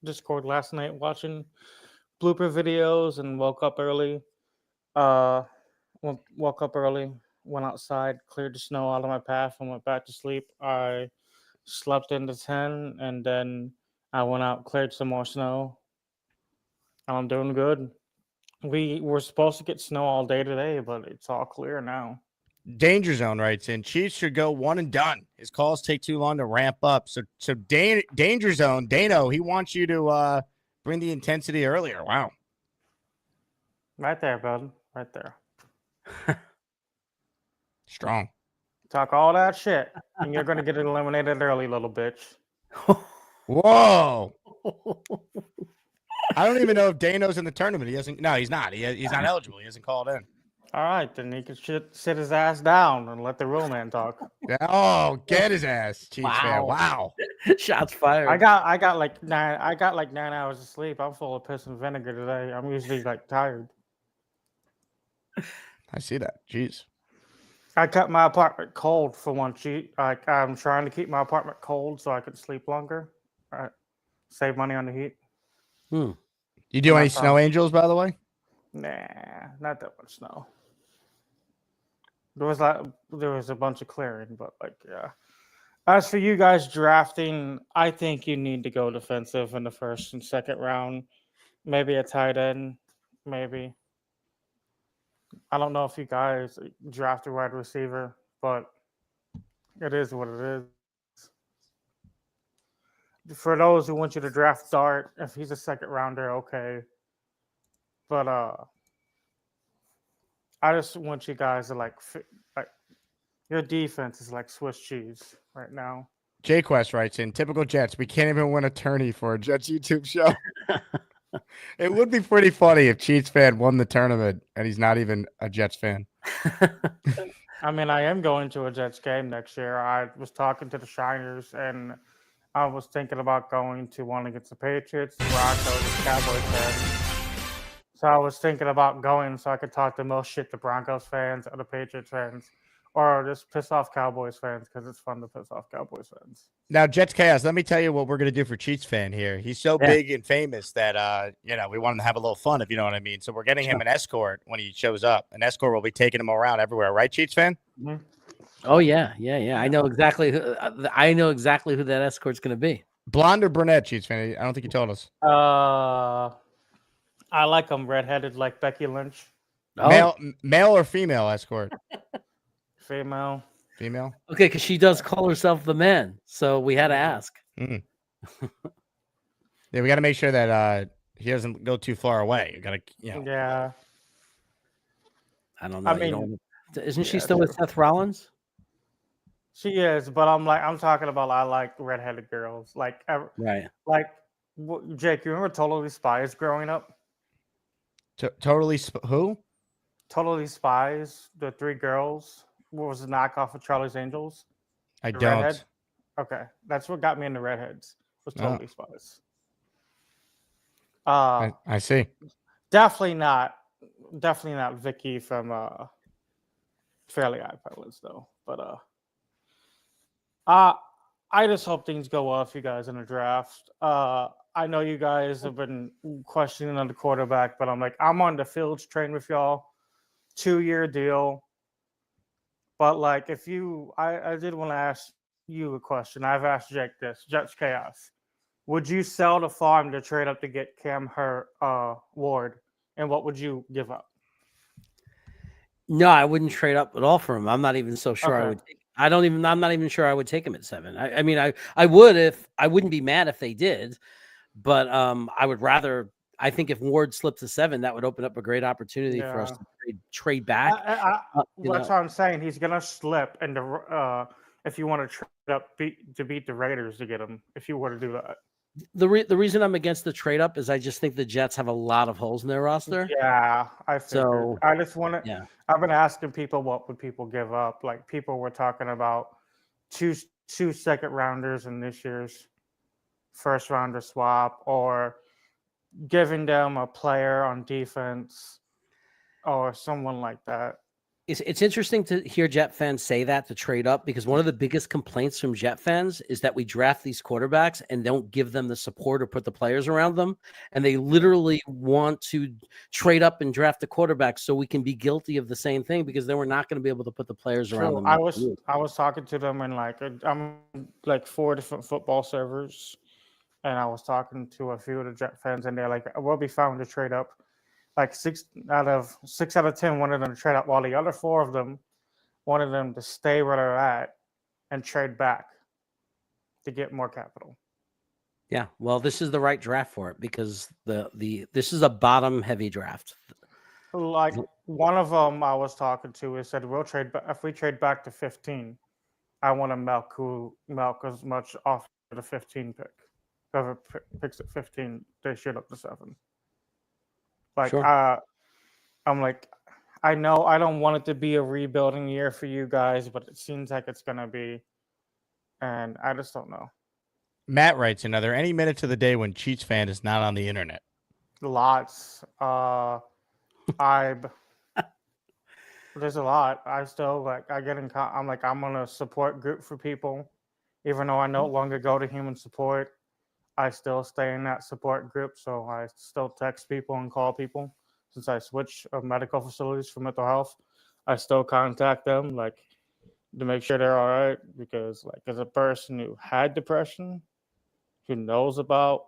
Discord last night watching blooper videos and woke up early. Woke up early, went outside, cleared the snow out of my path, and went back to sleep. I slept into 10, and then I went out, cleared some more snow. I'm doing good. We were supposed to get snow all day today, but it's all clear now. Danger Zone writes in, Chiefs should go one and done. His calls take too long to ramp up. So Danger Zone, Dano, he wants you to bring the intensity earlier. Wow. Right there, bud. Right there. Strong. Talk all that shit, and you're gonna get eliminated early, little bitch. Whoa. I don't even know if Dano's in the tournament. No, he's not. He's not eligible. He hasn't called in. All right, then he can sit his ass down and let the real man talk. Oh, get his ass, Chiefs fan. Wow. Shots fired. I got like 9 hours of sleep. I'm full of piss and vinegar today. I'm usually like tired. I see that. Jeez. I kept my apartment cold for one cheat. I'm trying to keep my apartment cold so I can sleep longer. Save money on the heat. You do any snow angels, by the way? Nah, not that much snow. There was a bunch of clearing, but yeah. As for you guys drafting, I think you need to go defensive in the first and second round. Maybe a tight end, maybe. I don't know if you guys draft a wide receiver, but it is what it is. For those who want you to draft Dart, if he's a second rounder, okay. But I just want you guys to like your defense is like Swiss cheese right now. J-Quest writes in, typical Jets. We can't even win a tourney for a Jets YouTube show. It would be pretty funny if Cheats fan won the tournament and he's not even a Jets fan. I mean, I am going to a Jets game next year. I was talking to the Shiners, and I was thinking about going to one against the Patriots, the Broncos, and Cowboys fans. So I was thinking about going so I could talk the most shit to Broncos fans or the Patriots fans, or just piss off Cowboys fans because it's fun to piss off Cowboys fans. Now, Jets Chaos, let me tell you what we're going to do for Cheats fan here. He's so big and famous that, we want him to have a little fun, if you know what I mean. So we're getting him an escort when he shows up. An escort will be taking him around everywhere. Right, Cheats fan? Mm-hmm. Oh, yeah. I know exactly who that escort's going to be. Blonde or brunette, Cheats fan? I don't think you told us. I like them redheaded like Becky Lynch. Oh. Male or female escort? Female. Okay, because she does call herself the man, so we had to ask. Yeah, we got to make sure that he doesn't go too far away. You got to, Yeah. I don't know. I mean, isn't she still with Seth Rollins? She is, but I'm talking about I like redheaded girls. Right. Jake, you remember Totally Spies growing up? Who? Totally Spies, the three girls. What was the knockoff of Charlie's Angels? I don't. Redhead? Okay, that's what got me into redheads. Was Totally Spies. I see. Definitely not Vicky from Fairly Odd Parents, though. But I just hope things go well for you guys in the draft. I know you guys have been questioning on the quarterback, but I'm on the Fields train with y'all. 2-year deal. But I did want to ask you a question. I've asked Jake this. Jets Chaos. Would you sell the farm to trade up to get Cam Ward? And what would you give up? No, I wouldn't trade up at all for him. I'm not even so sure I would. I'm not even sure I would take him at 7. I mean, I would if I wouldn't be mad if they did, but I would rather. I think if Ward slipped to 7, that would open up a great opportunity for us to trade back. That's what I'm saying. He's gonna slip, and if you want to trade up to beat the Raiders to get him, if you were to do that. The reason I'm against the trade up is I just think the Jets have a lot of holes in their roster. Yeah, I figured. So I just want to. Yeah. I've been asking people what would people give up. Like people were talking about two second rounders in this year's first rounder swap, or giving them a player on defense, or someone like that. It's interesting to hear Jet fans say that to trade up, because one of the biggest complaints from Jet fans is that we draft these quarterbacks and don't give them the support or put the players around them. And they literally want to trade up and draft the quarterback so we can be guilty of the same thing, because then we're not going to be able to put the players around them. I was talking to them in I'm like 4 different football servers, and I was talking to a few of the Jet fans, and they're like, "We'll be fine to trade up." Like 6 out of 10 wanted them to trade up, while the other 4 of them wanted them to stay where they're at and trade back to get more capital. Yeah, well, this is the right draft for it, because this is a bottom heavy draft. Like one of them I was talking to, he said, "We'll trade, but if we trade back to 15, I want to milk as much off the 15 pick. Whoever picks at 15, they shoot up to 7." Like, Sure. I'm like, I know I don't want it to be a rebuilding year for you guys, but it seems like it's gonna be, and I just don't know. Matt writes in, are there any minutes of the day when Chiefs fan is not on the internet? Lots. There's a lot. I still I get in. I'm on a support group for people, even though I no longer go to human support. I still stay in that support group, so I still text people and call people. Since I switched medical facilities for mental health, I still contact them to make sure they're all right, because as a person who had depression, who knows about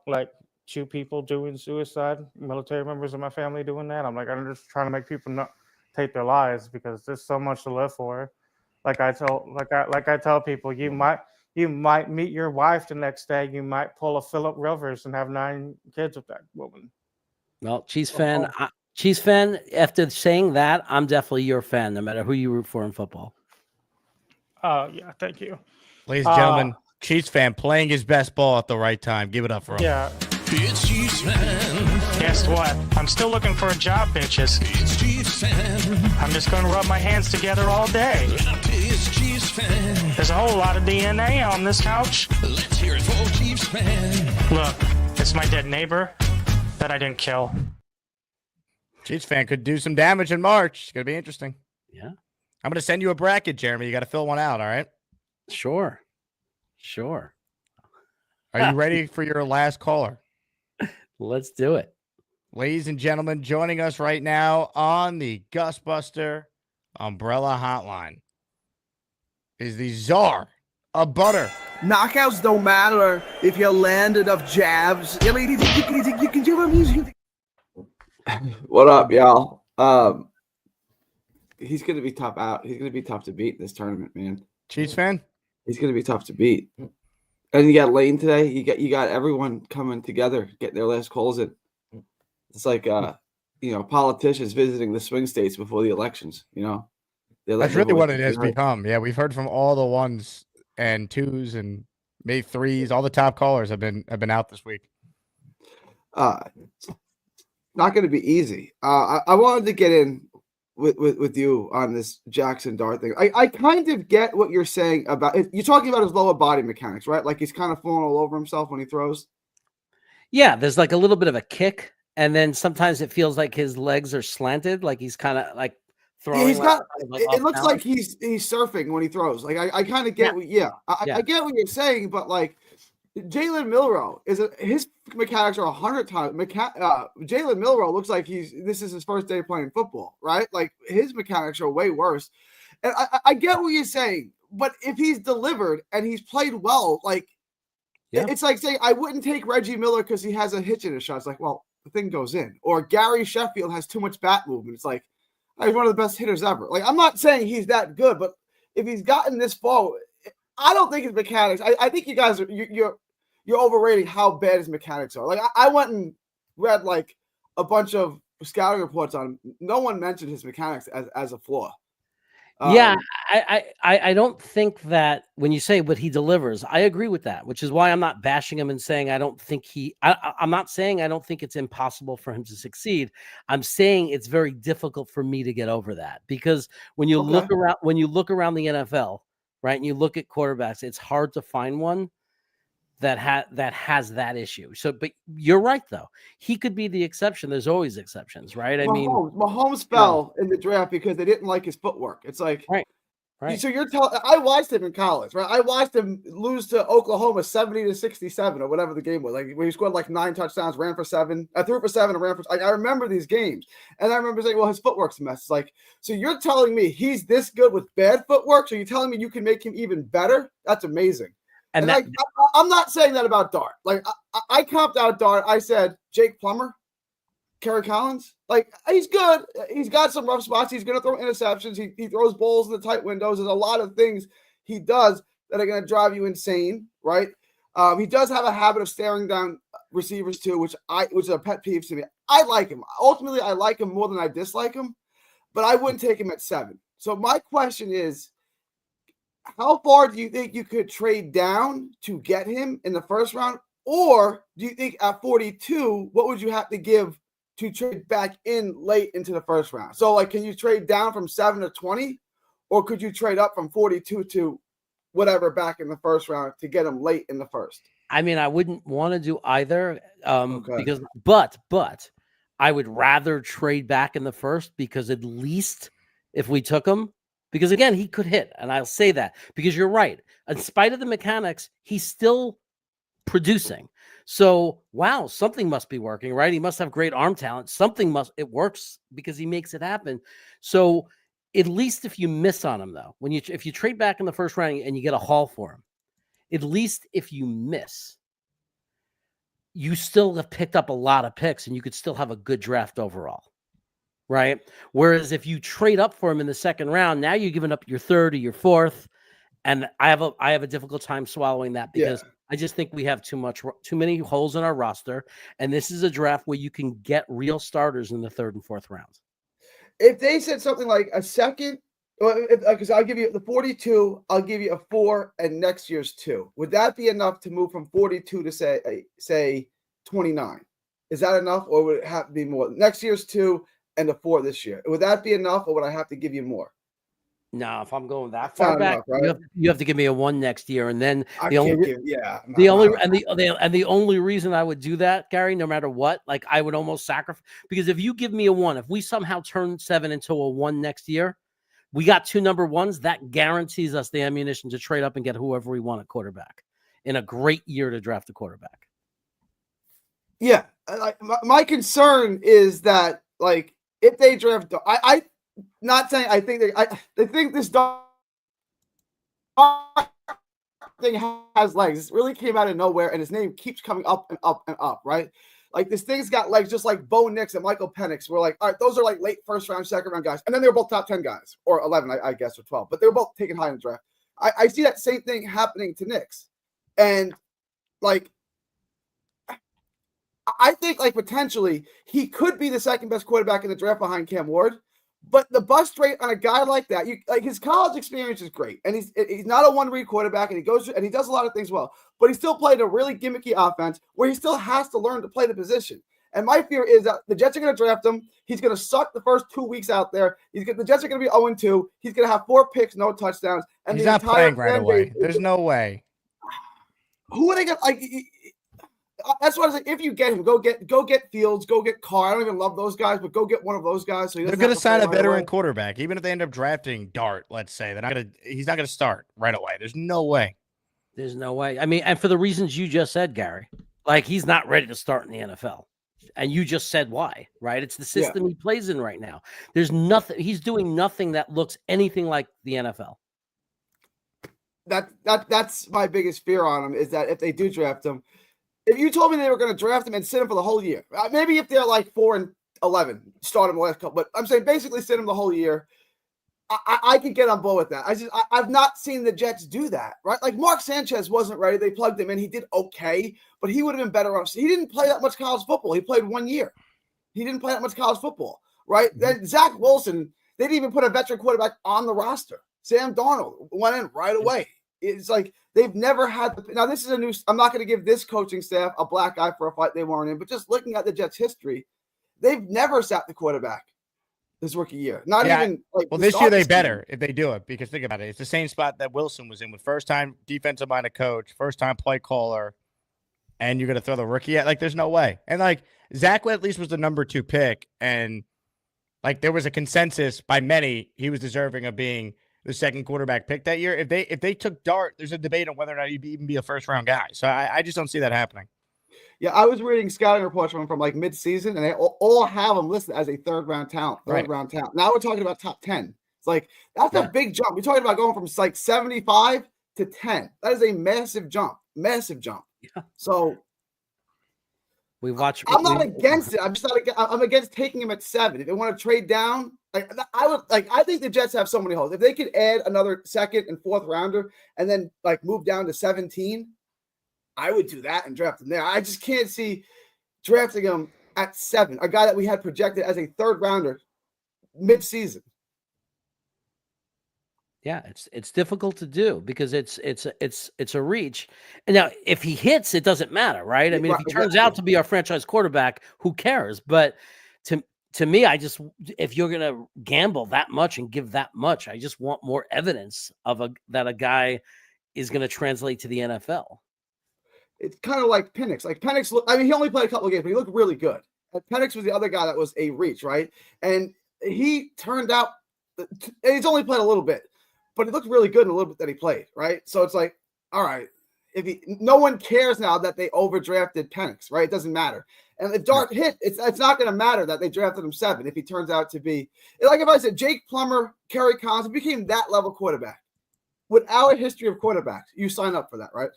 2 people doing suicide, military members of my family doing that, I'm just trying to make people not take their lives, because there's so much to live for. I tell people, you might meet your wife the next day. You might pull a Phillip Rivers and have 9 kids with that woman. Well, Chiefs fan, after saying that, I'm definitely your fan, no matter who you root for in football. Yeah, thank you. Ladies and gentlemen, Chiefs fan playing his best ball at the right time. Give it up for him. Yeah. It's Chiefs fan. Guess what? I'm still looking for a job, bitches. It's Chiefs fan. I'm just going to rub my hands together all day. It's Chiefs fan. There's a whole lot of DNA on this couch. Let's hear it for Chiefs fan. Look, it's my dead neighbor that I didn't kill. Chiefs fan could do some damage in March. It's going to be interesting. Yeah. I'm going to send you a bracket, Jeremy. You got to fill one out, all right? Sure. Are you ready for your last caller? Let's do it. Ladies and gentlemen, joining us right now on the Gusbuster Umbrella Hotline is the czar of butter. Knockouts don't matter if you land enough jabs. You can do music. What up, y'all? He's gonna be tough out. He's gonna be tough to beat in this tournament, man. Chiefs fan? He's gonna be tough to beat. And you got Lane today. You got everyone coming together, getting their last calls in. It's like politicians visiting the swing states before the elections. That's really what it has become. Yeah, we've heard from all the 1s and 2s and maybe 3s. All the top callers have been out this week. Not going to be easy. I wanted to get in with you on this Jackson Dart thing. I kind of get what you're saying about it. You're talking about his lower body mechanics, right? Like he's kind of falling all over himself when he throws. Yeah, there's a little bit of a kick, and then sometimes it feels like his legs are slanted, like he's kind of throwing. Yeah, he's got. It looks like he's surfing when he throws. I kind of get. I get what you're saying, but Jalen Milroe his mechanics are 100 times. Jalen Milroe looks like this is his first day playing football, right? Like his mechanics are way worse. And I get what you're saying, but if he's delivered and he's played well, it's like saying I wouldn't take Reggie Miller because he has a hitch in his shot. It's like, well, the thing goes in. Or Gary Sheffield has too much bat movement. It's like he's one of the best hitters ever. I'm not saying he's that good, but if he's gotten this far, I don't think his mechanics. I think you guys you're overrating how bad his mechanics are. I went and read a bunch of scouting reports on him. No one mentioned his mechanics as a flaw. I don't think that when you say what he delivers, I agree with that, which is why I'm not bashing him and saying I don't think I'm not saying I don't think it's impossible for him to succeed. I'm saying it's very difficult for me to get over that, because when you look around the NFL, right, and you look at quarterbacks, it's hard to find one that has that issue. So, but you're right though. He could be the exception. There's always exceptions, right? I mean, Mahomes fell in the draft because they didn't like his footwork. It's like right. So you're telling I watched him in college, right? I watched him lose to Oklahoma 70-67 or whatever the game was. Like when he scored like 9 touchdowns, ran for 7, threw for 7, and ran for. I remember these games, and I remember saying, "Well, his footwork's a mess." It's like, so you're telling me he's this good with bad footwork? So you're telling me you can make him even better? That's amazing. And like, I'm not saying that about Dart. Like I comped out Dart. I said Jake Plummer, Kerry Collins, like he's good. He's got some rough spots. He's going to throw interceptions. He throws balls in the tight windows. There's a lot of things he does that are going to drive you insane, right? He does have a habit of staring down receivers too, which is a pet peeve to me. I like him. Ultimately, I like him more than I dislike him, but I wouldn't take him at 7. So my question is, how far do you think you could trade down to get him in the first round? Or do you think at 42, what would you have to give to trade back in late into the first round? So like, can you trade down from 7 to 20, or could you trade up from 42 to whatever back in the first round to get him late in the first? I mean, I wouldn't want to do either because, but I would rather trade back in the first because at least if we took him, because again, he could hit. And I'll say that because you're right. In spite of the mechanics, he's still producing. So, wow, something must be working, right? He must have great arm talent. It works because he makes it happen. So at least if you miss on him though, if you trade back in the first round and you get a haul for him, at least if you miss, you still have picked up a lot of picks and you could still have a good draft overall. Right. Whereas if you trade up for him in the second round, now you're giving up your third or your fourth. And I have a difficult time swallowing that because I just think we have too many holes in our roster. And this is a draft where you can get real starters in the third and fourth rounds. If they said something like a second, because I'll give you the 42, I'll give you a 4 and next year's 2. Would that be enough to move from 42 to say 29? Is that enough, or would it have to be more? Next year's 2 and a 4 this year. Would that be enough, or would I have to give you more? No, if I'm going that far back, enough, right? you have to give me a 1 next year, and then the only reason I would do that, Gary, no matter what, like I would almost sacrifice, because if you give me a 1, if we somehow turn 7 into a 1 next year, we got 2 number 1s. That guarantees us the ammunition to trade up and get whoever we want at quarterback in a great year to draft a quarterback. Yeah, my concern is that like if they draft, I not saying I think they think this dog thing has legs. It really came out of nowhere, and his name keeps coming up and up and up, right? Like this thing's got legs, just like Bo Nix and Michael Penix. We're like, all right, those are like late first round, second round guys, and then they were both top 10 guys, or 11, I guess, or 12, but they were both taken high in the draft. I see that same thing happening to Nix, and like I think like potentially he could be the second best quarterback in the draft behind Cam Ward. But the bust rate on a guy like that, like his college experience is great, and he's not a one-read quarterback, and he goes and he does a lot of things well. But he still played a really gimmicky offense where he still has to learn to play the position. And my fear is that the Jets are going to draft him. He's going to suck the first 2 weeks out there. The Jets are going to be 0-2. He's going to have 4 picks, no touchdowns, and he's not playing right away. There's no way. Who are they going to like? That's why I was like, if you get him, go get Fields, go get Carr. I don't even love those guys, but go get one of those guys. So they're going to sign a veteran quarterback, even if they end up drafting Dart. Let's say he's not going to start right away. There's no way. There's no way. I mean, and for the reasons you just said, Gary, like he's not ready to start in the NFL, and you just said why, right? It's the system he plays in right now. There's nothing. He's doing nothing that looks anything like the NFL. That's my biggest fear on him, is that if they do draft him. If you told me they were going to draft him and sit him for the whole year, maybe if they're like 4-11, start him the last couple, but I'm saying basically sit him the whole year, I could get on board with that. I've not seen the Jets do that, right? Like Mark Sanchez wasn't ready. They plugged him in. He did okay, but he would have been better off. He didn't play that much college football. He played 1 year. He didn't play that much college football, right? Then Zach Wilson, they didn't even put a veteran quarterback on the roster. Sam Darnold went in right away. It's like they've never had now this is a new. I'm not going to give this coaching staff a black eye for a fight they weren't in, but just looking at the Jets' history, they've never sat the quarterback this rookie year. Not even like. Well, this year they better if they do it, because think about it. It's the same spot that Wilson was in with first time defensive minded coach, first time play caller. and you're going to throw the rookie at, like, there's no way. And like Zach at least was the number 2 pick. And like, there was a consensus by many, he was deserving of being the second quarterback pick that year. If they took Dart, there's a debate on whether or not he'd even be a first round guy. So I just don't see that happening. Yeah, I was reading scouting reports from like mid-season, and they all have him listed as a third-round talent. Third-round talent. Now we're talking about top 10. It's like that's a big jump. We're talking about going from like 75 to 10. That is a massive jump. Massive jump. Yeah. So we watch. I'm not against it. I'm just not. I'm against taking him at 7. If they want to trade down, I would like. I think the Jets have so many holes. If they could add another second and fourth rounder, and then like move down to 17. I would do that and draft him there. I just can't see drafting him at 7, a guy that we had projected as a third rounder mid-season. Yeah, it's difficult to do because it's a reach. And now if he hits, it doesn't matter, right? I mean, if he turns out to be our franchise quarterback, who cares? But to me, if you're gonna gamble that much and give that much, I just want more evidence of that a guy is gonna translate to the NFL. It's kind of like Penix. Like Penix, I mean, he only played a couple of games, but he looked really good. Penix was the other guy that was a reach, right? And he turned out, he's only played a little bit, but he looked really good in a little bit that he played, right? So it's like, all right, no one cares now that they overdrafted Penix, right? It doesn't matter. And if Dart hit, it's not going to matter that they drafted him 7 if he turns out to be, like if I said Jake Plummer, Kerry Collins, became that level quarterback. With our history of quarterbacks, you sign up for that, right?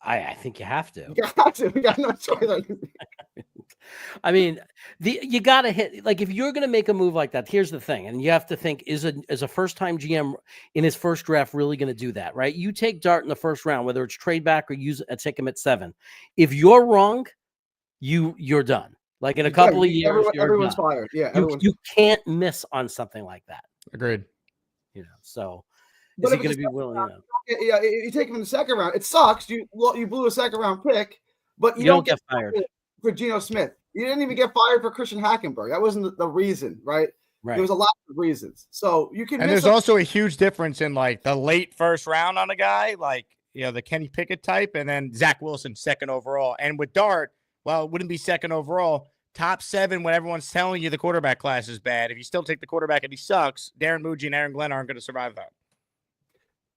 I think you have to. You got to. We got no choice. I mean, you got to hit. Like, if you're going to make a move like that, here's the thing, and you have to think: is a first-time GM in his first draft really going to do that? Right? You take Dart in the first round, whether it's trade back or take him at 7. If you're wrong, you're done. Like in a couple of years, everyone's fired. Yeah, you can't miss on something like that. Agreed. So. But is he going to be willing? Yeah, you take him in the second round. It sucks. You blew a second round pick, but you don't get fired for Geno Smith. You didn't even get fired for Christian Hackenberg. That wasn't the reason, right? Right. There was a lot of reasons. So you can. And there's also a huge difference in like the late first round on a guy, like the Kenny Pickett type, and then Zach Wilson second overall. And with Dart, well, it wouldn't be second overall. Top 7 when everyone's telling you the quarterback class is bad. If you still take the quarterback and he sucks, Darren Muji and Aaron Glenn aren't going to survive that.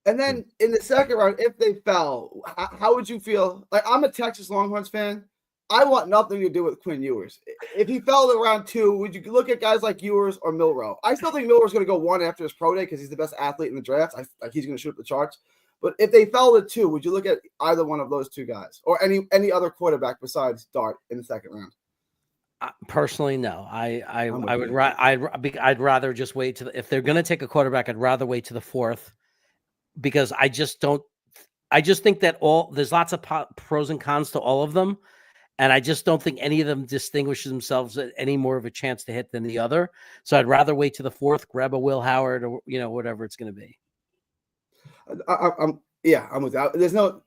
And then in the second round, if they fell, how would you feel? Like, I'm a Texas Longhorns fan. I want nothing to do with Quinn Ewers. If he fell to round 2, would you look at guys like Ewers or Milroe? I still think Milroe's going to go 1 after his pro day because he's the best athlete in the draft. He's going to shoot up the charts. But if they fell to 2, would you look at either one of those 2 guys or any other quarterback besides Dart in the second round? Personally, no. I'd rather just wait if they're going to take a quarterback, I'd rather wait to the 4th. Because I just think that there's lots of pros and cons to all of them. And I just don't think any of them distinguishes themselves at any more of a chance to hit than the other. So I'd rather wait to the 4th, grab a Will Howard or, whatever it's going to be. I'm with that. There's no,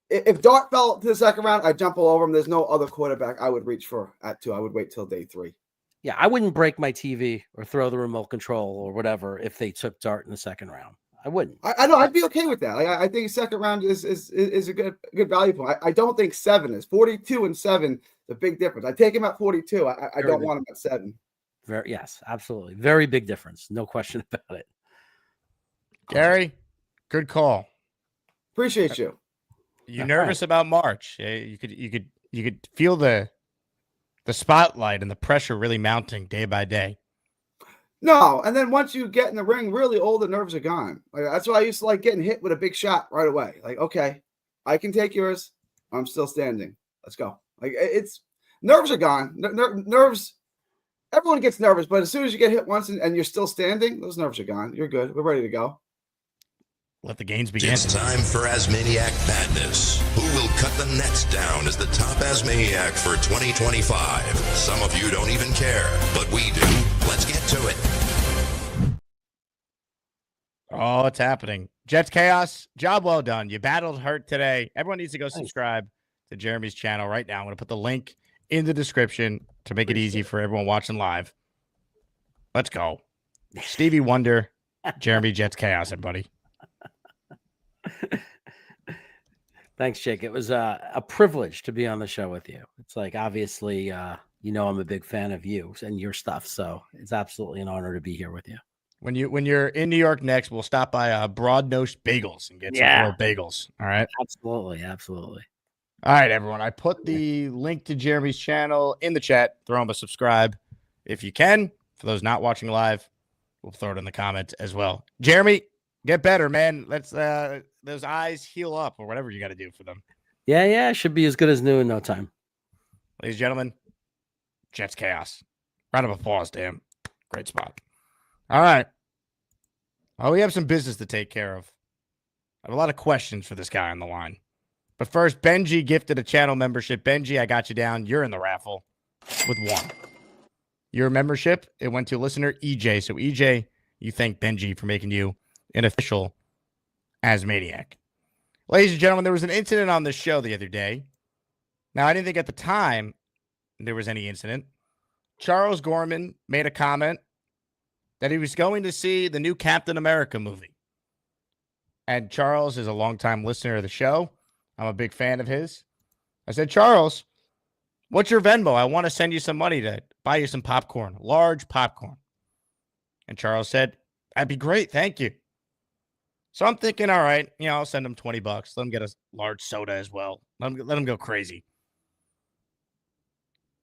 if Dart fell to the second round, I'd jump all over him. There's no other quarterback I would reach for at 2. I would wait till day 3. Yeah. I wouldn't break my TV or throw the remote control or whatever if they took Dart in the second round. I wouldn't. I know. I'd be okay with that. Like, I think second round is a good value point. I don't think 7 is 42 and 7 is a big difference. I take him at 42. I don't want him at 7. Yes, absolutely. Very big difference. No question about it. Gary, good call. Appreciate you. You nervous about March? You could feel the spotlight and the pressure really mounting day by day. No, and then once you get in the ring, really all the nerves are gone. Like, that's why I used to like getting hit with a big shot right away. Like, okay, I can take yours. I'm still standing. Let's go. Like, it's nerves are gone. Nerves. Everyone gets nervous, but as soon as you get hit once and you're still standing, those nerves are gone. You're good. We're ready to go. Let the games begin. It's time for Asmaniac Madness. Who will cut the nets down as the top Asmaniac for 2025? Some of you don't even care, but we do. Let's get to it. Oh, it's happening. Jets Chaos, job well done. You battled hurt today. Everyone needs to go subscribe to Jeremy's channel right now. I'm going to put the link in the description to make it easy for everyone watching live. Let's go. Stevie Wonder, Jeremy Jets Chaos, everybody. Thanks, Jake. It was a privilege to be on the show with you. It's like, obviously, I'm a big fan of you and your stuff, so it's absolutely an honor to be here with you. When you're in New York next, we'll stop by Broad Nose Bagels and get some grilled bagels. All right. Absolutely. All right, everyone. I put the link to Jeremy's channel in the chat. Throw him a subscribe if you can. For those not watching live, we'll throw it in the comments as well. Jeremy, get better, man. Let's those eyes heal up or whatever you got to do for them. Yeah. Should be as good as new in no time. Ladies and gentlemen, Jets Chaos. Round of applause, damn. Great spot. All right. Oh, we have some business to take care of. I have a lot of questions for this guy on the line. But first, Benji gifted a channel membership. Benji, I got you down. You're in the raffle with one. Your membership, it went to listener EJ. So, EJ, you thank Benji for making you an official Asmaniac. Ladies and gentlemen, there was an incident on this show the other day. Now, I didn't think at the time there was any incident. Charles Gorman made a comment that he was going to see the new Captain America movie. And Charles is a longtime listener of the show. I'm a big fan of his. I said, Charles, what's your Venmo? I want to send you some money to buy you some popcorn, large popcorn. And Charles said, that'd be great. Thank you. So I'm thinking, all right, I'll send him $20. Let him get a large soda as well. Let him go crazy.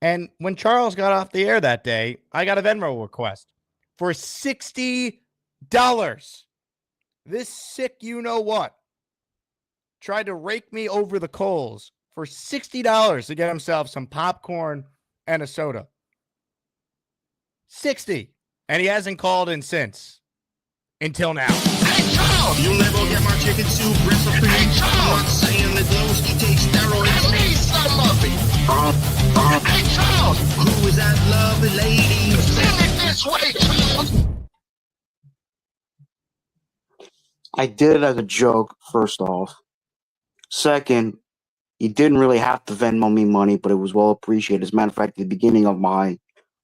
And when Charles got off the air that day, I got a Venmo request for $60. This sick you-know-what tried to rake me over the coals for $60 to get himself some popcorn and a soda. 60. And he hasn't called in since. Until now. You'll never get my chicken soup recipe. I'm not saying that Glowski takes steroids. Give me some of it. Hey, Charles! Who is that lovely lady? Send it this way, Charles! I did it as a joke, first off. Second, you didn't really have to Venmo me money, but it was well appreciated. As a matter of fact, at the beginning of my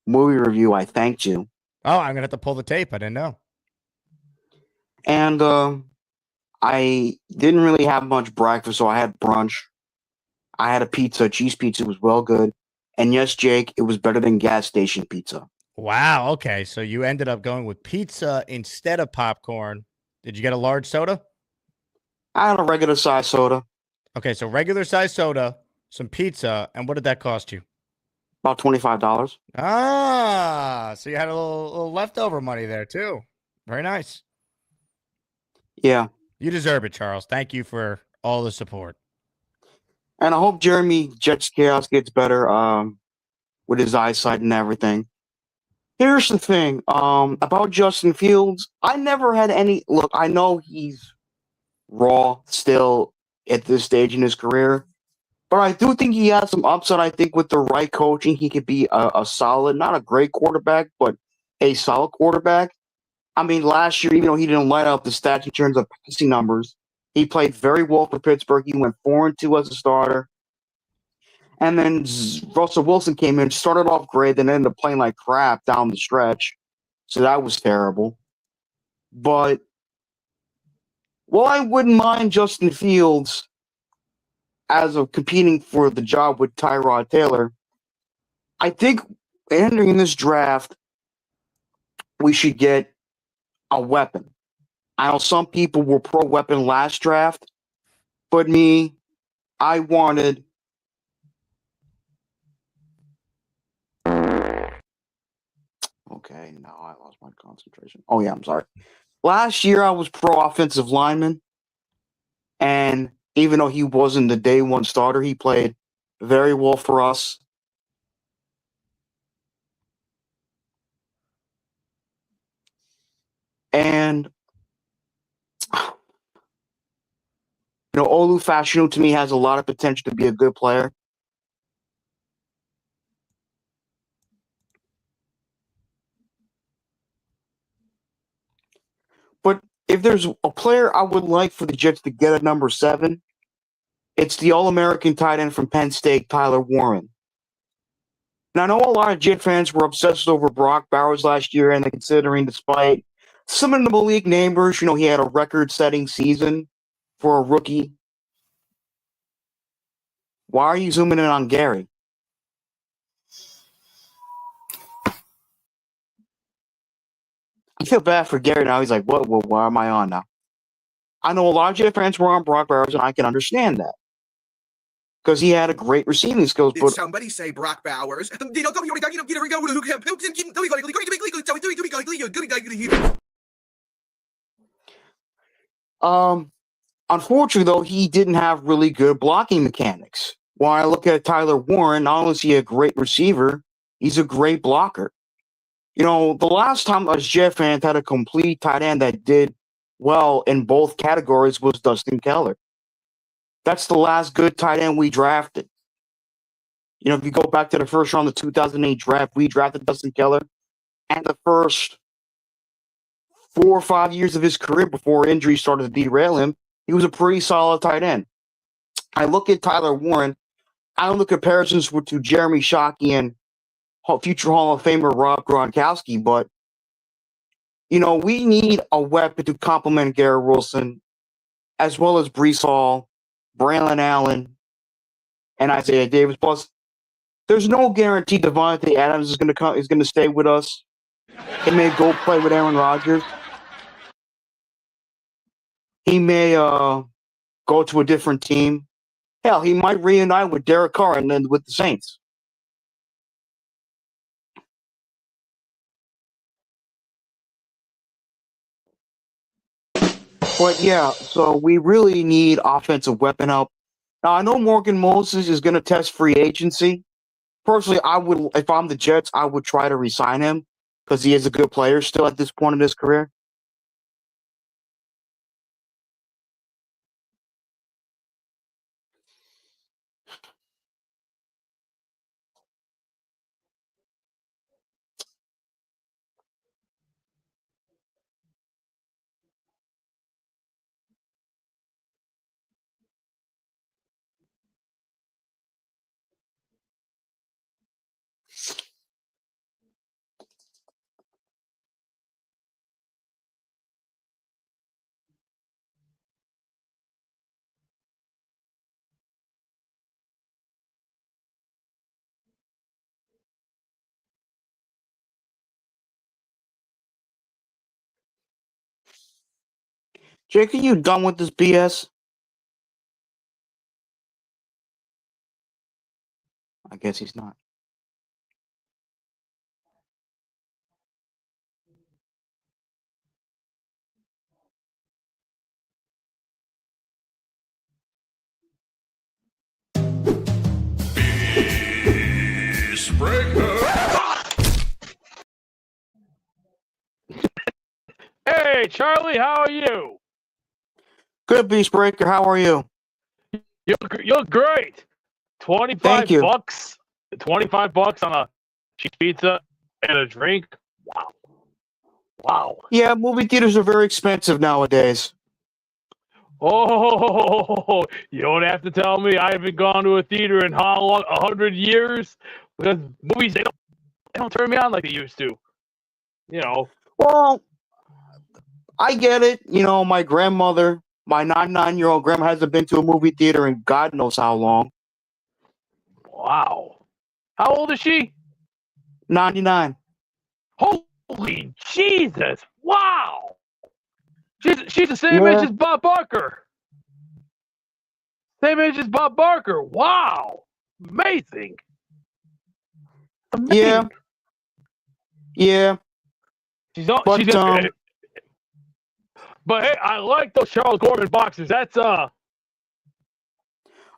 movie review, I thanked you. Oh, I'm going to have to pull the tape. I didn't know. And I didn't really have much breakfast, so I had brunch. I had a pizza. Cheese pizza was well good. And yes, Jake, it was better than gas station pizza. Wow. Okay. So you ended up going with pizza instead of popcorn. Did you get a large soda? I had a regular size soda. Okay. So regular size soda, some pizza. And what did that cost you? About $25. Ah, so you had a little leftover money there too. Very nice. Yeah. You deserve it, Charles. Thank you for all the support. And I hope Jeremy Jets Chaos gets better with his eyesight and everything. Here's the thing about Justin Fields. I never had any look. I know he's raw still at this stage in his career, but I do think he has some upside. I think with the right coaching, he could be a solid, not a great quarterback, but a solid quarterback. I mean, last year, even though he didn't light up the stats in terms of passing numbers, he played very well for Pittsburgh. He went 4-2 as a starter. And then Russell Wilson came in, started off great, then ended up playing like crap down the stretch. So that was terrible. But while I wouldn't mind Justin Fields as of competing for the job with Tyrod Taylor, I think entering this draft, we should get a weapon. I know some people were pro weapon last draft, but me, I wanted okay, now I lost my concentration. Oh yeah, I'm sorry. Last year I was pro offensive lineman, and even though he wasn't the day one starter, he played very well for us. And Olu Fashanu to me has a lot of potential to be a good player. But if there's a player I would like for the Jets to get at number 7, it's the All-American tight end from Penn State, Tyler Warren. Now, I know a lot of Jet fans were obsessed over Brock Bowers last year, and considering despite some of the Malik neighbors, he had a record-setting season for a rookie. Why are you zooming in on Gary? I feel bad for Gary now. He's like, what? Why am I on now? I know a lot of Jet fans were on Brock Bowers, and I can understand that because he had a great receiving skills. Did But somebody say Brock Bowers? unfortunately, though, he didn't have really good blocking mechanics. When I look at Tyler Warren, not only is he a great receiver, he's a great blocker. You know, the last time a Jet fan had a complete tight end that did well in both categories was Dustin Keller. That's the last good tight end we drafted. You know, if you go back to the first round of the 2008 draft, we drafted Dustin Keller, and the first 4 or 5 years of his career before injury started to derail him, he was a pretty solid tight end. I look at Tyler Warren. I don't look at comparisons to Jeremy Shockey and future Hall of Famer Rob Gronkowski, but you know, we need a weapon to complement Garrett Wilson, as well as Breece Hall, Braylon Allen, and Isaiah Davis. Plus, there's no guarantee Devontae Adams is going to stay with us. He may go play with Aaron Rodgers. He may go to a different team. Hell, he might reunite with Derek Carr and then with the Saints. But yeah, so we really need offensive weapon help. Now I know Morgan Moses is going to test free agency. Personally, I would, if I'm the Jets, I would try to re-sign him because he is a good player still at this point in his career. Jake, are you done with this BS? I guess he's not. Hey, Charlie, how are you? Good, Beast Breaker. How are you? You're great. 25 Thank you. bucks. 25 bucks on a cheese pizza and a drink. Wow. Wow. Yeah, movie theaters are very expensive nowadays. Oh, you don't have to tell me. I haven't gone to a theater in how long? 100 years? Because movies they don't turn me on like they used to. You know. Well, I get it. You know, my grandmother, my 99-year-old grandma, hasn't been to a movie theater in God knows how long. Wow. How old is she? 99. Holy Jesus! Wow. She's the same age as Bob Barker. Same age as Bob Barker. Wow. Amazing. Yeah. Yeah. She's gonna, but hey, I like those Charles Gorman boxes. That's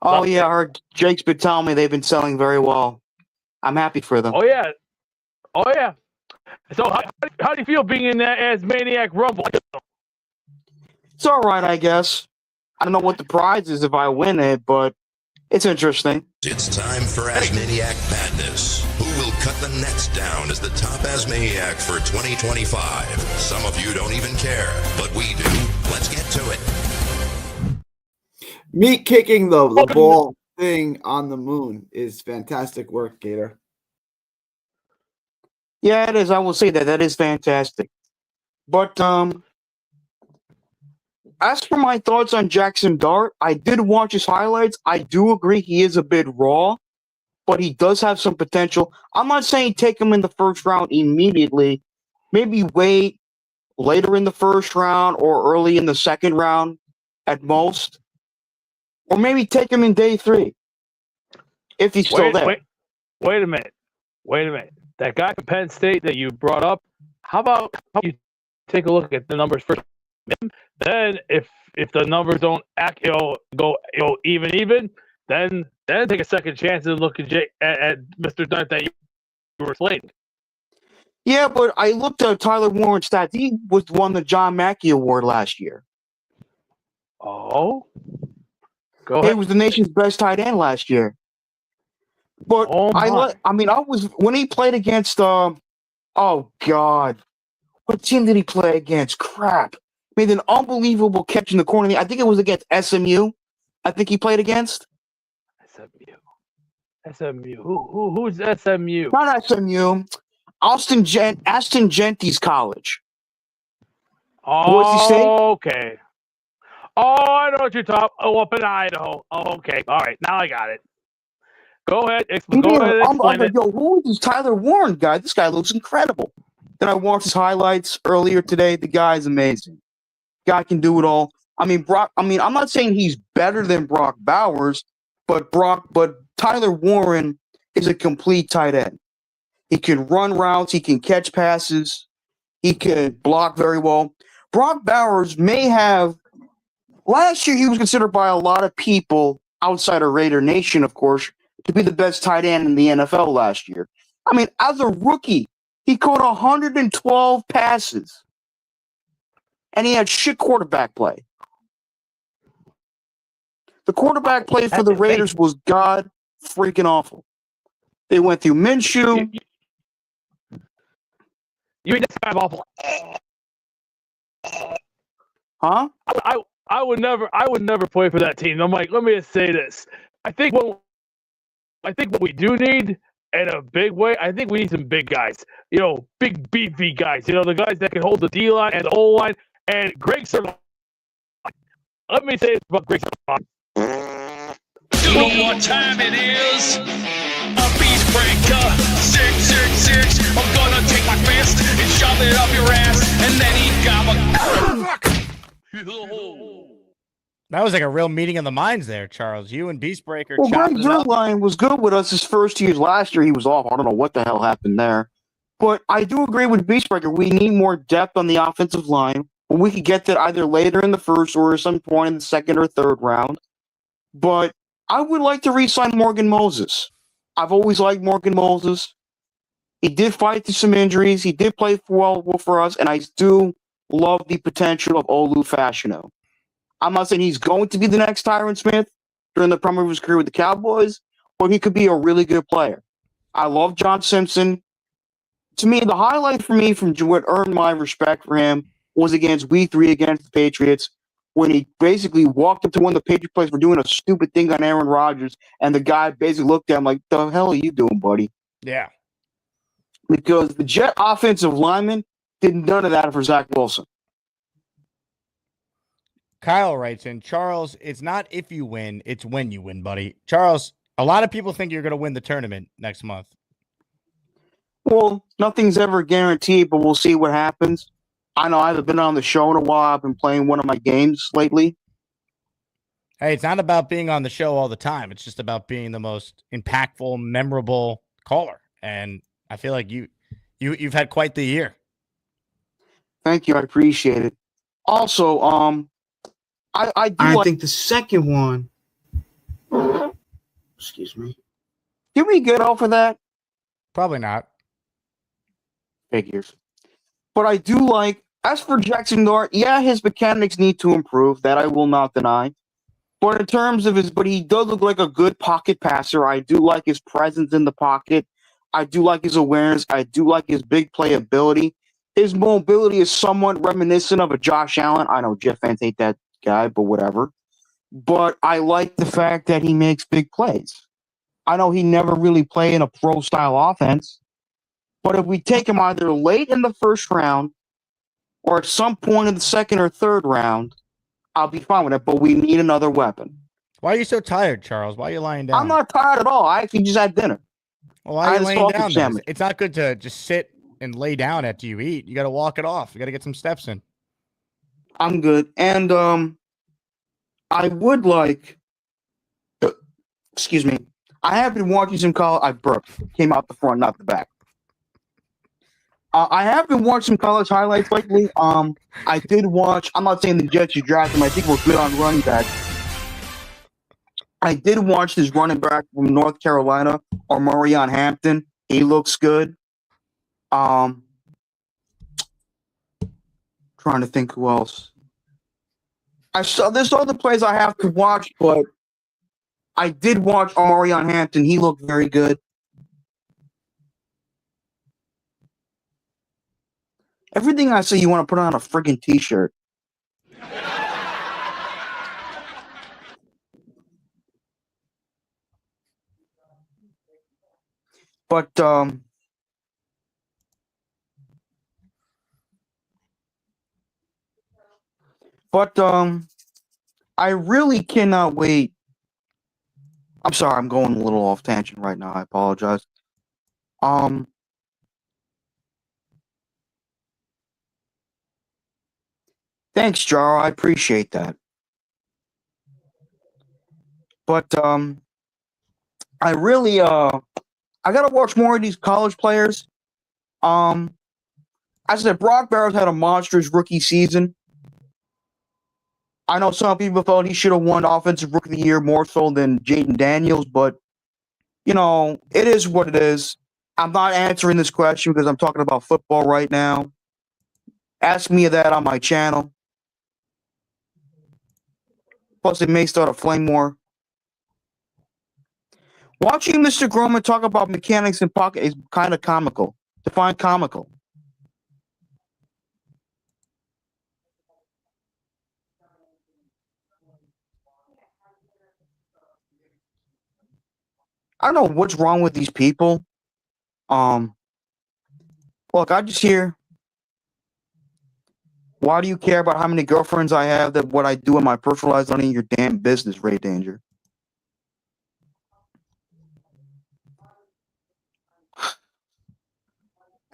Oh yeah, I heard Jake's been telling me they've been selling very well. I'm happy for them. Oh yeah. So how do you feel being in that as Maniac Rumble? It's all right, I guess. I don't know what the prize is if I win it, but it's interesting. It's time for Asmaniac Madness. Who will cut the nets down as the top Asmaniac for 2025? Some of you don't even care, but we do. Let's get to it. Me kicking the ball thing on the moon is fantastic work, Gator. Yeah, it is. I will say that is fantastic. But as for my thoughts on Jackson Dart, I did watch his highlights. I do agree he is a bit raw, but he does have some potential. I'm not saying take him in the first round immediately. Maybe wait later in the first round or early in the second round at most. Or maybe take him in day 3 if he's still there. Wait a minute. That guy from Penn State that you brought up, how about you take a look at the numbers first? Then if the numbers don't go even, then take a second chance and look at Mr. Dart that you were slating. Yeah, but I looked at Tyler Warren's stats. He won the John Mackey Award last year. Oh? Go He ahead. was the nation's best tight end last year. But when he played against oh God. What team did he play against? Crap. Made an unbelievable catch in the corner. I think it was against SMU. I think he played against. SMU. Who's SMU? Not SMU. Aston Genty's college. Boise State? Okay. Oh, I know what you're talking. Oh, up in Idaho. Oh, okay. All right. Now I got it. Go ahead. Explain it. Yo, who is this Tyler Warren guy? This guy looks incredible. Then I watched his highlights earlier today. The guy's amazing. Guy can do it all. I'm not saying he's better than Brock Bowers, but Tyler Warren is a complete tight end. He can run routes. He can catch passes. He can block very well. Brock Bowers may have. Last year, he was considered by a lot of people outside of Raider Nation, of course, to be the best tight end in the NFL last year. I mean, as a rookie, he caught 112 passes. And he had shit quarterback play. The quarterback play for the Raiders was god freaking awful. They went through Minshew. You mean this guy's awful? Huh? I would never play for that team. I'm like, let me just say this. I think what we do need in a big way, I think we need some big guys. Big beefy guys. The guys that can hold the D line and the O line. And Greg Sirlein. Let me say this about Greg Sirlein. You know what time it is? A beast breaker. 666. I'm gonna take my fist and shove it up your ass, and then he That was like a real meeting of the minds there, Charles. You and Beastbreaker. Well, Greg Sirlein was good with us his first years. Last year, he was off. I don't know what the hell happened there. But I do agree with Beastbreaker. We need more depth on the offensive line. We could get that either later in the first or at some point in the second or third round. But I would like to re-sign Morgan Moses. I've always liked Morgan Moses. He did fight through some injuries. He did play well for us, and I do love the potential of Olu Fashanu. I'm not saying he's going to be the next Tyron Smith during the prime of his career with the Cowboys, but he could be a really good player. I love John Simpson. To me, the highlight for me from what earned my respect for him was against Week 3 against the Patriots, when he basically walked up to one of the Patriot players for doing a stupid thing on Aaron Rodgers, and the guy basically looked at him like, the hell are you doing, buddy? Yeah. Because the Jet offensive lineman did none of that for Zach Wilson. Kyle writes in, Charles, it's not if you win, it's when you win, buddy. Charles, a lot of people think you're going to win the tournament next month. Well, nothing's ever guaranteed, but we'll see what happens. I know I haven't been on the show in a while. I've been playing one of my games lately. Hey, it's not about being on the show all the time. It's just about being the most impactful, memorable caller. And I feel like you've had quite the year. Thank you. I appreciate it. Also, I think the second one. Excuse me. Did we get off of that? Probably not. Figures. But I do like, as for Jackson Dart, yeah, his mechanics need to improve. That I will not deny. But in terms of but he does look like a good pocket passer. I do like his presence in the pocket. I do like his awareness. I do like his big playability. His mobility is somewhat reminiscent of a Josh Allen. I know Jeff fans hate that guy, but whatever. But I like the fact that he makes big plays. I know he never really played in a pro-style offense. But if we take him either late in the first round or at some point in the second or third round, I'll be fine with it. But we need another weapon. Why are you so tired, Charles? Why are you lying down? I'm not tired at all. I actually just had dinner. Well, why are you laying down? Then? It's not good to just sit and lay down after you eat. You got to walk it off. You got to get some steps in. I'm good. And I would like, excuse me, I have been watching some college. I burped. Came out the front, not the back. I have been watching some college highlights lately. I did watch. I'm not saying the Jets should draft him. I think we're good on running back. I did watch this running back from North Carolina, Omarion Hampton. He looks good. Trying to think who else. There's other plays I have to watch, but I did watch Omarion Hampton. He looked very good. Everything I say, you want to put on a friggin' t-shirt. But I really cannot wait. I'm sorry, I'm going a little off tangent right now. I apologize. Thanks, Jaro. I appreciate that. But I really I gotta watch more of these college players. As I said, Brock Barrows had a monstrous rookie season. I know some people thought he should have won Offensive Rookie of the Year more so than Jaden Daniels, but you know, it is what it is. I'm not answering this question because I'm talking about football right now. Ask me that on my channel. Plus, it may start a flame war. Watching Mr. Gorman talk about mechanics in pocket is kind of comical. Define comical. I don't know what's wrong with these people. Look, I just hear. Why do you care about how many girlfriends I have? That what I do in my personal life is none of your damn business, Ray Danger.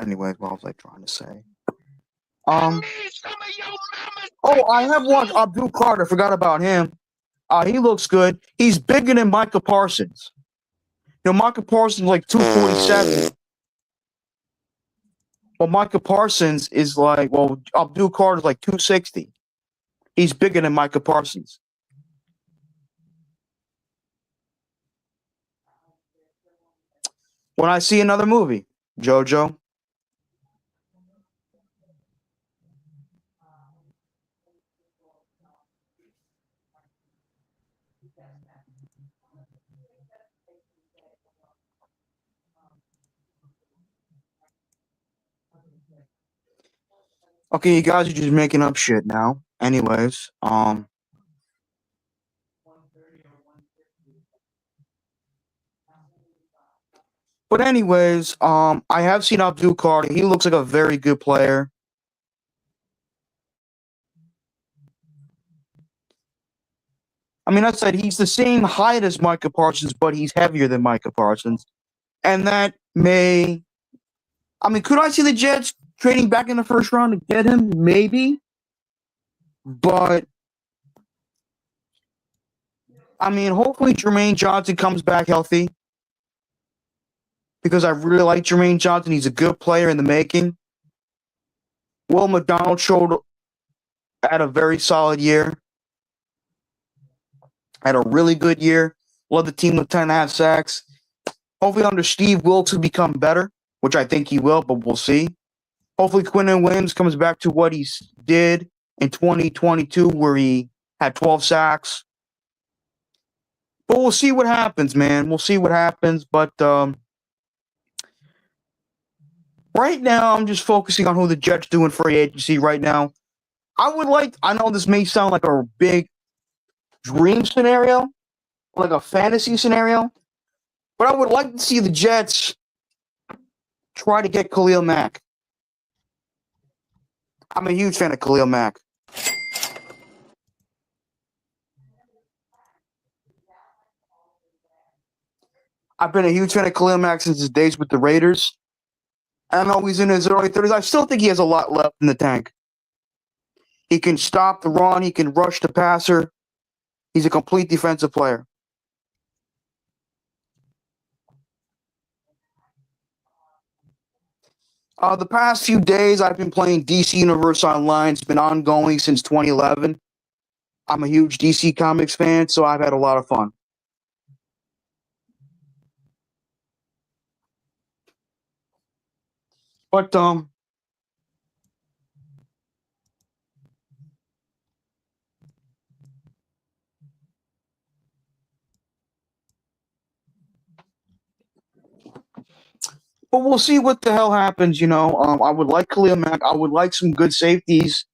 Anyways, what was I trying to say? Oh, I have watched Abdul Carter. Forgot about him. He looks good. He's bigger than Micah Parsons. You know, Micah Parsons is like 247. Well, Micah Parsons is like, well, Abdul Carter is like 260. He's bigger than Micah Parsons. When I see another movie, JoJo. Okay, you guys are just making up shit now. Anyways, but anyways, I have seen Abdul Carter. He looks like a very good player. I mean, I said he's the same height as Micah Parsons, but he's heavier than Micah Parsons. And that may... I mean, could I see the Jets trading back in the first round to get him? Maybe. But, I mean, hopefully Jermaine Johnson comes back healthy. Because I really like Jermaine Johnson. He's a good player in the making. Will McDonald had a very solid year. Had a really good year. Led the team with 10.5 sacks. Hopefully under Steve Wilkes will become better, which I think he will, but we'll see. Hopefully Quinnen Williams comes back to what he did in 2022 where he had 12 sacks. But we'll see what happens, man. We'll see what happens. But right now, I'm just focusing on who the Jets do in free agency right now. I know this may sound like a big dream scenario, like a fantasy scenario, but I would like to see the Jets try to get Khalil Mack. I'm a huge fan of Khalil Mack. I've been a huge fan of Khalil Mack since his days with the Raiders. I know he's in his early 30s. I still think he has a lot left in the tank. He can stop the run. He can rush the passer. He's a complete defensive player. The past few days, I've been playing DC Universe Online. It's been ongoing since 2011. I'm a huge DC Comics fan, so I've had a lot of fun. But we'll see what the hell happens. I would like Khalil Mack. I would like some good safeties.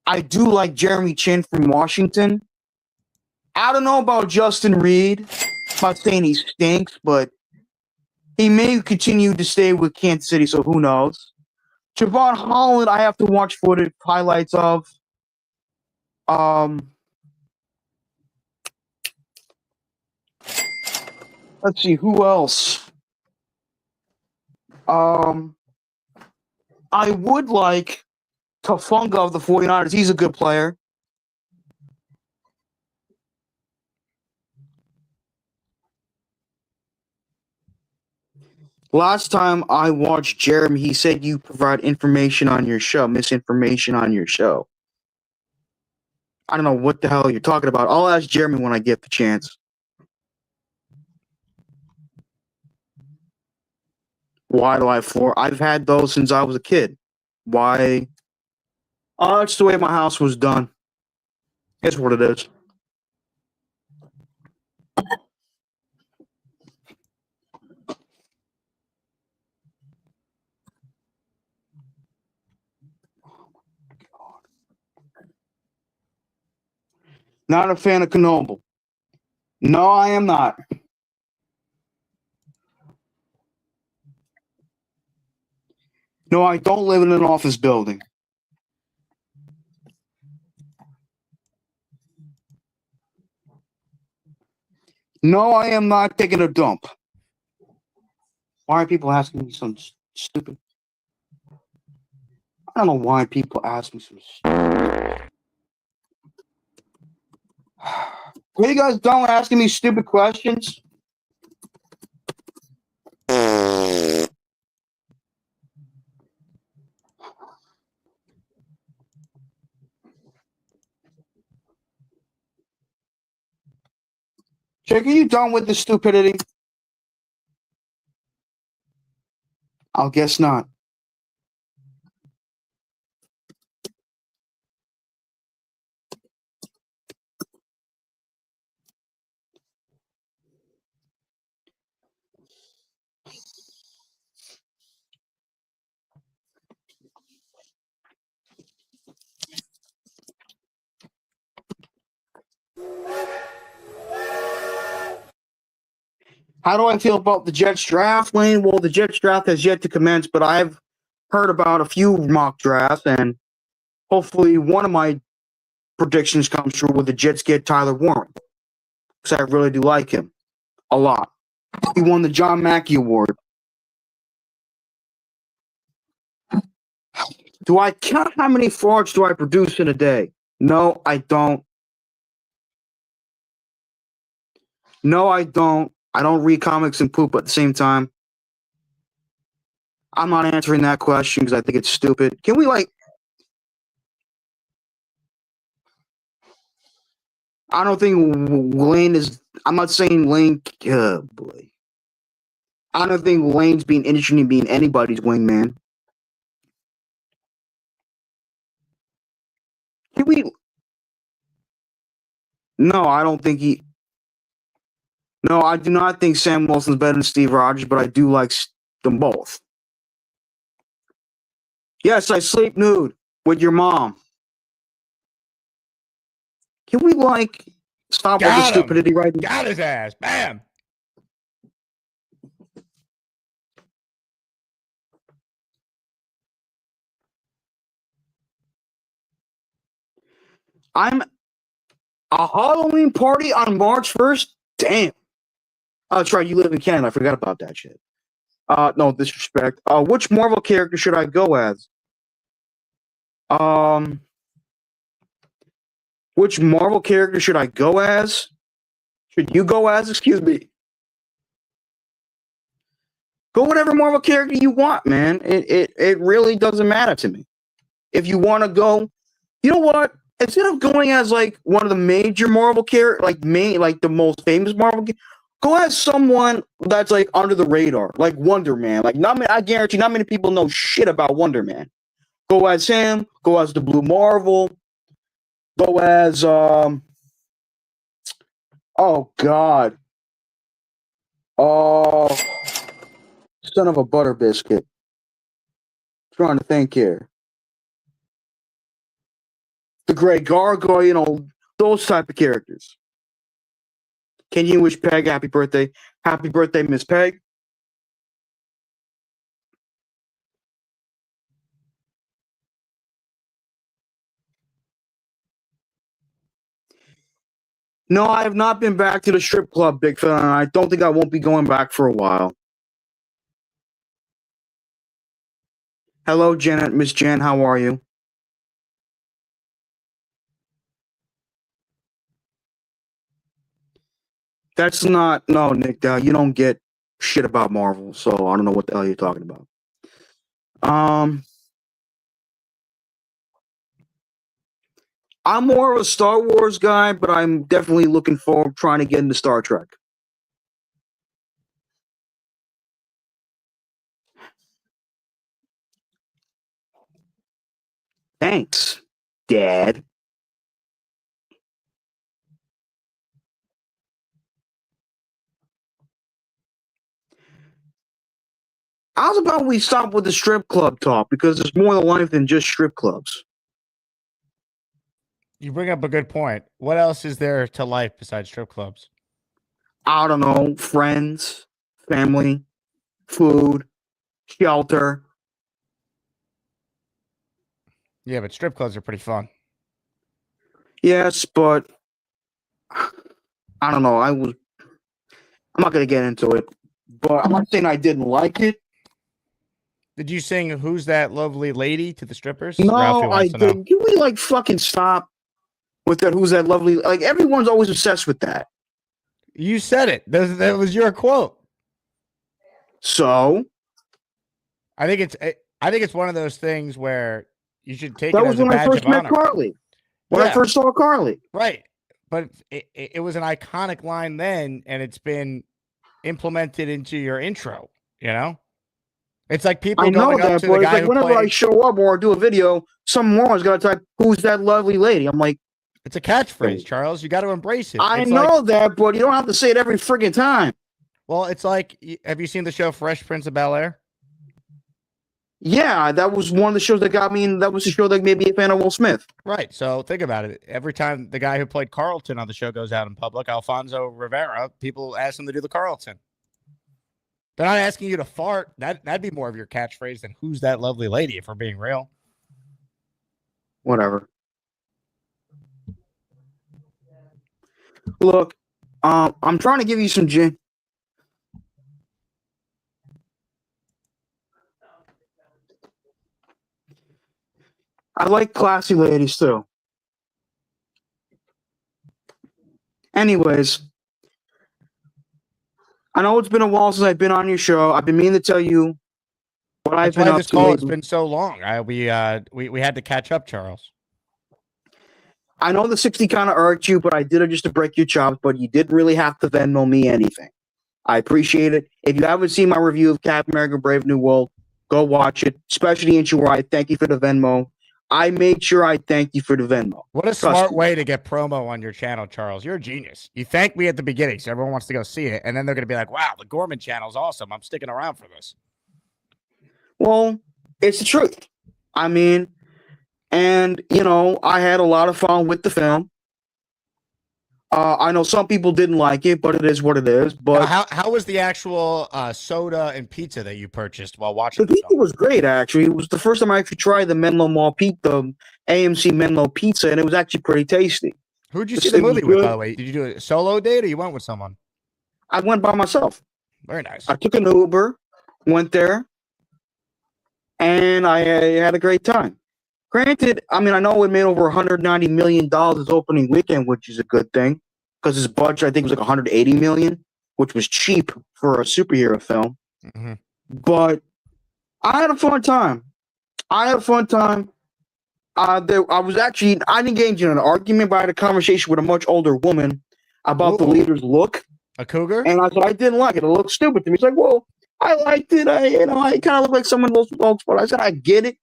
I do like Jeremy Chin from Washington. I don't know about Justin Reed. I'm not saying he stinks, but he may continue to stay with Kansas City, so who knows? Javon Holland, I have to watch footage highlights of. Let's see, who else? I would like Tafunga of the 49ers. He's a good player. Last time I watched Jeremy, he said you provide information on your show, misinformation on your show. I don't know what the hell you're talking about. I'll ask Jeremy when I get the chance. Why do I have floor? I've had those since I was a kid. Why? Oh, it's the way my house was done. It's what it is. Not a fan of Knoble. No, I am not. No, I don't live in an office building. No, I am not taking a dump. Why are people asking me some stupid? I don't know why people ask me some stupid. Are you guys done with asking me stupid questions? Jake, are you done with the stupidity? I'll guess not. How do I feel about the Jets draft, Lane? Well, the Jets draft has yet to commence, but I've heard about a few mock drafts, and hopefully one of my predictions comes true where the Jets get Tyler Warren, because I really do like him a lot. He won the John Mackey Award. Do I count how many farts do I produce in a day? No, I don't. No, I don't. I don't read comics and poop at the same time. I'm not answering that question because I think it's stupid. Can we I don't think Lane is. I'm not saying Lane. Oh boy. I don't think Lane's being interested in being anybody's wingman. Can we? No, I don't think he. No, I do not think Sam Wilson's better than Steve Rogers, but I do like them both. Yes, I sleep nude with your mom. Can we stop with the stupidity right now? Got his ass. Bam. I'm a Halloween party on March 1st? Damn. Oh, that's right. You live in Canada. I forgot about that shit. No disrespect. Which Marvel character should I go as? Which Marvel character should I go as? Should you go as? Excuse me. Go whatever Marvel character you want, man. It really doesn't matter to me. If you want to go, you know what? Instead of going as like one of the major Marvel characters, like the most famous Marvel, go as someone that's like under the radar, like Wonder Man. Like I guarantee not many people know shit about Wonder Man. Go as him. Go as the Blue Marvel. Go as oh God. Oh, son of a butter biscuit. Trying to think here. The Grey Gargoyle, you know, those type of characters. Can you wish Peg happy birthday? Happy birthday, Miss Peg. No, I have not been back to the strip club, Big Phil, and I don't think I won't be going back for a while. Hello, Janet, Miss Jan, how are you? That's not no, Nick. You don't get shit about Marvel, so I don't know what the hell you're talking about. I'm more of a Star Wars guy, but I'm definitely looking forward trying to get into Star Trek. Thanks, Dad. How's about we stop with the strip club talk because there's more to life than just strip clubs. You bring up a good point. What else is there to life besides strip clubs? I don't know, friends, family, food, shelter. Yeah, but strip clubs are pretty fun. Yes, but I don't know. I'm not gonna get into it, but I'm not saying I didn't like it. Did you sing "Who's That Lovely Lady" to the strippers? No, Ralphie I wants to know. didn't. Can we like fucking stop with that? Who's that lovely? Like everyone's always obsessed with that. You said it. That was your quote. So, I think it's one of those things where you should take that it was as a when I badge first of met honor. Carly. When I Yeah. first saw Carly. Right. But it was an iconic line then, and it's been implemented into your intro, you know? It's like people I know going up that, to but the it's guy like who whenever I played. show up or do a video, some moron's got to type, "Who's that lovely lady?" I'm like, it's a catchphrase, Charles. You got to embrace it. I It's know like, that, but you don't have to say it every friggin' time. well, it's like, have you seen the show Fresh Prince of Bel-Air? Yeah, that was one of the shows that got me, and that was the show that made me a fan of Will Smith. Right. So think about it. Every time the guy who played Carlton on the show goes out in public, Alfonso Rivera, people ask him to do the Carlton. They're not asking you to fart. That'd be more of your catchphrase than "Who's that lovely lady?" if we're being real. Whatever. Look, I'm trying to give you some gin. I like classy ladies too. Anyways, I know it's been a while since I've been on your show. I've been meaning to tell you what I've That's been why up this to call has lately. been so long. We had to catch up, Charles. I know the 60 kind of irked you, but I did it just to break your chops, but you didn't really have to Venmo me anything. I appreciate it. If you haven't seen my review of Captain America Brave New World, go watch it, especially in where I thank you for the Venmo. I made sure I thank you for the Venmo. What a smart way to get promo on your channel, Charles. You're a genius. You thank me at the beginning, so everyone wants to go see it, and then they're going to be like, wow, the Gorman channel's awesome. I'm sticking around for this. Well, it's the truth. I mean, and, you know, I had a lot of fun with the film. I know some people didn't like it, but it is what it is. But Now, how was the actual soda and pizza that you purchased while watching the pizza was great, actually. It was the first time I actually tried the Menlo Mall pizza, the AMC Menlo pizza, and it was actually pretty tasty. Who'd you see the movie with, by the way? Did you do a solo date or you went with someone? I went by myself. Very nice. I took an Uber, went there, and I had a great time. Granted, I mean, I know it made over $190 million this opening weekend, which is a good thing because his budget, I think, was like $180 million, which was cheap for a superhero film. Mm-hmm. But I had a fun time. I didn't engage in an argument, but I had a conversation with a much older woman about the leader's look. A cougar? And I said I didn't like it. It looked stupid to me. She's like, well, I liked it. I kind of looked like someone else with dogs, but I said I get it,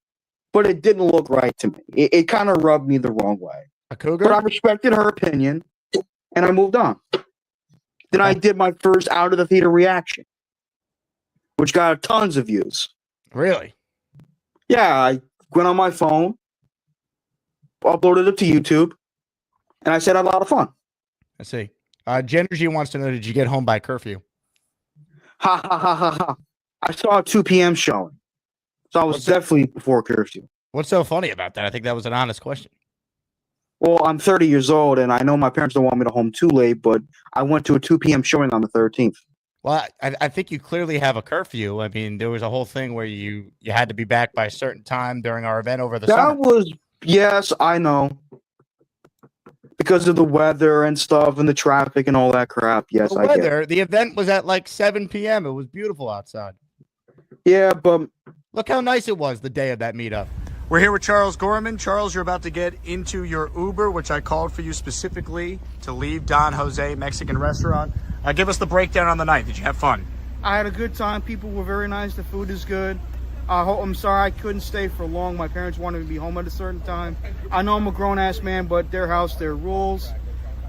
but it didn't look right to me. It kind of rubbed me the wrong way. A cougar? But I respected her opinion, and I moved on. Then I did my first out of the theater reaction, which got tons of views. Really? Yeah, I went on my phone, uploaded it to YouTube, and I said I had a lot of fun. I see. Genergy wants to know, did you get home by curfew? Ha ha ha ha ha. I saw a 2 p.m. showing. So I was definitely before curfew. What's so funny about that? I think that was an honest question. Well, I'm 30 years old, and I know my parents don't want me to home too late, but I went to a 2 p.m. showing on the 13th. Well, I think you clearly have a curfew. I mean, there was a whole thing where you had to be back by a certain time during our event over the summer. Yes, I know. Because of the weather and stuff and the traffic and all that crap. Yes, I get it. The event was at like 7 p.m. It was beautiful outside. Yeah, but look how nice it was the day of that meetup. We're here with Charles Gorman. Charles, you're about to get into your Uber, which I called for you specifically to leave Don Jose Mexican restaurant. Give us the breakdown on the night. Did you have fun? I had a good time. People were very nice. The food is good. I'm sorry I couldn't stay for long. My parents wanted me to be home at a certain time. I know I'm a grown-ass man, but their house, their rules.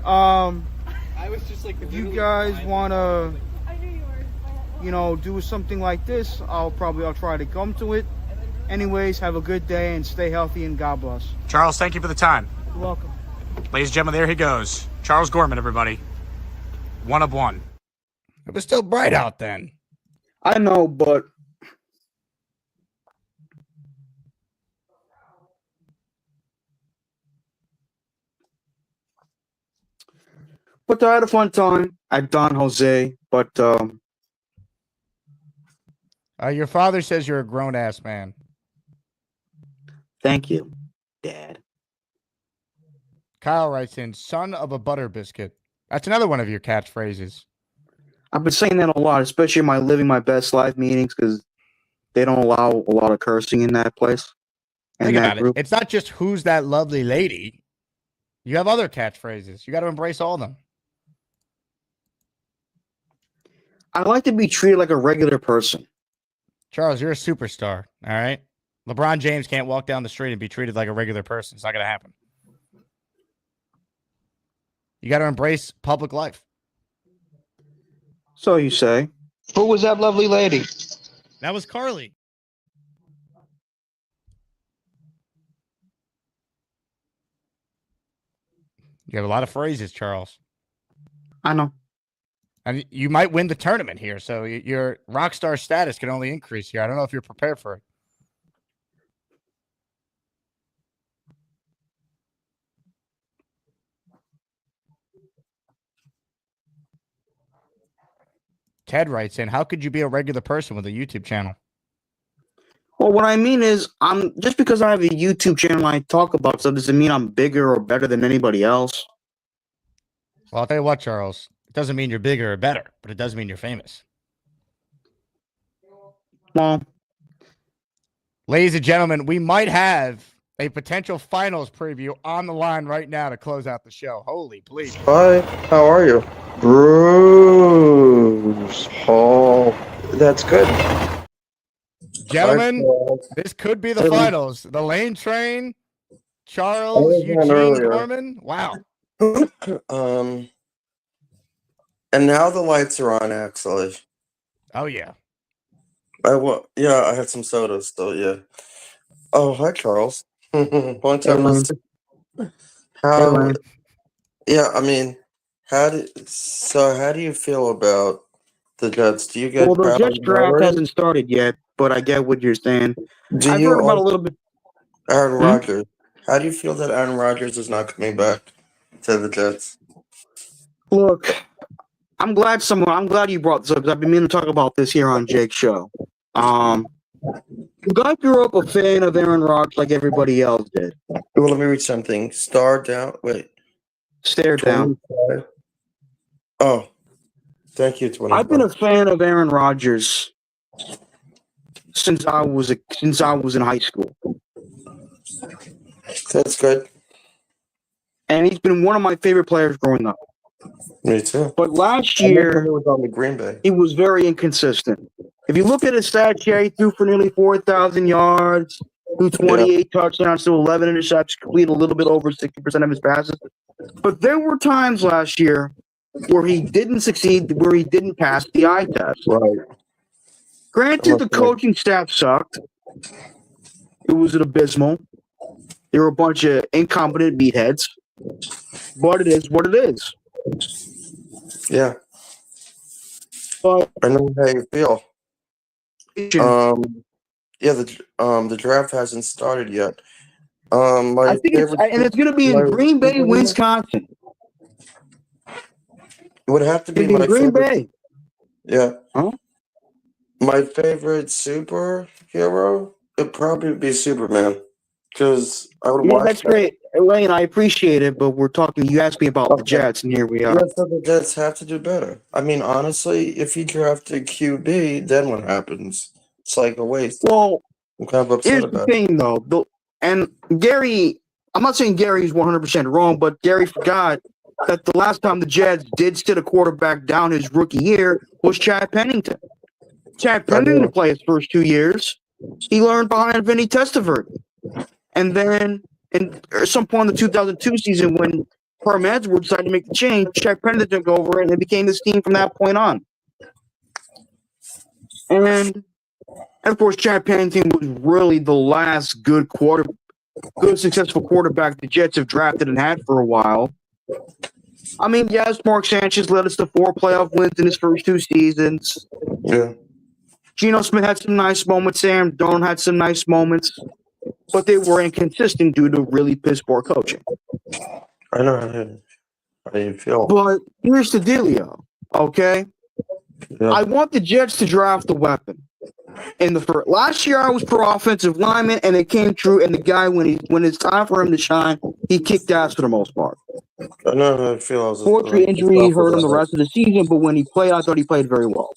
If you guys want to, do something like this, I'll try to come to it. Anyways, have a good day and stay healthy and God bless. Charles, thank you for the time. You're welcome. Ladies and gentlemen, there he goes. Charles Gorman, everybody. One of one. It was still bright out then. I know, but I had a fun time at Don Jose, but your father says you're a grown-ass man. Thank you, Dad. Kyle writes in, son of a butter biscuit. That's another one of your catchphrases. I've been saying that a lot, especially in my living my best life meetings, because they don't allow a lot of cursing in that place. Think about it. It's not just who's that lovely lady. You have other catchphrases. You got to embrace all of them. I like to be treated like a regular person. Charles, you're a superstar, all right? LeBron James can't walk down the street and be treated like a regular person. It's not going to happen. You got to embrace public life. So you say. Who was that lovely lady? That was Carly. You have a lot of phrases, Charles. I know. And you might win the tournament here, so your rock star status can only increase here. I don't know if you're prepared for it. Ted writes in, how could you be a regular person with a YouTube channel? Well, what I mean is, just because I have a YouTube channel and I talk about stuff doesn't mean I'm bigger or better than anybody else. Well, I'll tell you what, Charles. It doesn't mean you're bigger or better, but it does mean you're famous. Well, ladies and gentlemen, we might have a potential finals preview on the line right now to close out the show. Holy please. Hi, how are you? Bruce Hall. That's good. Gentlemen, this could be the finals. The Lane Train, Charles, Eugene Gorman. Wow. And now the lights are on, actually. Oh, yeah. Yeah, I had some sodas, though, yeah. Oh, hi, Charles. Long time no see. Yeah, I mean, how do you feel about the Jets? Do you get the Jets draft hasn't started yet, but I get what you're saying. I've heard about a little bit. Aaron Rodgers. How do you feel that Aaron Rodgers is not coming back to the Jets? Look, I'm glad you brought this up because I've been meaning to talk about this here on Jake's show. I grew up a fan of Aaron Rodgers like everybody else did. Well, let me read something. Stare down. down. Oh, thank you, 25. I've been a fan of Aaron Rodgers since I was in high school. That's good. And he's been one of my favorite players growing up. Me too. But last I remember year, he was on the Green Bay. he was very inconsistent. If you look at his stats here, he threw for nearly 4,000 yards, threw 28 touchdowns to 11 interceptions, completed a little bit over 60% of his passes. But there were times last year where he didn't succeed, where he didn't pass the eye test. Right. Granted, the coaching staff sucked. It was abysmal. They were a bunch of incompetent meatheads. But it is what it is. Yeah. But I know how you feel. Yeah, the draft hasn't started yet. I think it's going to be in Green Bay, Wisconsin. It would have to be in my Green favorite. Bay. Yeah. Huh? My favorite superhero would probably be Superman, because I would Yeah, watch. that's great, Elaine. I appreciate it, but we're talking. You asked me about the Jets, and here we are. Yeah, so the Jets have to do better. I mean, honestly, if you draft a QB, then what happens? It's like a waste. Well, I'm kind of upset here's the about it. thing, though. And Gary, I'm not saying Gary's 100% wrong, but Gary forgot that the last time the Jets did sit a quarterback down his rookie year was Chad Pennington. Chad Pennington didn't play his first 2 years. He learned behind Vinny Testaverde. And then, at some point in the 2002 season, when Herm Edwards decided to make the change, Chad Pennington took over, and it became this team from that point on. And of course, Chad Pennington was really the last good successful quarterback the Jets have drafted and had for a while. I mean, yes, Mark Sanchez led us to 4 playoff wins in his first 2 seasons. Yeah. Geno Smith had some nice moments. Sam Darnold had some nice moments, but they were inconsistent due to really piss poor coaching. I know how you feel. But here's the dealio, okay? Yeah. I want the Jets to draft a weapon. In the first last year, I was pro offensive lineman, and it came true. And the guy, when it's time for him to shine, he kicked ass for the most part. I know how I feel. Fortunately, injury hurt him the rest of the season, but when he played, I thought he played very well.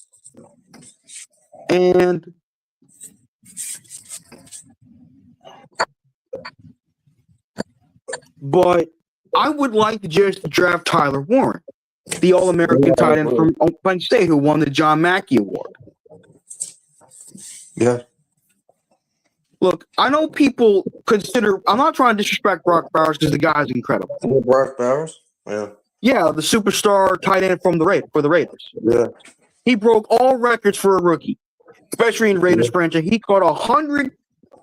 But I would like the Jets to draft Tyler Warren, the All-American tight end from Penn State who won the John Mackey Award. Yeah. Look, I know people consider. I'm not trying to disrespect Brock Bowers because the guy's incredible. Brock Bowers? Yeah. Yeah, the superstar tight end from the Raiders. Yeah. He broke all records for a rookie, especially in Raiders franchise. He caught 100.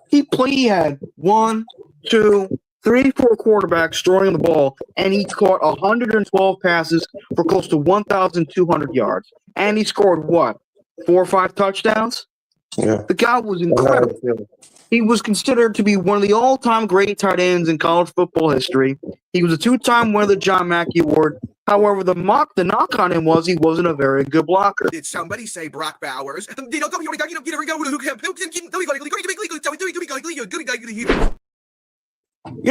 He had 1, 2, 3, 4 quarterbacks throwing the ball, and he caught 112 passes for close to 1,200 yards. And he scored what? 4 or 5 touchdowns? Yeah. The guy was incredible. He was considered to be one of the all-time great tight ends in college football history. He was a 2-time winner of the John Mackey Award. However, the knock on him was he wasn't a very good blocker. Did somebody say Brock Bowers? You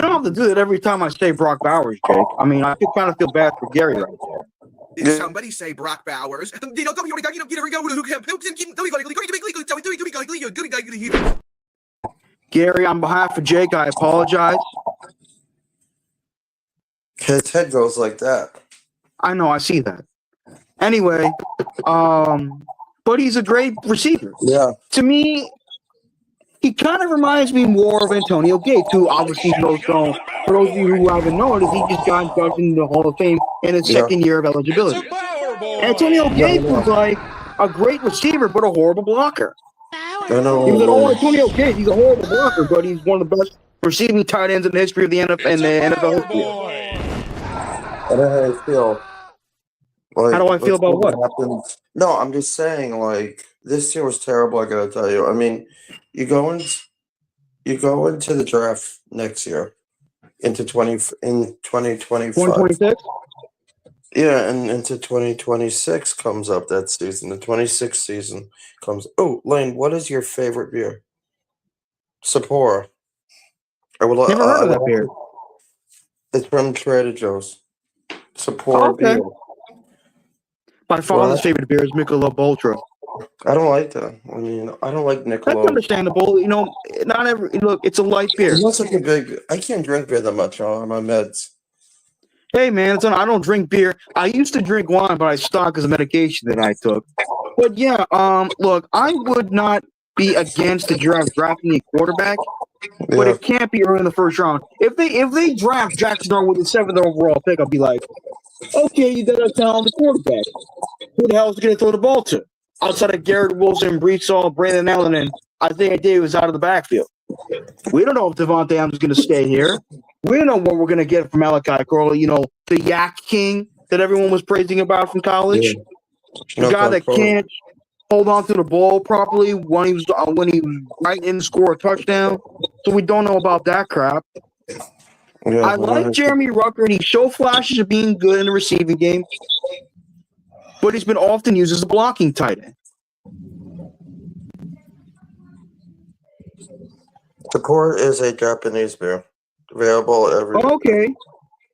don't have to do that every time I say Brock Bowers, Jake. I mean, I kind of feel bad for Gary right there. Did somebody say Brock Bowers? Gary, on behalf of Jake, I apologize. His head goes like that. I know, I see that. Anyway, but he's a great receiver. Yeah. To me, he kind of reminds me more of Antonio Gates, who obviously for those of you who haven't known, he just got inducted into the Hall of Fame in his second year of eligibility. Antonio Gates was like a great receiver, but a horrible blocker. He was Antonio Gates. He's a horrible blocker, but he's one of the best receiving tight ends in the history of the NFL. I know how I feel. Like, how do I feel about what? Happens. No, I'm just saying, like, this year was terrible, I gotta tell you. I mean, you go into the draft next year, in 2025. 2026? Yeah, and into 2026 comes up that season. The 26th season comes. Oh, Lane, what is your favorite beer? Sapporo. Never heard of that beer. It's from Trader Joe's. Oh, Sapporo okay. beer. My father's favorite beer is Michelob Ultra. I don't like that. I mean, I don't like That's Nicola. understandable. You know, not every look. It's a light beer. I'm not such a big. I can't drink beer that much on my meds. Hey man, I don't drink beer. I used to drink wine, but I stopped because of medication that I took. But yeah, look, I would not be against the draft drafting a quarterback, but Yeah. it can't be early in the first round. If they draft Jackson Darnold with the 7th overall pick, I'll be like, okay, you got a talented quarterback. Who the hell is going to throw the ball to? Outside of Garrett Wilson, Brees Hall, Brandon Allen, and Isaiah Davis out of the backfield. We don't know if Devontae Adams is going to stay here. We don't know what we're going to get from Malachi Corley, you know, the Yak King that everyone was praising about from college. Yeah. The guy that can't hold on to the ball properly when he was right in to score a touchdown. So we don't know about that crap. Yeah, I like Jeremy Rucker, and he showed flashes of being good in the receiving game, but he's been often used as a blocking tight end. Sapporo is a Japanese beer. Available everywhere. Okay.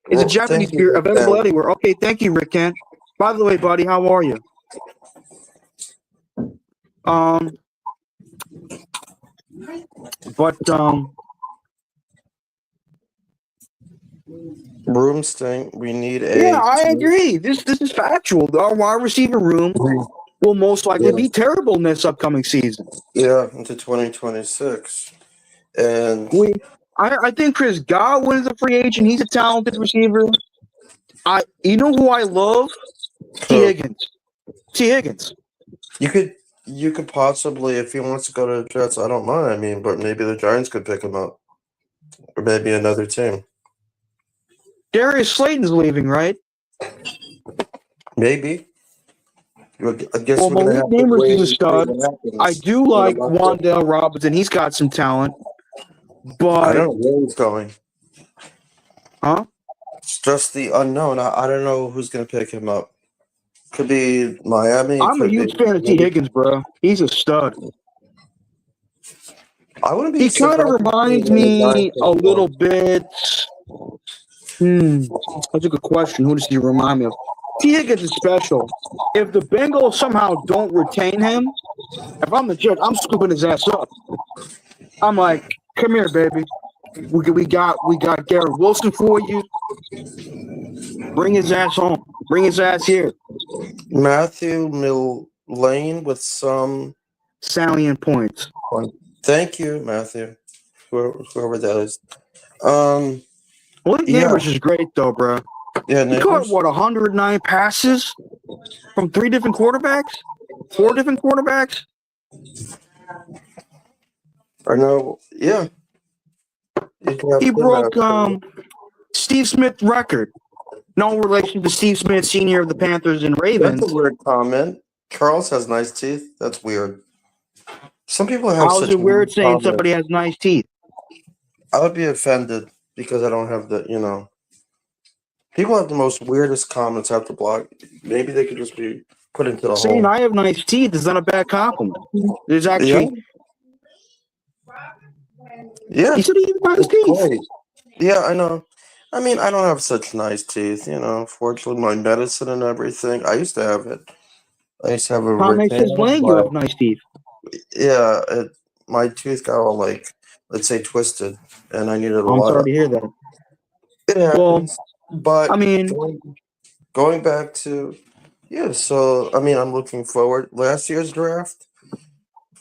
It's a Well, Japanese thank you, beer Rick available Kent. anywhere. Okay, thank you, Rick Kent. By the way, buddy, how are you? Room stink. We need a. Yeah, I agree. This is factual. Our wide receiver room will most likely be terrible in this upcoming season. Yeah, into 2026. And I think Chris Godwin is a free agent. He's a talented receiver. You know who I love? T. Higgins. T. Higgins. you could possibly, if he wants to go to the Jets, I don't mind. I mean, but maybe the Giants could pick him up. Or maybe another team. Darius Slayton's leaving, right? Maybe. I guess Well, we're gonna Malik have to Neighbors wait is a and see stud. what happens. I do like Wandale Robinson. He's got some talent. But I don't know where he's going. Huh? It's just the unknown. I don't know who's going to pick him up. Could be Miami. I'm a could huge be, fan of T. Higgins, bro. He's a stud. I wouldn't be He kind of surprised if reminds he was me Giants a little bit. That's a good question. Who does he remind me of? T. Higgins is special. If the Bengals somehow don't retain him, if I'm the Jets, I'm scooping his ass up. I'm like, come here, baby. We got Garrett Wilson for you. Bring his ass home. Bring his ass here. Matthew Lane with some salient points. Thank you, Matthew. Whoever that is. Malik Neighbors is great though, bro. Yeah, he caught 109 passes from 3 different quarterbacks, 4 different quarterbacks. I know. Yeah. He broke Steve Smith's record. No relation to Steve Smith, senior of the Panthers and Ravens. That's a weird comment. Charles has nice teeth. That's weird. Some people have How such is it weird saying comments. somebody has nice teeth? I would be offended because I don't have the, people have the most weirdest comments after block. Maybe they could just be put into the Saying hole. I have nice teeth is not a bad compliment. There's actually. Yeah. He said he has nice It's teeth. great. Yeah, I know. I mean, I don't have such nice teeth, Fortunately, my medicine and everything. I used to have it. I used to have a Tom makes his retainer, bling. You but have nice teeth. yeah, my tooth got all let's say twisted, and I needed a I'm lot sorry of. to hear that. It happens, but I mean, going back to so I mean, I'm looking forward. Last year's draft,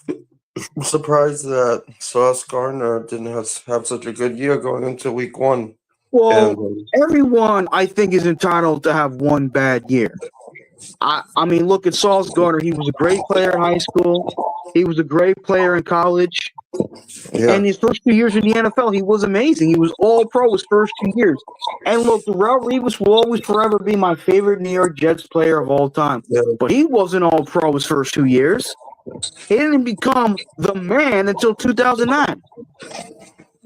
I'm surprised that Sauce Gardner didn't have such a good year going into week 1. well, everyone I think is entitled to have one bad year. I mean, look at Sauce Gardner. He was a great player in high school. He was a great player in college. Yeah. And his first 2 years in the NFL, he was amazing. He was all pro his first 2 years. And look, Darrelle Revis will always forever be my favorite New York Jets player of all time. Yeah. But he wasn't all pro his first 2 years. He didn't become the man until 2009.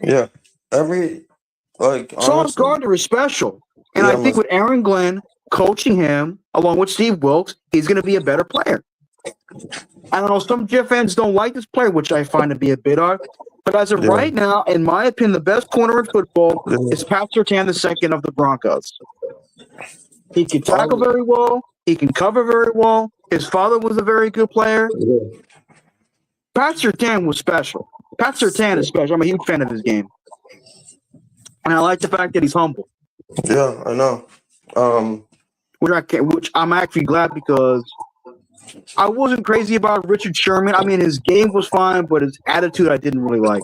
Yeah. Sauce Honestly, Gardner is special. And Yeah, I think with Aaron Glenn coaching him along with Steve Wilkes, he's going to be a better player. I know some Jet fans don't like this player, which I find to be a bit odd. But as of right now, in my opinion, the best corner in football is Pat Surtain II of the Broncos. He can tackle very well. He can cover very well. His father was a very good player. Pat Surtain was special. Pat Surtain is special. I'm a huge fan of his game. And I like the fact that he's humble. Yeah, I know. Which I'm actually glad because I wasn't crazy about Richard Sherman. I mean, his game was fine, but his attitude I didn't really like.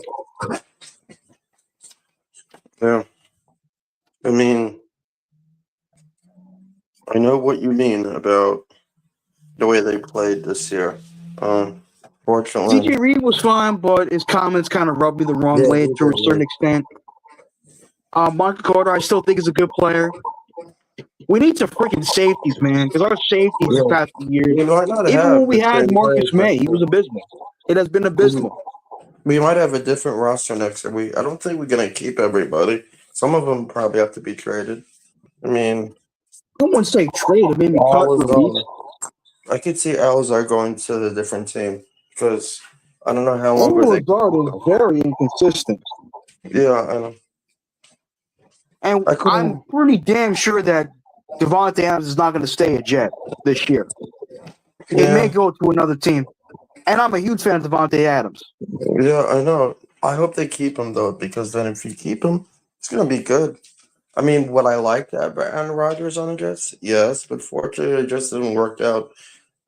Yeah. I mean, I know what you mean about the way they played this year. Fortunately, CJ Reed was fine, but his comments kind of rubbed me the wrong way to a certain extent. Mark Carter, I still think is a good player. We need some freaking safeties, man, because our safeties this past few years, even when we had Marcus May, he was abysmal. It has been abysmal. we might have a different roster next year. I don't think we're gonna keep everybody. Some of them probably have to be traded. I mean, someone say trade, maybe cut release. I could see Alzar going to the different team because I don't know how long. Lazard is very inconsistent. Yeah, I know. And I'm pretty damn sure that Devontae Adams is not going to stay a Jet this year. It may go to another team. And I'm a huge fan of Devontae Adams. Yeah, I know. I hope they keep him, though, because then if you keep him, it's going to be good. I mean, would I like to have Aaron Rodgers on the Jets? Yes, but fortunately, it just didn't work out.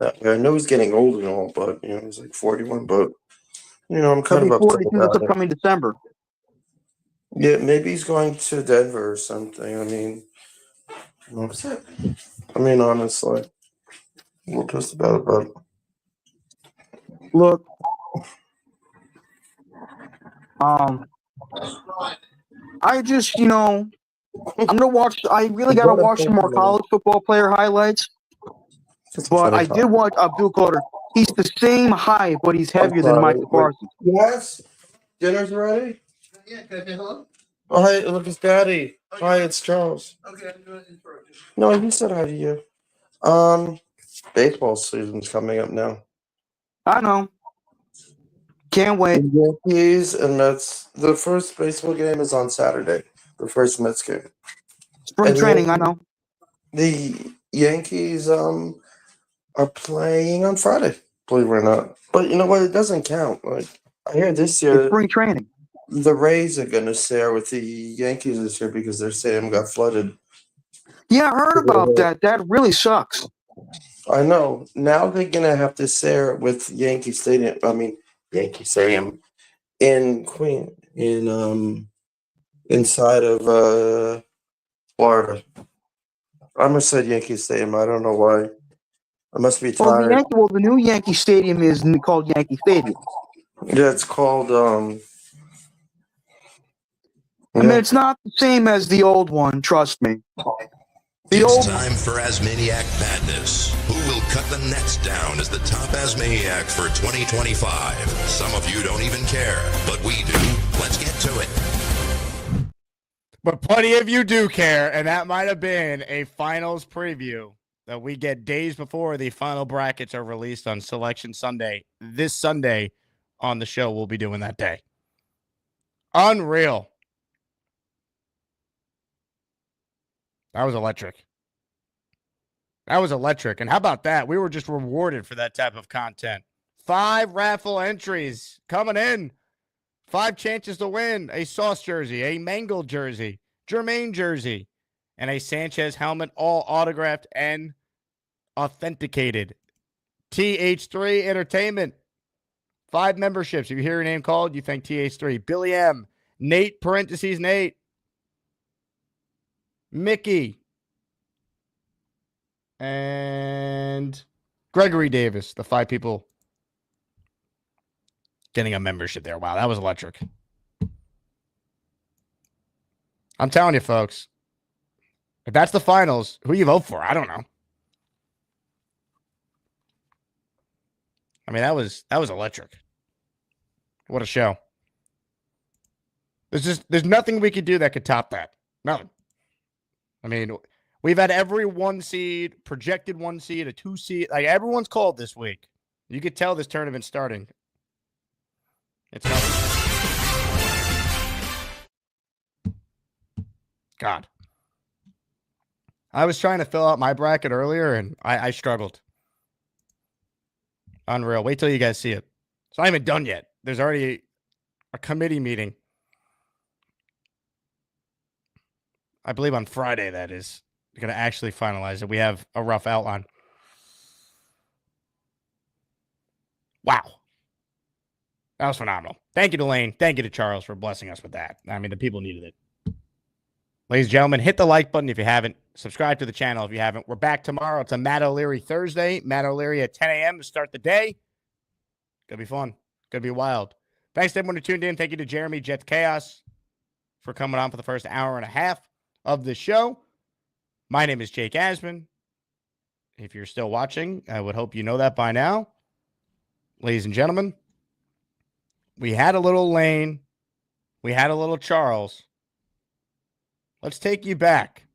I know he's getting old and all, but, he's like 41, but, I'm kind of upset about it. Upcoming December. Yeah, maybe he's going to Denver or something. I mean, I'm upset. I mean, honestly, we're just about it, but look, I just, I'm gonna watch. I really gotta watch some more college football player highlights. But I did watch Abdul Qadir. He's the same height, but he's heavier than Michael Parsons. Yes, dinner's ready. Yeah, can I say hello? Oh, hi, look, it's Daddy. Okay. Hi, it's Charles. Okay, I'm doing intro. No, he said hi to you. Baseball season's coming up now. I know. Can't wait. The Yankees and Mets. The first baseball game is on Saturday. The first Mets game. Spring training, I know. The Yankees are playing on Friday, believe it or not. But you know what? It doesn't count. Like I hear this year, it's spring training. The Rays are gonna share with the Yankees this year because their stadium got flooded. Yeah, I heard about that. That really sucks. I know. Now they're gonna have to share with Yankee Stadium. I mean, Yankee Stadium in Queen inside of Florida. I almost said Yankee Stadium. I don't know why. I must be tired. Well, the new Yankee Stadium is called Yankee Stadium. Yeah, it's called. I mean, it's not the same as the old one. Trust me. It's time for Asmaniac Madness. Who will cut the nets down as the top Asmaniac for 2025? Some of you don't even care, but we do. Let's get to it. But plenty of you do care, and that might have been a finals preview that we get days before the final brackets are released on Selection Sunday. This Sunday on the show, we'll be doing that day. Unreal. That was electric. That was electric. And how about that? We were just rewarded for that type of content. 5 raffle entries coming in. 5 chances to win. A Sauce jersey, a Mangle jersey, Jermaine jersey, and a Sanchez helmet, all autographed and authenticated. TH3 Entertainment. 5 memberships. If you hear your name called, you thank TH3. Billy M. Nate, parentheses, Nate. Mickey. And Gregory Davis. The 5 people getting a membership there. Wow, that was electric. I'm telling you, folks. If that's the finals, who you vote for? I don't know. I mean, that was electric. What a show. There's nothing we could do that could top that. Nothing. I mean, We've had every 1 seed, projected 1 seed, a 2 seed. Like everyone's called this week. You could tell this tournament's starting. It's not. God. I was trying to fill out my bracket earlier and I struggled. Unreal. Wait till you guys see it. It's not even done yet. There's already a committee meeting. I believe on Friday, that is. We're going to actually finalize it. We have a rough outline. Wow. That was phenomenal. Thank you to Lane. Thank you to Charles for blessing us with that. I mean, the people needed it. Ladies and gentlemen, hit the like button if you haven't. Subscribe to the channel if you haven't. We're back tomorrow. It's a Matt O'Leary Thursday. Matt O'Leary at 10 a.m. to start the day. Gonna be fun. Gonna be wild. Thanks to everyone who tuned in. Thank you to Jeremy Jets Chaos for coming on for the first hour and a half of the show. My name is Jake Asman. If you're still watching, I would hope you know that by now. Ladies and gentlemen, we had a little Lane. We had a little Charles. Let's take you back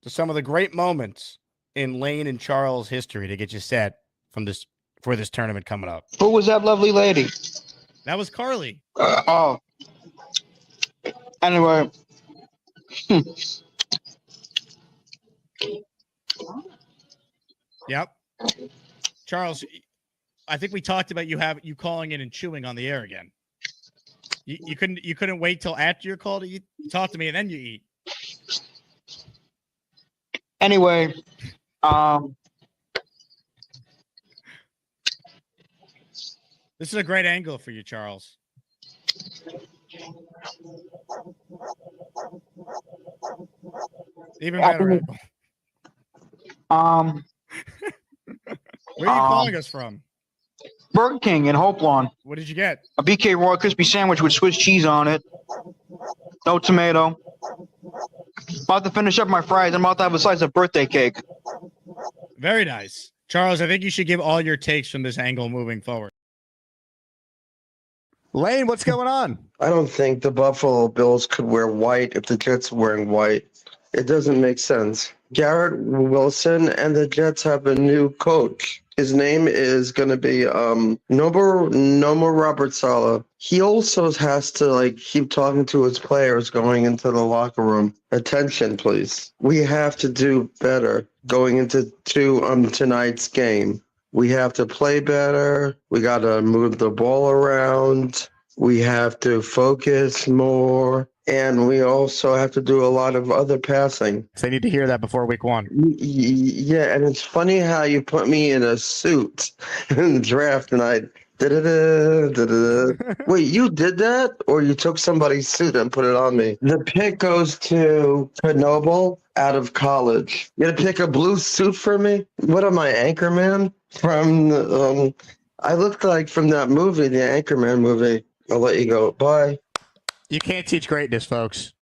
to some of the great moments in Lane and Charles' history to get you set for this tournament coming up. Who was that lovely lady? That was Carly. Oh. Anyway. Yep. Charles, I think we talked about you calling in and chewing on the air again. You couldn't wait till after your call to eat. You talk to me and then you eat. Anyway, this is a great angle for you, Charles. Even better angle. Where are you calling us from? Burger King in Hope Lawn. What did you get? A BK Royal Crispy Sandwich with Swiss cheese on it. No tomato. About to finish up my fries. I'm about to have a slice of birthday cake. Very nice. Charles, I think you should give all your takes from this angle moving forward. Lane, what's going on? I don't think the Buffalo Bills could wear white if the Jets were wearing white. It doesn't make sense. Garrett Wilson and the Jets have a new coach. His name is going to be Nomo Robert Saleh. He also has to keep talking to his players going into the locker room. Attention, please. We have to do better going into tonight's game. We have to play better. We got to move the ball around. We have to focus more. And we also have to do a lot of other passing. So they need to hear that before week 1. Yeah, and it's funny how you put me in a suit in the draft and I Wait, you did that? Or you took somebody's suit and put it on me? The pick goes to Knoble out of college. You gonna pick a blue suit for me? What am I, Anchorman? From, I looked like from that movie, the Anchorman movie. I'll let you go. Bye. You can't teach greatness, folks.